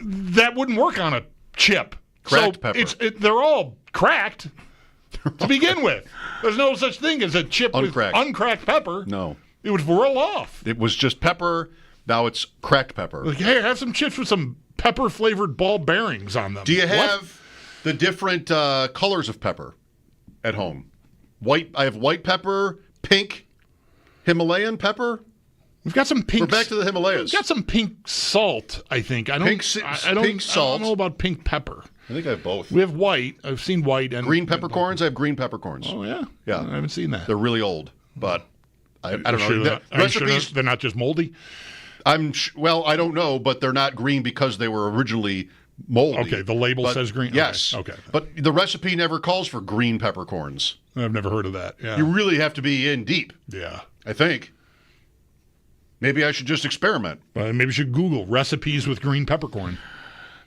That wouldn't work on a chip. Cracked pepper. They're all cracked to begin with. There's no such thing as a chip with uncracked pepper. No. It would roll off. It was just pepper. Now it's cracked pepper. Like, hey, have some chips with some pepper-flavored ball bearings on them. Do you have the different colors of pepper at home? White. I have white pepper, pink, Himalayan pepper. We've got some pink. We're back to the Himalayas. We've got some pink salt, I think. Pink salt. I don't know about pink pepper. I think I have both. We have white. I've seen white. And green peppercorns? I have green peppercorns. Oh, yeah? Yeah. I haven't seen that. They're really old, but I don't sure know. Recipes, they're not just moldy? I don't know, but they're not green because they were originally moldy. Okay, the label says green? Yes. Okay. But the recipe never calls for green peppercorns. I've never heard of that. Yeah. You really have to be in deep. Yeah. I think. Maybe I should just experiment. Maybe you should Google recipes with green peppercorn.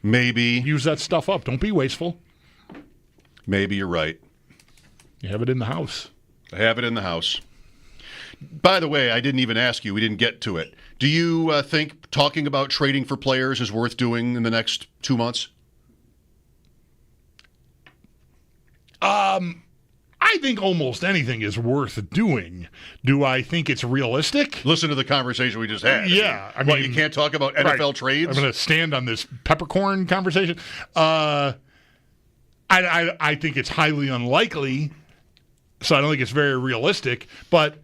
Maybe. Use that stuff up. Don't be wasteful. Maybe you're right. You have it in the house. I have it in the house. By the way, I didn't even ask you. We didn't get to it. Do you think talking about trading for players is worth doing in the next 2 months? I think almost anything is worth doing. Do I think it's realistic? Listen to the conversation we just had. Yeah. I mean, you can't talk about NFL trades? I'm going to stand on this peppercorn conversation. I think it's highly unlikely. So I don't think it's very realistic. But,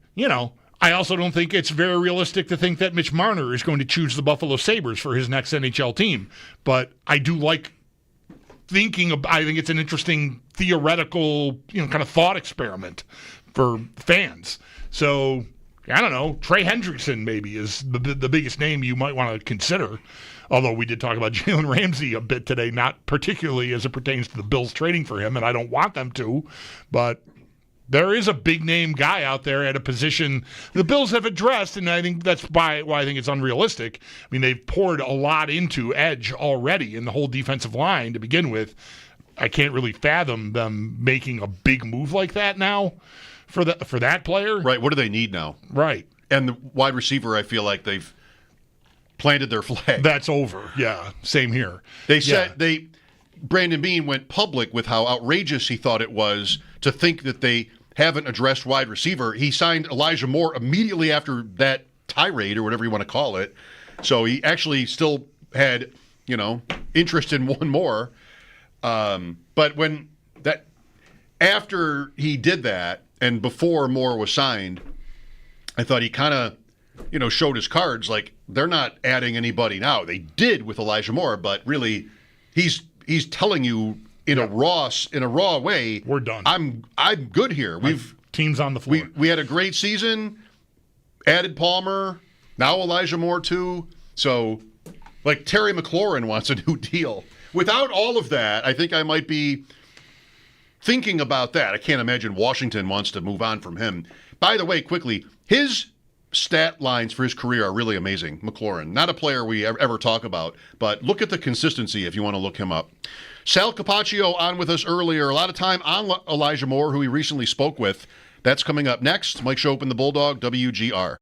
I also don't think it's very realistic to think that Mitch Marner is going to choose the Buffalo Sabres for his next NHL team. But I do like I think it's an interesting theoretical, kind of thought experiment for fans. So, I don't know, Trey Hendrickson maybe is the biggest name you might want to consider. Although we did talk about Jalen Ramsey a bit today, not particularly as it pertains to the Bills trading for him, and I don't want them to, but there is a big-name guy out there at a position the Bills have addressed, and I think that's why I think it's unrealistic. I mean, they've poured a lot into edge already in the whole defensive line to begin with. I can't really fathom them making a big move like that now for that player. Right, what do they need now? Right. And the wide receiver, I feel like they've planted their flag. That's over, yeah. Same here. They said Brandon Beane went public with how outrageous he thought it was to think that they haven't addressed wide receiver. He signed Elijah Moore immediately after that tirade, or whatever you want to call it. So he actually still had, interest in one more. But after he did that, and before Moore was signed, I thought he kind of, showed his cards. Like, they're not adding anybody now. They did with Elijah Moore, but really, he's telling you in a raw way, we're done. I'm good here. Teams on the floor. We had a great season. Added Palmer. Now Elijah Moore too. So, like, Terry McLaurin wants a new deal. Without all of that, I think I might be thinking about that. I can't imagine Washington wants to move on from him. By the way, quickly, his stat lines for his career are really amazing. McLaurin, not a player we ever talk about, but look at the consistency if you want to look him up. Sal Capaccio on with us earlier. A lot of time on Elijah Moore, who we recently spoke with. That's coming up next. Mike Schopp and the Bulldog, WGR.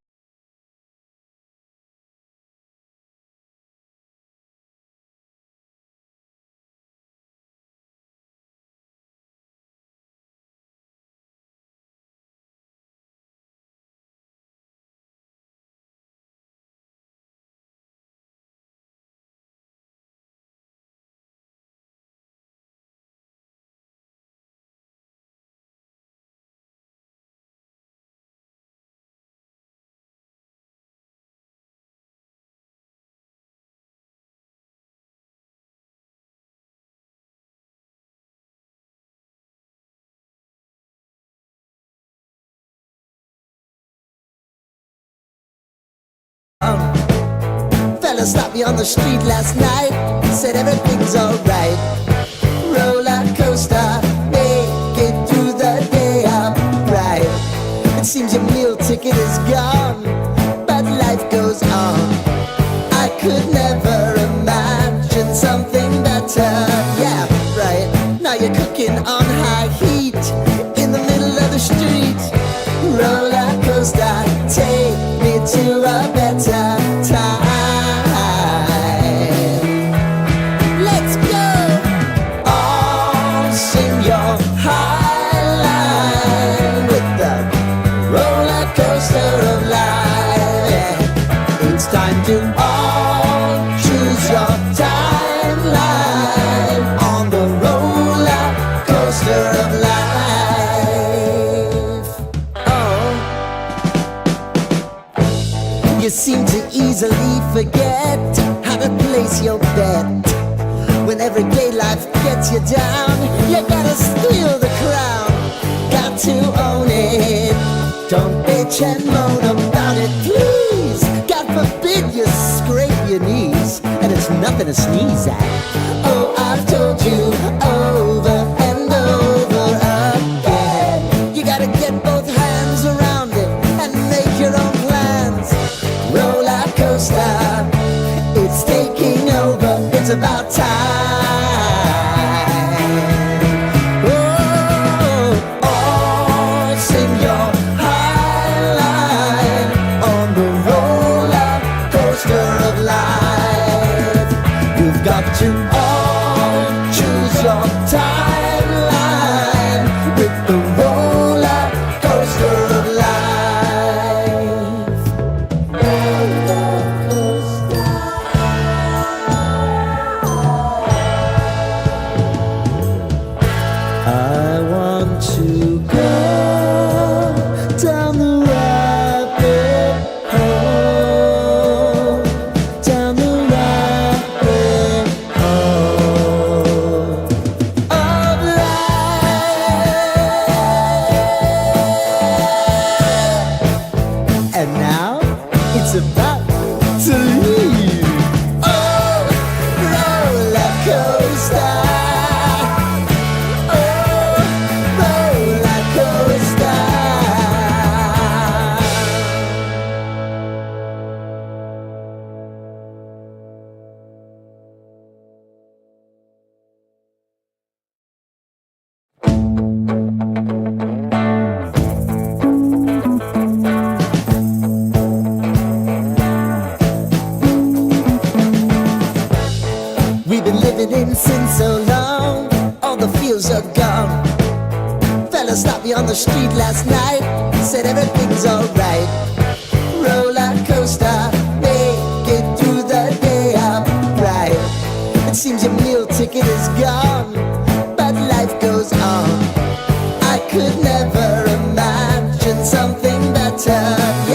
Fella stopped me on the street last night, said everything's alright. Roller coaster, make it through the day upright. It seems your meal ticket is gone, but life goes on. I could never imagine something better. Yeah, right. Now you're cooking on high heat in the middle of the street. Roller coaster, take me to a better time. Let's go. All sing your high line with the roller coaster of life. Yeah. It's time to all choose your timeline on the roller coaster of life. You seem to easily forget how to place your bet. When everyday life gets you down, you gotta steal the crown. Got to own it. Don't bitch and moan about it, please. God forbid you scrape your knees, and it's nothing to sneeze at. Oh, I've told you over and over again. You gotta get both hands around it and make your own plans. Roller coaster, it's taking over, it's about time. Oh, oh, sing your high line on the roller coaster of life. You've got to all choose your timeline with the roller coaster of life. I want to go in sin so long, all the feels are gone. Fella stopped me on the street last night, said everything's alright. Roller coaster, make it through the day upright. It seems your meal ticket is gone, but life goes on. I could never imagine something better.